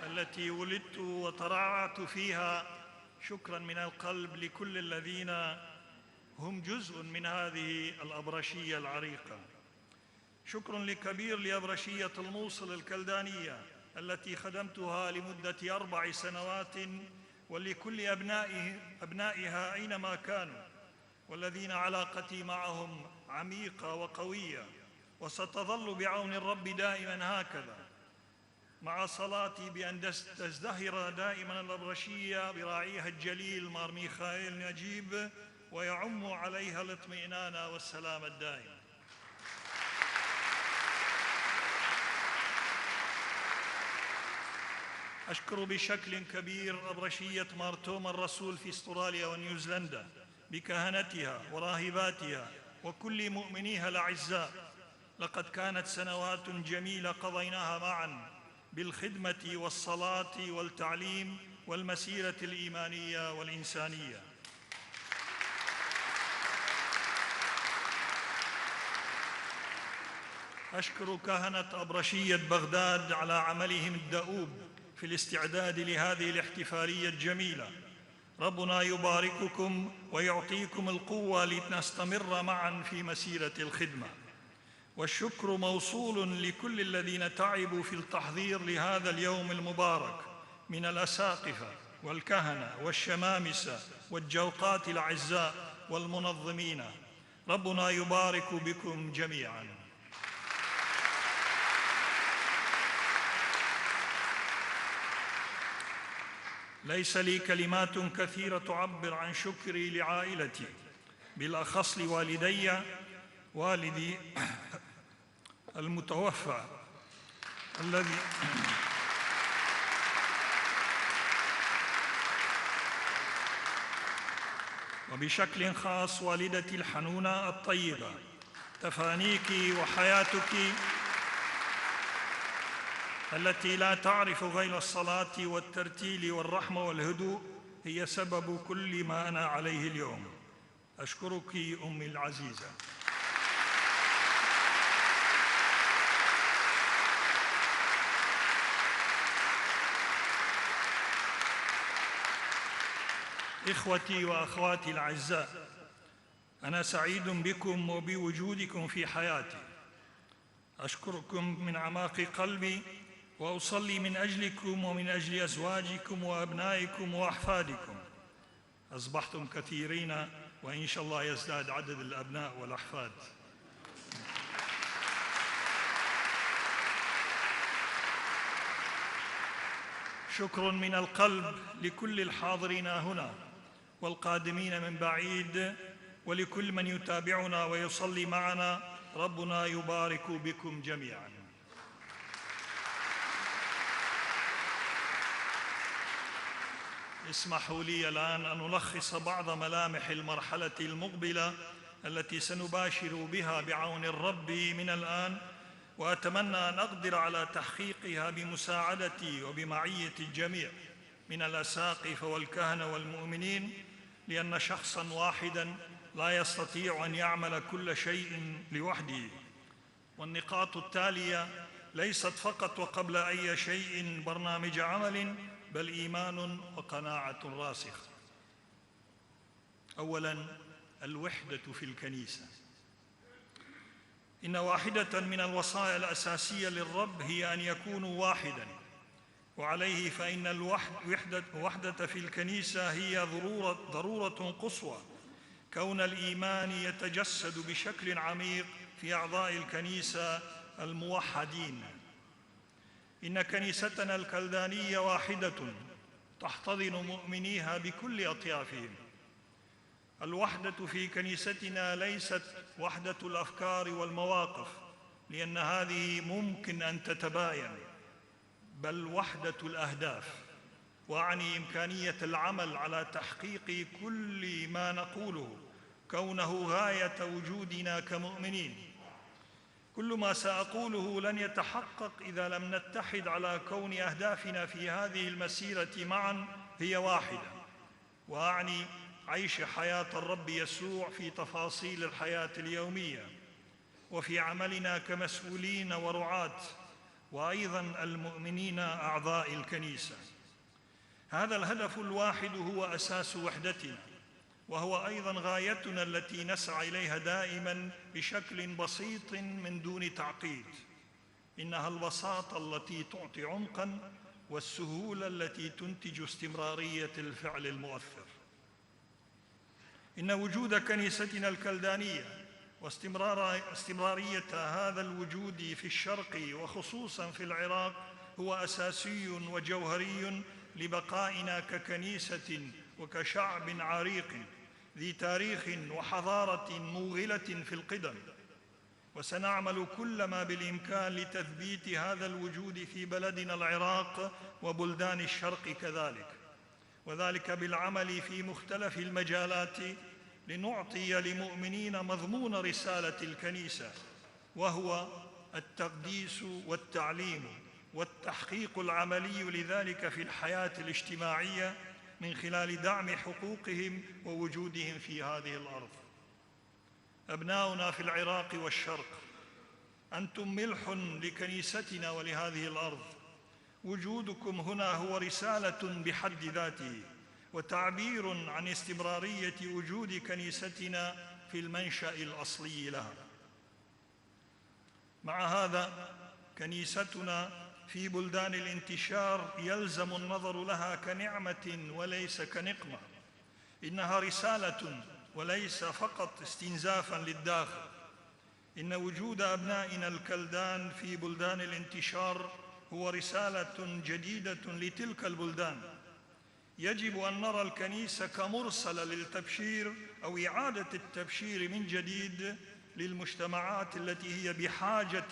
Speaker 12: التي ولدت وترعرعت فيها. شكرا من القلب لكل الذين هم جزء من هذه الأبرشية العريقة. شكر كبير لأبرشية الموصل الكلدانية التي خدمتها لمدة 4 سنوات، ولكل أبنائها أينما كانوا، والذين علاقتي معهم عميقة وقوية، وستظل بعون الرب دائما هكذا، مع صلاتي بأن تزدهر دائما الأبرشية براعيها الجليل مار ميخائيل نجيب، ويعم عليها الاطمئنان والسلام الدائم. أشكر بشكل كبير أبرشية مار توما الرسول في أستراليا ونيوزيلندا بكهنتها وراهباتها وكل مؤمنيها الأعزاء. لقد كانت سنوات جميلة قضيناها معا بالخدمة والصلاة والتعليم والمسيرة الإيمانية والإنسانية. أشكر كهنة أبرشية بغداد على عملهم الدؤوب في الاستعداد لهذه الاحتفالية الجميلة. ربنا يبارككم ويعطيكم القوة لنستمر معا في مسيرة الخدمة. والشكر موصول لكل الذين تعبوا في التحضير لهذا اليوم المبارك من الأساقفة والكهنة والشمامسة والجوقات الأعزاء والمنظمين. ربنا يبارك بكم جميعا. ليس لي كلمات كثيرة تعبر عن شكري لعائلتي، بالأخص لوالدي، والدي المتوفى الذي وبشكل خاص والدتي الحنونة الطيبة. تفانيك وحياتك التي لا تعرف غير الصلاة والترتيل والرحمة والهدوء هي سبب كل ما أنا عليه اليوم. أشكرك أمي العزيزة. إخوتي وأخواتي الأعزاء، أنا سعيد بكم وبوجودكم في حياتي. أشكركم من أعماق قلبي، وأصلي من أجلكم ومن أجل أزواجكم وأبنائكم وأحفادكم. أصبحتم كثيرين، وإن شاء الله يزداد عدد الأبناء والأحفاد. شكر من القلب لكل الحاضرين هنا والقادمين من بعيد، ولكل من يتابعنا ويصلي معنا. ربنا يبارك بكم جميعا. اسمحوا لي الآن أن ألخص بعض ملامح المرحلة المقبلة التي سنباشر بها بعون الرب من الآن، وأتمنى أن أقدر على تحقيقها بمساعدتي وبمعية الجميع من الأساقفة والكهنة والمؤمنين، لأن شخصاً واحداً لا يستطيع أن يعمل كل شيء لوحده، والنقاط التالية ليست فقط وقبل أي شيء برنامج عمل، بل إيمان وقناعة راسخة. أولاً، الوحدة في الكنيسة. إن واحدة من الوصايا الأساسية للرب هي أن يكونوا واحداً، وعليه فإن الوحدة في الكنيسة هي ضرورة قصوى، كون الإيمان يتجسد بشكل عميق في أعضاء الكنيسة الموحدين. إن كنيستنا الكلدانية واحدة تحتضن مؤمنيها بكل أطيافهم. الوحدة في كنيستنا ليست وحدة الأفكار والمواقف، لأن هذه ممكن أن تتباين، بل وحدة الأهداف، وأعني إمكانية العمل على تحقيق كل ما نقوله، كونه غاية وجودنا كمؤمنين. كل ما سأقوله لن يتحقق إذا لم نتحد على كون أهدافنا في هذه المسيرة معا هي واحدة، وأعني عيش حياة الرب يسوع في تفاصيل الحياة اليومية، وفي عملنا كمسؤولين ورعاة، وأيضاً المؤمنين أعضاء الكنيسة. هذا الهدف الواحد هو أساس وحدتنا، وهو أيضاً غايتنا التي نسعى إليها دائماً بشكل بسيط من دون تعقيد. إنها البساطة التي تعطي عمقاً، والسهولة التي تنتج استمرارية الفعل المؤثر. إن وجود كنيستنا الكلدانية واستمرارية هذا الوجود في الشرق وخصوصاً في العراق هو أساسي وجوهري لبقائنا ككنيسة وكشعب عريق ذي تاريخ وحضارة موغلة في القدم. وسنعمل كل ما بالإمكان لتثبيت هذا الوجود في بلدنا العراق وبلدان الشرق كذلك، وذلك بالعمل في مختلف المجالات لنعطي لمؤمنين مضمون رسالة الكنيسة، وهو التقديس والتعليم والتحقيق العملي لذلك في الحياة الاجتماعية من خلال دعم حقوقهم ووجودهم في هذه الأرض. أبناؤنا في العراق والشرق، أنتم ملح لكنيستنا ولهذه الأرض. وجودكم هنا هو رسالة بحد ذاته، وتعبير عن استمرارية وجود كنيستنا في المنشأ الأصلي لها. مع هذا، كنيستنا في بلدان الانتشار يلزم النظر لها كنعمة وليس كنقمة. إنها رسالة وليس فقط استنزافاً للداخل. إن وجود أبنائنا الكلدان في بلدان الانتشار هو رسالة جديدة لتلك البلدان. يجب أن نرى الكنيسة كمرسلة للتبشير أو إعادة التبشير من جديد للمجتمعات التي هي بحاجة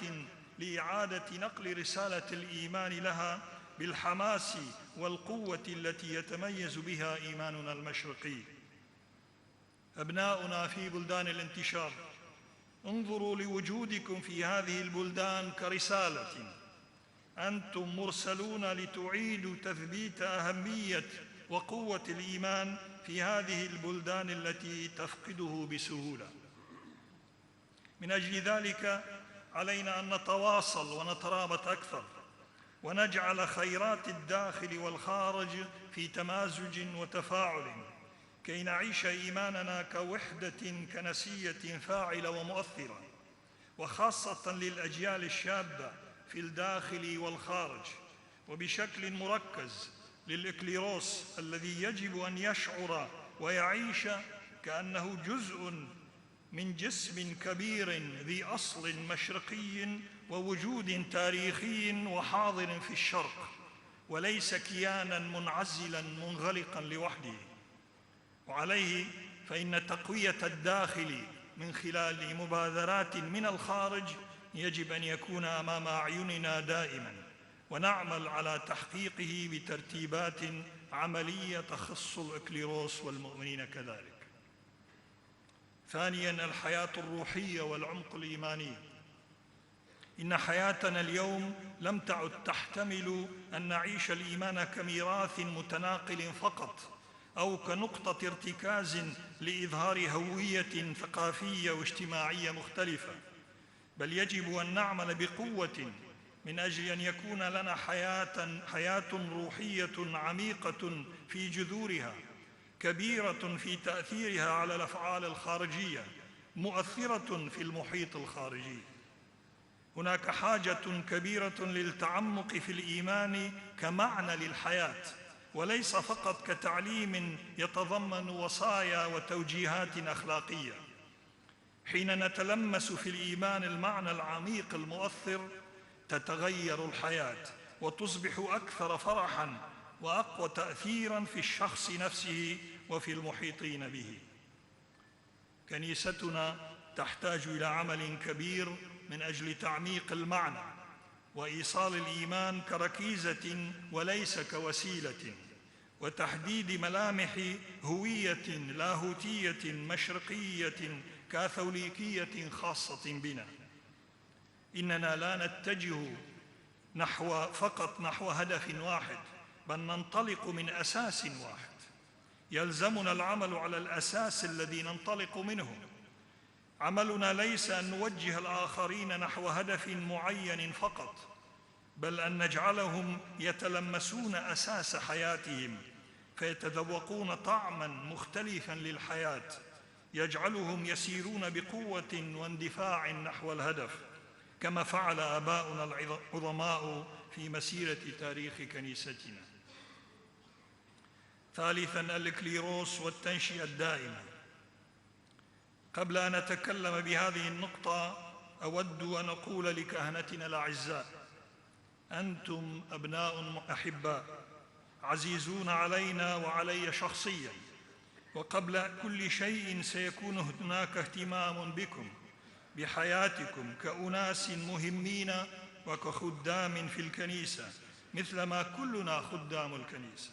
Speaker 12: لإعادة نقل رسالة الإيمان لها بالحماس والقوة التي يتميز بها إيماننا المشرقي. أبناؤنا في بلدان الانتشار، انظروا لوجودكم في هذه البلدان كرسالة. أنتم مرسلون لتعيدوا تثبيت أهمية وقوة الإيمان في هذه البلدان التي تفقده بسهولة. من أجل ذلك علينا أن نتواصل ونترابط أكثر، ونجعل خيرات الداخل والخارج في تمازج وتفاعل، كي نعيش إيماننا كوحدة كنسية فاعلة ومؤثرة، وخاصة للأجيال الشابة في الداخل والخارج، وبشكل مركز للإكليروس الذي يجب أن يشعر ويعيش كأنه جزء من جسم كبير ذي أصل مشرقي ووجود تاريخي وحاضر في الشرق، وليس كياناً منعزلاً منغلقاً لوحده. وعليه فإن تقوية الداخل من خلال مبادرات من الخارج يجب أن يكون أمام أعيننا دائماً، ونعمل على تحقيقه بترتيبات عملية تخص الإكليروس والمؤمنين كذلك. ثانياً، الحياة الروحية والعمق الإيماني. إن حياتنا اليوم لم تعد تحتمل أن نعيش الإيمان كميراث متناقل فقط، أو كنقطة ارتكاز لإظهار هوية ثقافية واجتماعية مختلفة. بل يجب أن نعمل بقوة من أجل أن يكون لنا حياة روحية عميقة في جذورها، كبيرة في تأثيرها على الأفعال الخارجية، مؤثرة في المحيط الخارجي. هناك حاجة كبيرة للتعمق في الإيمان كمعنى للحياة، وليس فقط كتعليم يتضمن وصايا وتوجيهات أخلاقية. حين نتلمس في الإيمان المعنى العميق المؤثر تتغير الحياة وتصبح أكثر فرحاً وأقوى تأثيراً في الشخص نفسه وفي المحيطين به. كنيستنا تحتاج إلى عمل كبير من أجل تعميق المعنى وإيصال الإيمان كركيزة وليس كوسيلة، وتحديد ملامح هوية لاهوتية مشرقية كاثوليكية خاصة بنا. إننا لا نتجه فقط نحو هدف واحد، بل ننطلق من أساس واحد. يلزمنا العمل على الأساس الذي ننطلق منه. عملنا ليس أن نوجه الآخرين نحو هدف معين فقط، بل أن نجعلهم يتلمسون أساس حياتهم فيتذوقون طعماً مختلفاً للحياة يجعلهم يسيرون بقوة واندفاع نحو الهدف، كما فعل آباؤنا العظماء في مسيرة تاريخ كنيستنا. ثالثاً، الإكليروس والتنشئة الدائمة. قبل أن أتكلم بهذه النقطة أود أن أقول لكهنتنا الأعزاء: أنتم أبناء أحباء عزيزون علينا وعلي شخصياً، وقبل كل شيء سيكون هناك اهتمام بكم بحياتكم كأناس مهمين وكخدام في الكنيسة، مثلما كلنا خدام الكنيسة،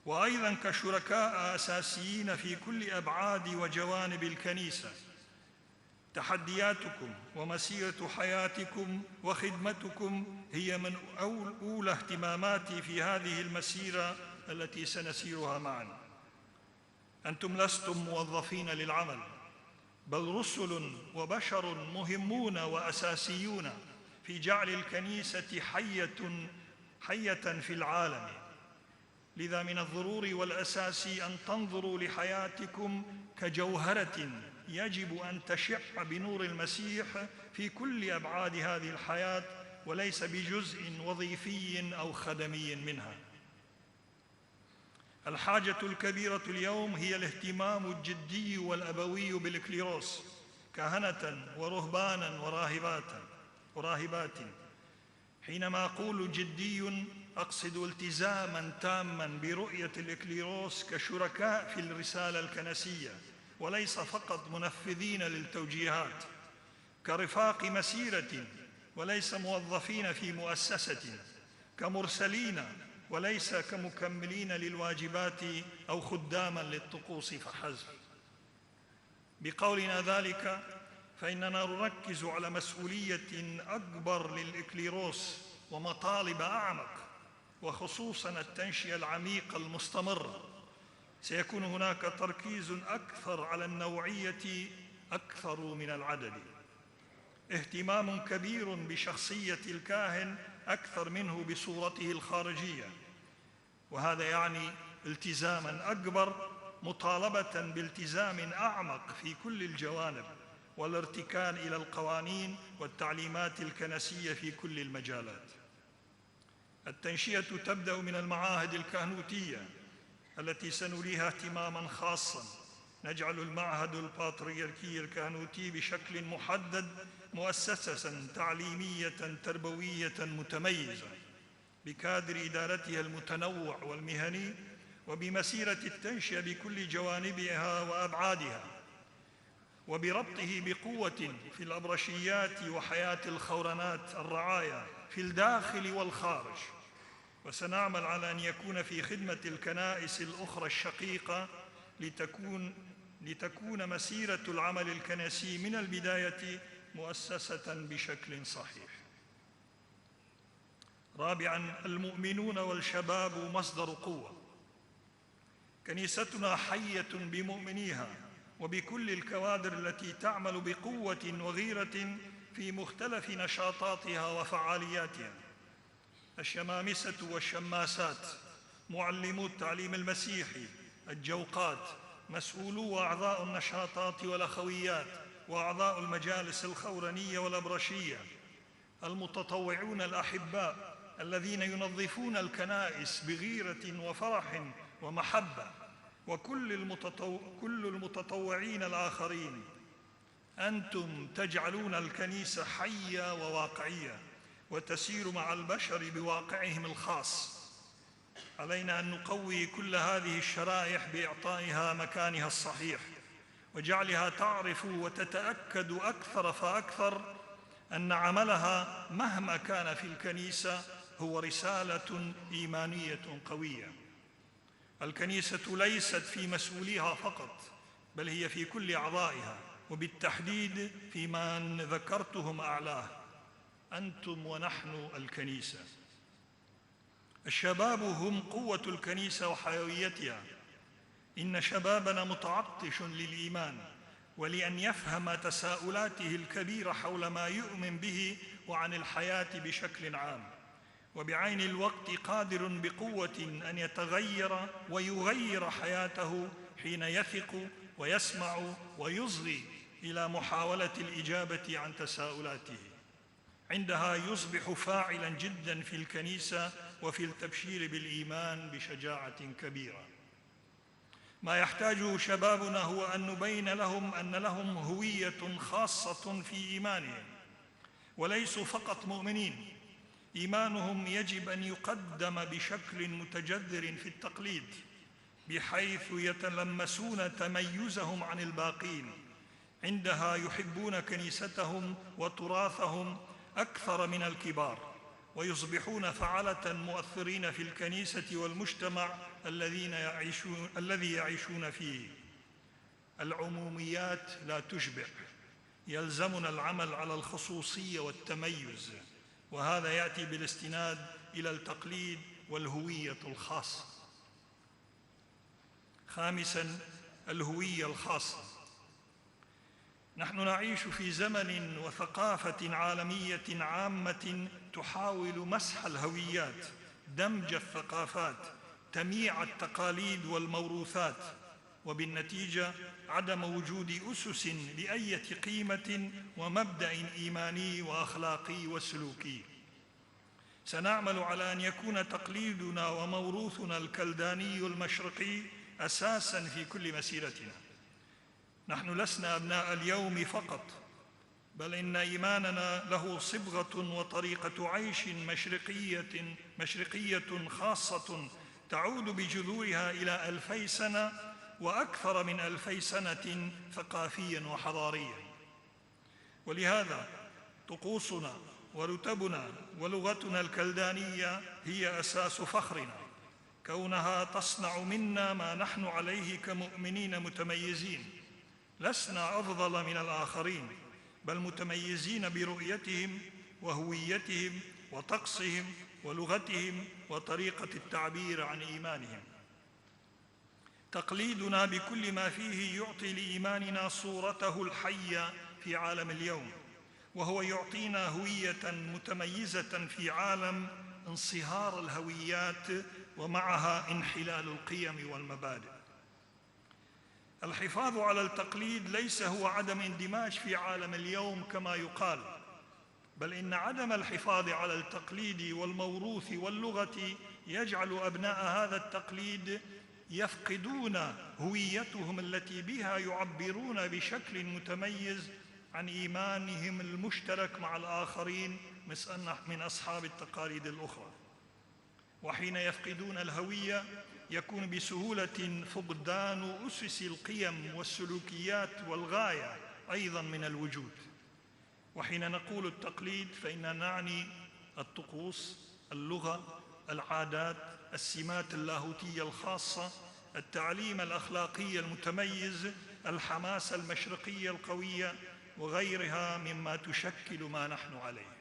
Speaker 12: وأيضاً كشركاء أساسيين في كل أبعاد وجوانب الكنيسة. تحدياتكم ومسيرة حياتكم وخدمتكم هي من أولى اهتماماتي في هذه المسيرة التي سنسيرها معاً. أنتم لستم موظفين للعمل، بل رسل وبشر مهمون وأساسيون في جعل الكنيسة حية في العالم. لذا من الضروري والأساس أن تنظروا لحياتكم كجوهرة يجب أن تشع بنور المسيح في كل أبعاد هذه الحياة، وليس بجزء وظيفي أو خدمي منها. الحاجة الكبيرة اليوم هي الاهتمام الجدي والأبوي بالإكليروس كهنة ورهبانا وراهبات. حينما أقول جدي أقصد التزاماً تاماً برؤية الإكليروس كشركاء في الرسالة الكنسية، وليس فقط منفذين للتوجيهات، كرفاق مسيرة وليس موظفين في مؤسسة، كمرسلين وليس كمكملين للواجبات أو خداماً للطقوس فحسب. بقولنا ذلك فإننا نركز على مسؤولية أكبر للإكليروس ومطالب أعمق، وخصوصاً التنشئة العميقة المستمرة. سيكون هناك تركيز أكثر على النوعية أكثر من العدد، اهتمام كبير بشخصية الكاهن أكثر منه بصورته الخارجية، وهذا يعني التزاماً أكبر، مطالبة بالتزام أعمق في كل الجوانب، والارتكان إلى القوانين والتعليمات الكنسية في كل المجالات. التنشئة تبدأ من المعاهد الكهنوتية التي سنوليها اهتماماً خاصاً. نجعل المعهد البطريركي الكهنوتي بشكل محدد مؤسسة تعليمية تربوية متميزة بكادر إدارتها المتنوع والمهني، وبمسيرة التنشئة بكل جوانبها وأبعادها، وبربطه بقوة في الأبرشيات وحياة الخورنات الرعايا في الداخل والخارج. وسنعمل على أن يكون في خدمة الكنائس الأخرى الشقيقة لتكون مسيرة العمل الكنسي من البداية مؤسسة بشكل صحيح. رابعاً، المؤمنون والشباب مصدر قوة. كنيستنا حية بمؤمنيها وبكل الكوادر التي تعمل بقوة وغيرة في في مختلف نشاطاتها وفعالياتها. الشمامسة والشماسات، معلمو التعليم المسيحي، الجوقات، مسؤولو وأعضاء النشاطات والأخويات وأعضاء المجالس الخورنية والأبرشية، المتطوعون الأحباء الذين ينظفون الكنائس بغيرة وفرح ومحبة، وكل المتطوعين الآخرين. أنتم تجعلون الكنيسة حية وواقعية وتسير مع البشر بواقعهم الخاص. علينا أن نقوي كل هذه الشرائح بإعطائها مكانها الصحيح وجعلها تعرف وتتأكد أكثر فأكثر أن عملها مهما كان في الكنيسة هو رسالة إيمانية قوية. الكنيسة ليست في مسؤوليها فقط، بل هي في كل أعضائها، وبالتحديد في من ذكرتهم أعلاه: أنتم ونحن الكنيسة. الشباب هم قوة الكنيسة وحيويتها. إن شبابنا متعطش للإيمان ولأن يفهم تساؤلاته الكبيرة حول ما يؤمن به وعن الحياة بشكل عام، وبعين الوقت قادر بقوة أن يتغير ويغير حياته حين يثق ويسمع ويصغي إلى محاولة الإجابة عن تساؤلاته. عندها يصبح فاعلاً جداً في الكنيسة وفي التبشير بالإيمان بشجاعة كبيرة. ما يحتاجه شبابنا هو أن نبين لهم أن لهم هوية خاصة في إيمانهم، وليسوا فقط مؤمنين. إيمانهم يجب أن يقدم بشكل متجذر في التقليد، بحيث يتلمسون تميزهم عن الباقين. عندها يحبون كنيستهم وتراثهم أكثر من الكبار، ويصبحون فعالة مؤثرين في الكنيسة والمجتمع الذي يعيشون فيه. العموميات لا تشبع، يلزمنا العمل على الخصوصية والتميز، وهذا يأتي بالاستناد إلى التقليد والهوية الخاصة. خامساً، الهوية الخاصة. نحن نعيش في زمن وثقافة عالمية عامة تحاول مسح الهويات، دمج الثقافات، تمييع التقاليد والموروثات، وبالنتيجة عدم وجود أسس لأي قيمة ومبدأ إيماني وأخلاقي وسلوكي. سنعمل على أن يكون تقليدنا وموروثنا الكلداني المشرقي أساساً في كل مسيرتنا. نحن لسنا أبناء اليوم فقط، بل إن إيماننا له صبغة وطريقة عيش مشرقية خاصة تعود بجذورها إلى 2000 سنة وأكثر من 2000 سنة ثقافياً وحضارياً. ولهذا طقوسنا ورتبنا ولغتنا الكلدانية هي أساس فخرنا، كونها تصنع منا ما نحن عليه كمؤمنين متميزين. لسنا أفضل من الآخرين، بل متميزين برؤيتهم وهويتهم وطقسهم ولغتهم وطريقة التعبير عن إيمانهم. تقليدنا بكل ما فيه يعطي لإيماننا صورته الحية في عالم اليوم، وهو يعطينا هوية متميزة في عالم انصهار الهويات ومعها انحلال القيم والمبادئ. الحفاظ على التقليد ليس هو عدم اندماج في عالم اليوم كما يقال، بل إن عدم الحفاظ على التقليد والموروث واللغة يجعل أبناء هذا التقليد يفقدون هويتهم التي بها يعبرون بشكل متميز عن إيمانهم المشترك مع الآخرين من أصحاب التقاليد الأخرى. وحين يفقدون الهوية يكون بسهولة فقدان أسس القيم والسلوكيات والغاية أيضاً من الوجود. وحين نقول التقليد فإننا نعني الطقوس، اللغة، العادات، السمات اللاهوتية الخاصة، التعليم الأخلاقي المتميز، الحماسة المشرقية القوية، وغيرها مما تشكل ما نحن عليه.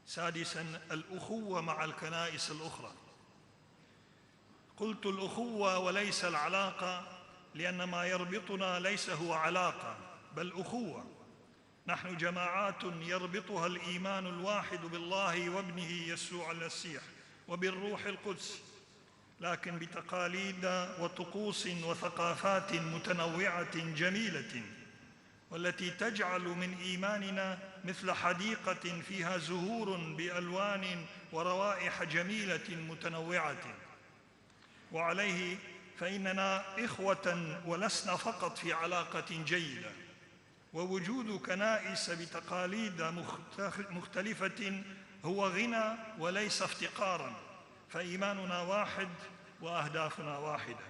Speaker 12: سادساً، الأخوة مع الكنائس الأخرى. قلت الأخوة وليس العلاقة، لأن ما يربطنا ليس هو علاقة بل أخوة. نحن جماعات يربطها الإيمان الواحد بالله وابنه يسوع المسيح وبالروح القدس، لكن بتقاليد وطقوس وثقافات متنوعة جميلة، والتي تجعل من إيماننا مثل حديقة فيها زهور بألوان وروائح جميلة متنوعة. وعليه فإننا إخوة ولسنا فقط في علاقة جيدة، ووجود كنائس بتقاليد مختلفة هو غنى وليس افتقاراً، فإيماننا واحد وأهدافنا واحدة.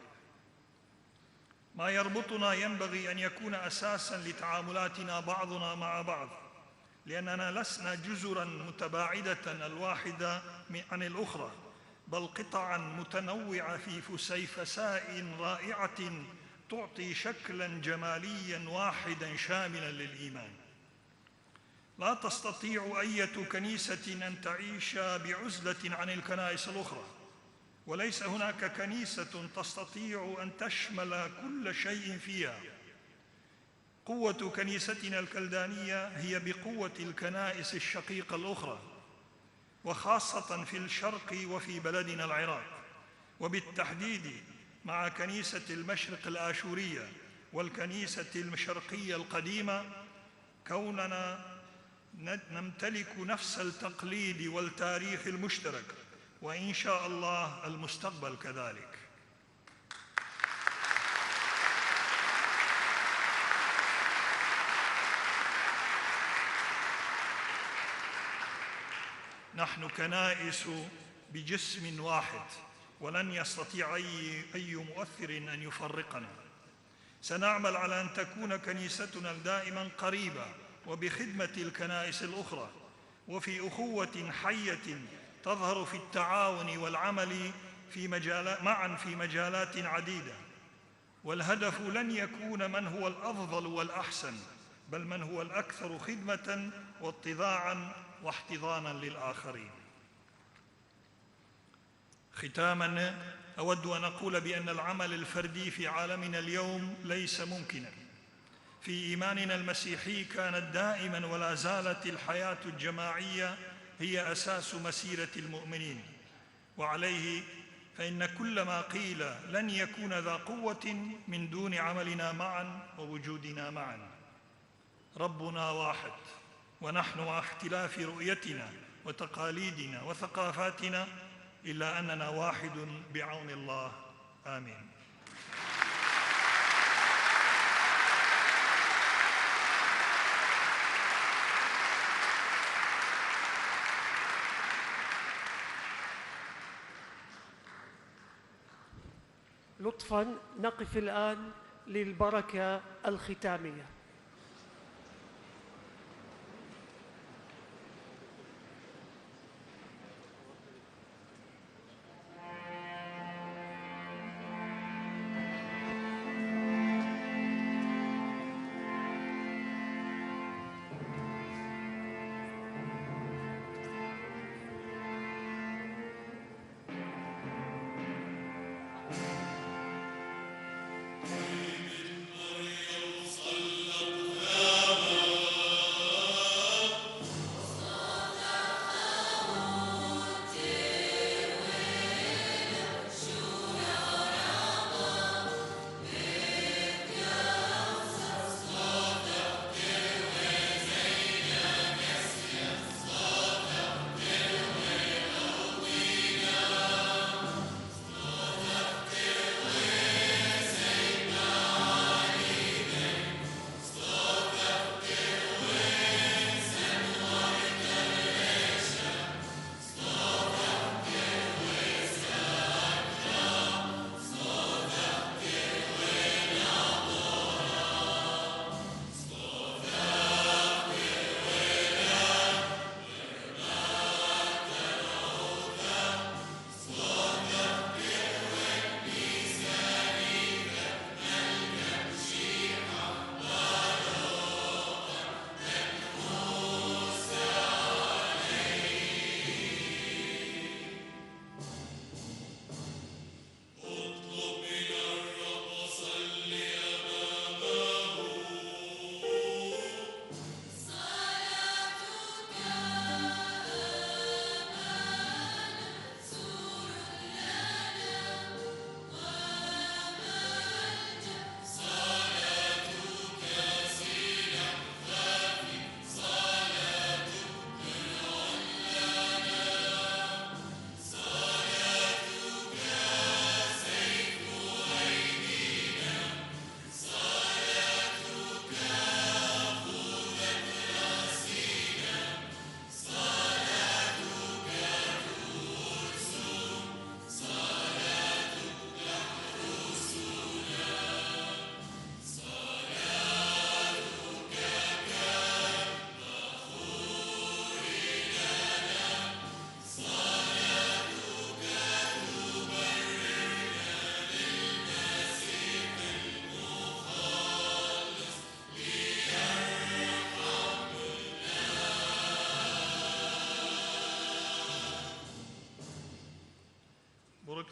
Speaker 12: ما يربطنا ينبغي أن يكون أساساً لتعاملاتنا بعضنا مع بعض، لأننا لسنا جزراً متباعدة الواحدة عن الأخرى، بل قطعاً متنوعة في فسيفساء رائعة تعطي شكلاً جمالياً واحداً شاملاً للإيمان. لا تستطيع أي كنيسة أن تعيش بعزلة عن الكنائس الأخرى، وليس هناك كنيسة تستطيع أن تشمل كل شيء فيها. قوة كنيستنا الكلدانية هي بقوة الكنائس الشقيقة الأخرى، وخاصة في الشرق وفي بلدنا العراق، وبالتحديد مع كنيسة المشرق الآشورية والكنيسة الشرقية القديمة، كوننا نمتلك نفس التقليد والتاريخ المشترك، وإن شاء الله المستقبل كذلك. نحن كنائس بجسم واحد، ولن يستطيع أي مؤثر أن يفرقنا. سنعمل على أن تكون كنيستنا دائما قريبة وبخدمة الكنائس الأخرى، وفي أخوة حية تظهر في التعاون والعمل معا في مجالات عديدة. والهدف لن يكون من هو الأفضل والأحسن، بل من هو الأكثر خدمة واتضاعا واحتضانا للآخرين. ختاماً، أود أن أقول بأن العمل الفردي في عالمنا اليوم ليس ممكناً. في إيماننا المسيحي كانت دائماً ولا زالت الحياة الجماعية هي أساس مسيرة المؤمنين، وعليه فإن كل ما قيل لن يكون ذا قوة من دون عملنا معاً ووجودنا معاً. ربنا واحد، ونحن مع اختلاف رؤيتنا وتقاليدنا وثقافاتنا إلا أننا واحد بعون الله. آمين.
Speaker 8: لطفاً نقف الآن للبركة الختامية.
Speaker 2: صلى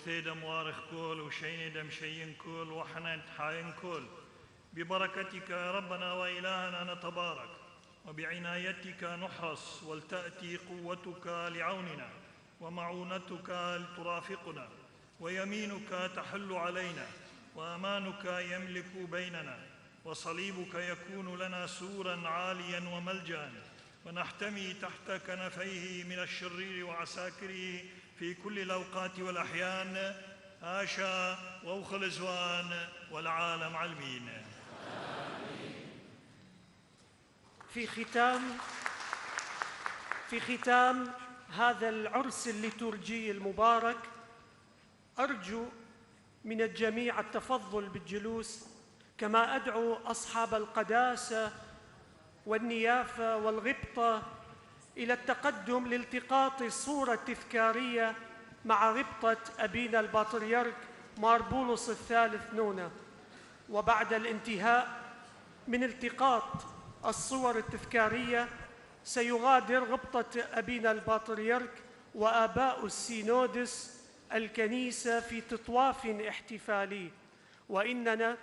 Speaker 12: وثيدا موارخ كل وشين دمشين كل وحنان حاين كل ببركتك يا ربنا وإلهنا نتبارك وبعنايتك نحرس ولتأتي قوتك لعوننا ومعونتك لترافقنا ويمينك تحل علينا وأمانك يملك بيننا وصليبك يكون لنا سورا عاليا وملجأ ونحتمي تحت كنفيه من الشرير وعساكره في كل الأوقات والأحيان آشا وأوخل الزوان والعالم علمين.
Speaker 8: في ختام هذا العرس الليتورجي المبارك أرجو من الجميع التفضل بالجلوس، كما أدعو أصحاب القداسة والنيافة والغبطة إلى التقدم لالتقاط صورة تذكارية مع غبطة أبينا البطريرك مار بولس الثالث نونا. وبعد الانتهاء من التقاط الصور التذكارية سيغادر غبطة أبينا البطريرك وآباء السينودس الكنيسة في تطواف احتفالي، وإننا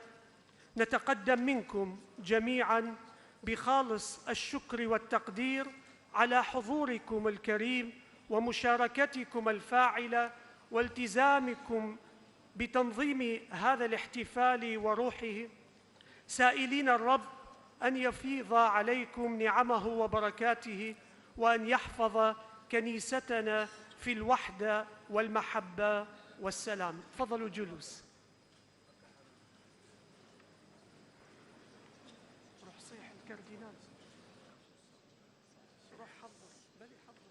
Speaker 8: نتقدم منكم جميعاً بخالص الشكر والتقدير على حضوركم الكريم ومشاركتكم الفاعلة والتزامكم بتنظيم هذا الاحتفال وروحه، سائلين الرب أن يفيض عليكم نعمه وبركاته وأن يحفظ كنيستنا في الوحدة والمحبة والسلام. تفضلوا جلوس. روح صيح الكاردينال، روح حضر بلي حضر.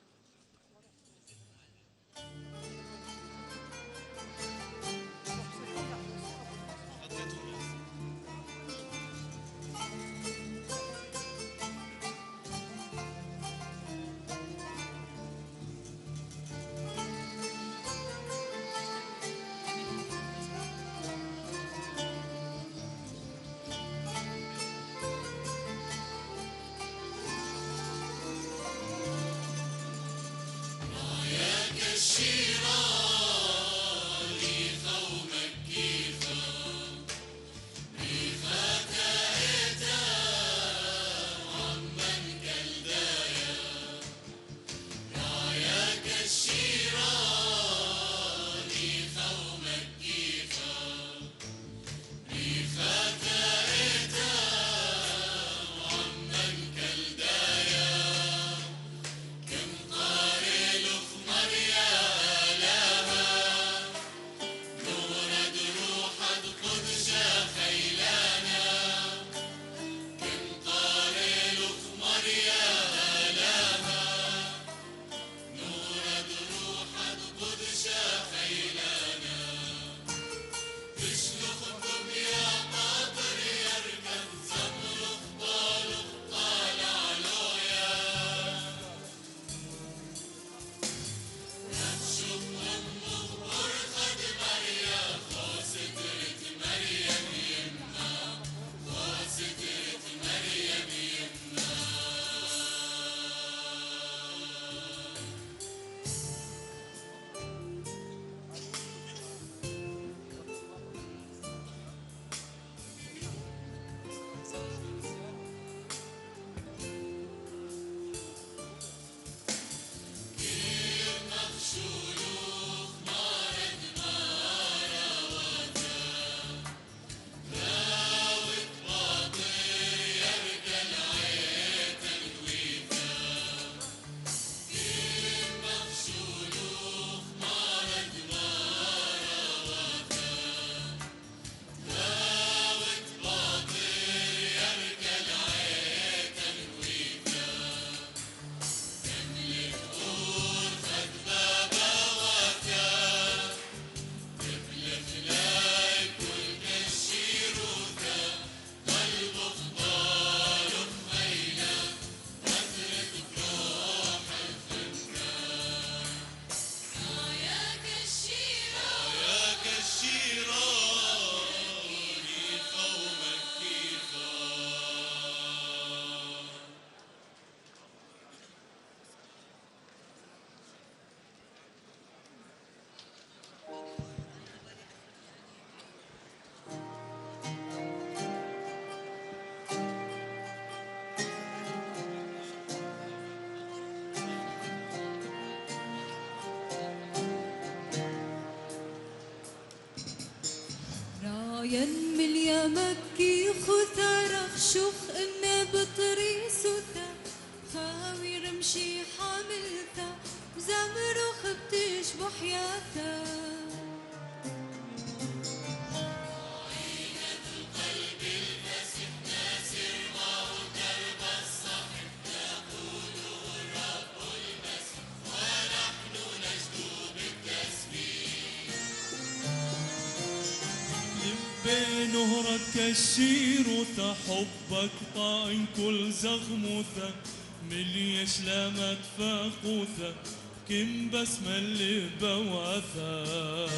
Speaker 2: ينمل يا مكي خثار خشوخ إما بطريسوتا خاوي رمشي حاملتا زمرو خبتش بحياتا
Speaker 3: نهرك كالشيروثة حبك طاين كل زغموثة ملي شلامة فاقوثة كم بسمة اللي بواثة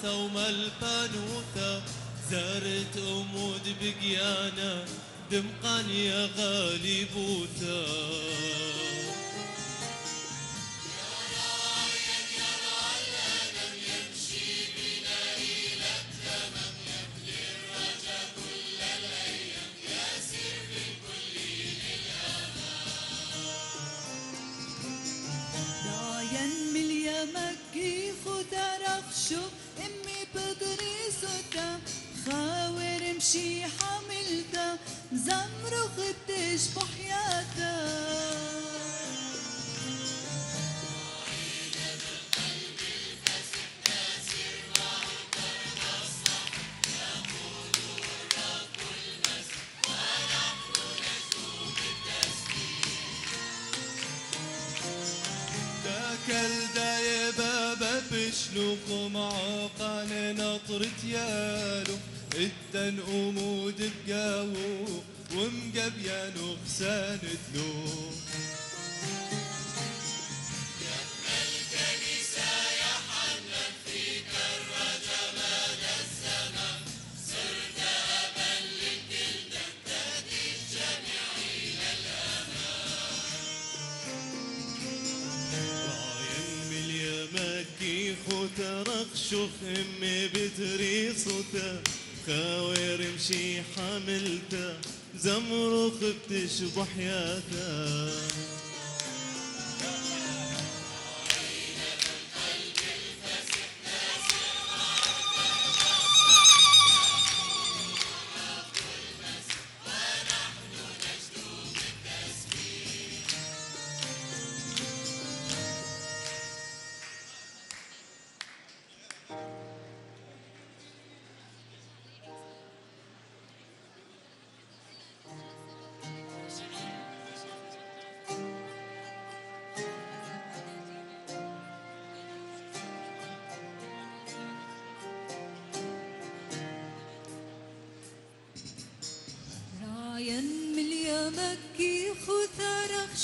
Speaker 3: وما البنوثة زارت أمود بقيانا دمقان يا غالبوثة
Speaker 2: خاور مشي حملتا زمرو خدش بحياتا
Speaker 3: كالدا بابا بشلوق معاقان نطرت يالو التن أمود بقاو ومقب يا نقسان تلو
Speaker 23: يا الكنيسة يا حنا فيك الرجاء الزمن صرت أبا للكل تهدي الجميع إلى الأمان
Speaker 3: راين مليا مكي خوترق شوخ امي بتري صوتا خاوير مشي حملتا زمرق بتشبح حياتا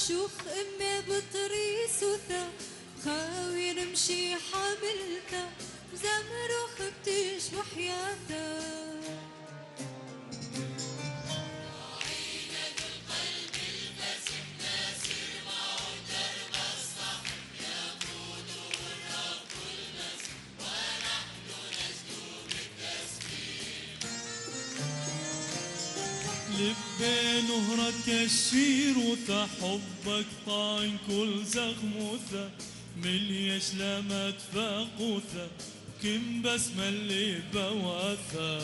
Speaker 2: شوخ امي بطريسوثة خاوي نمشي حاملتا زمرو خبتش بحياتا
Speaker 3: لبي نهرك كالشيروثة حبك طاين كل زغموثة ملي شلامة فاقوثة كم بسمة اللي بواثة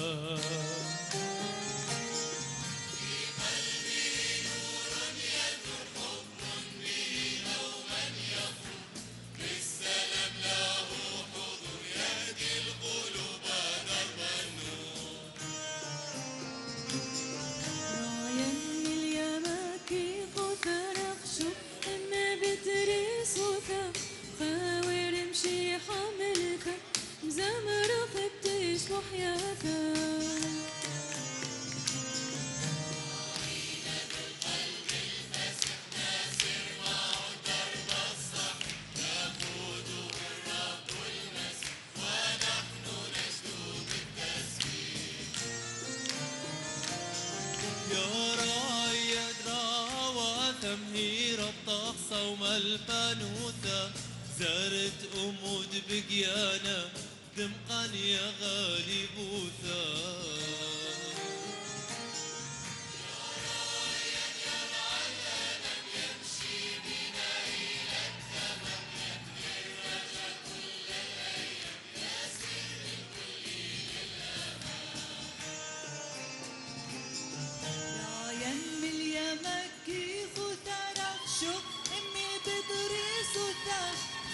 Speaker 3: يا راية دراوة ثمهير الطخ صوم الفانوثة زارت أمود بقيانة دمقا يا غالي بوثا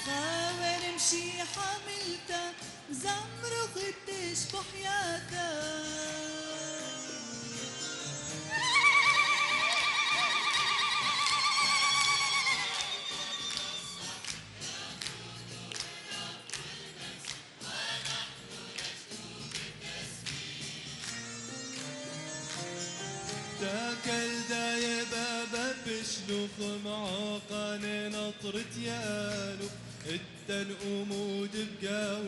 Speaker 2: خاور مشي حملتا زمرق تشبح حياتا
Speaker 3: تاكل داي بابا بشلوخ معاقان نطرت يالو التن أمود بقاو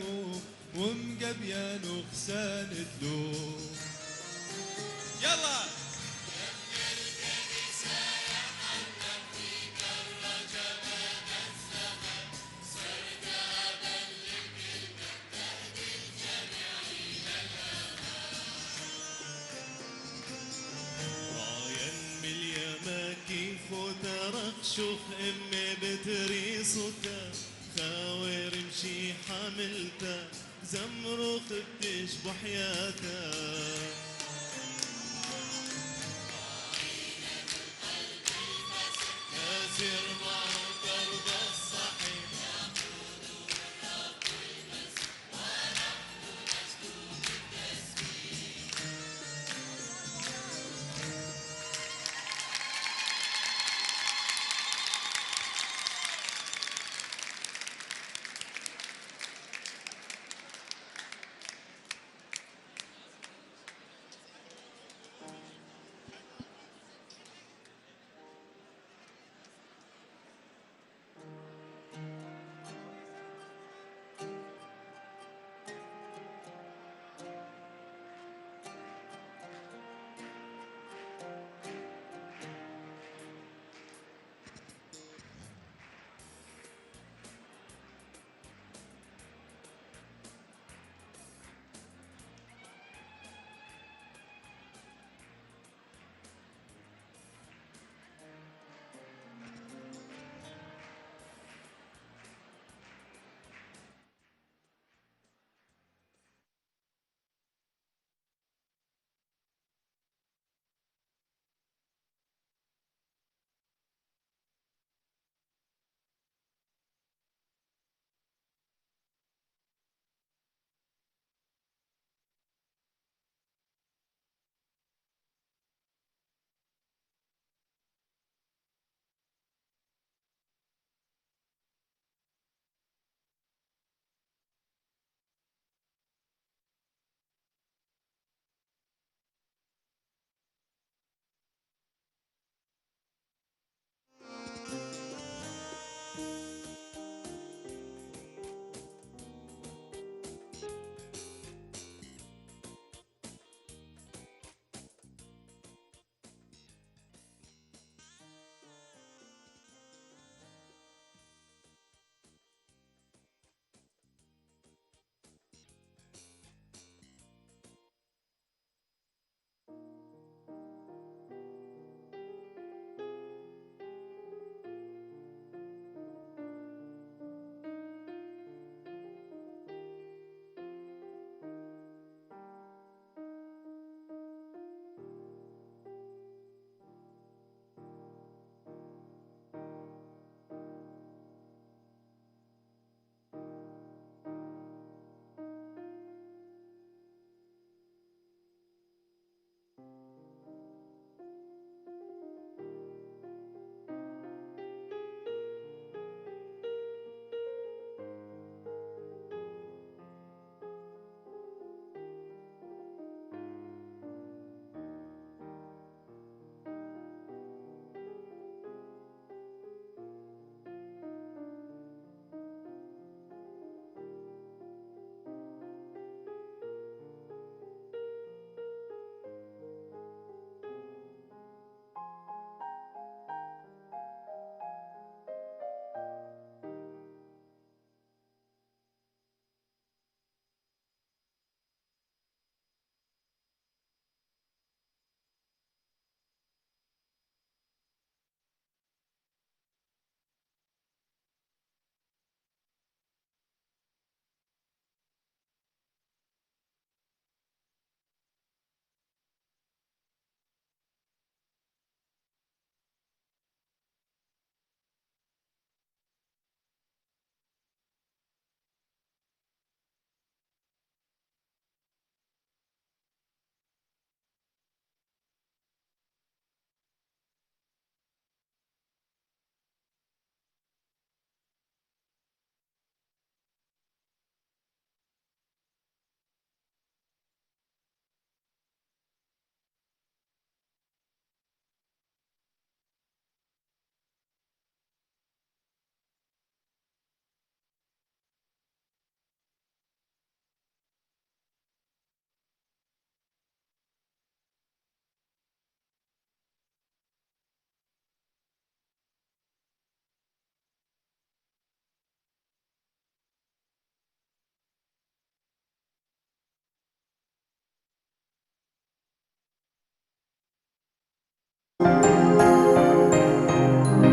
Speaker 3: ومقبيان وخسان الدو يلا شوخ امي بتري صوتا خاور مشي حملتا زمرق بتشبه حياتا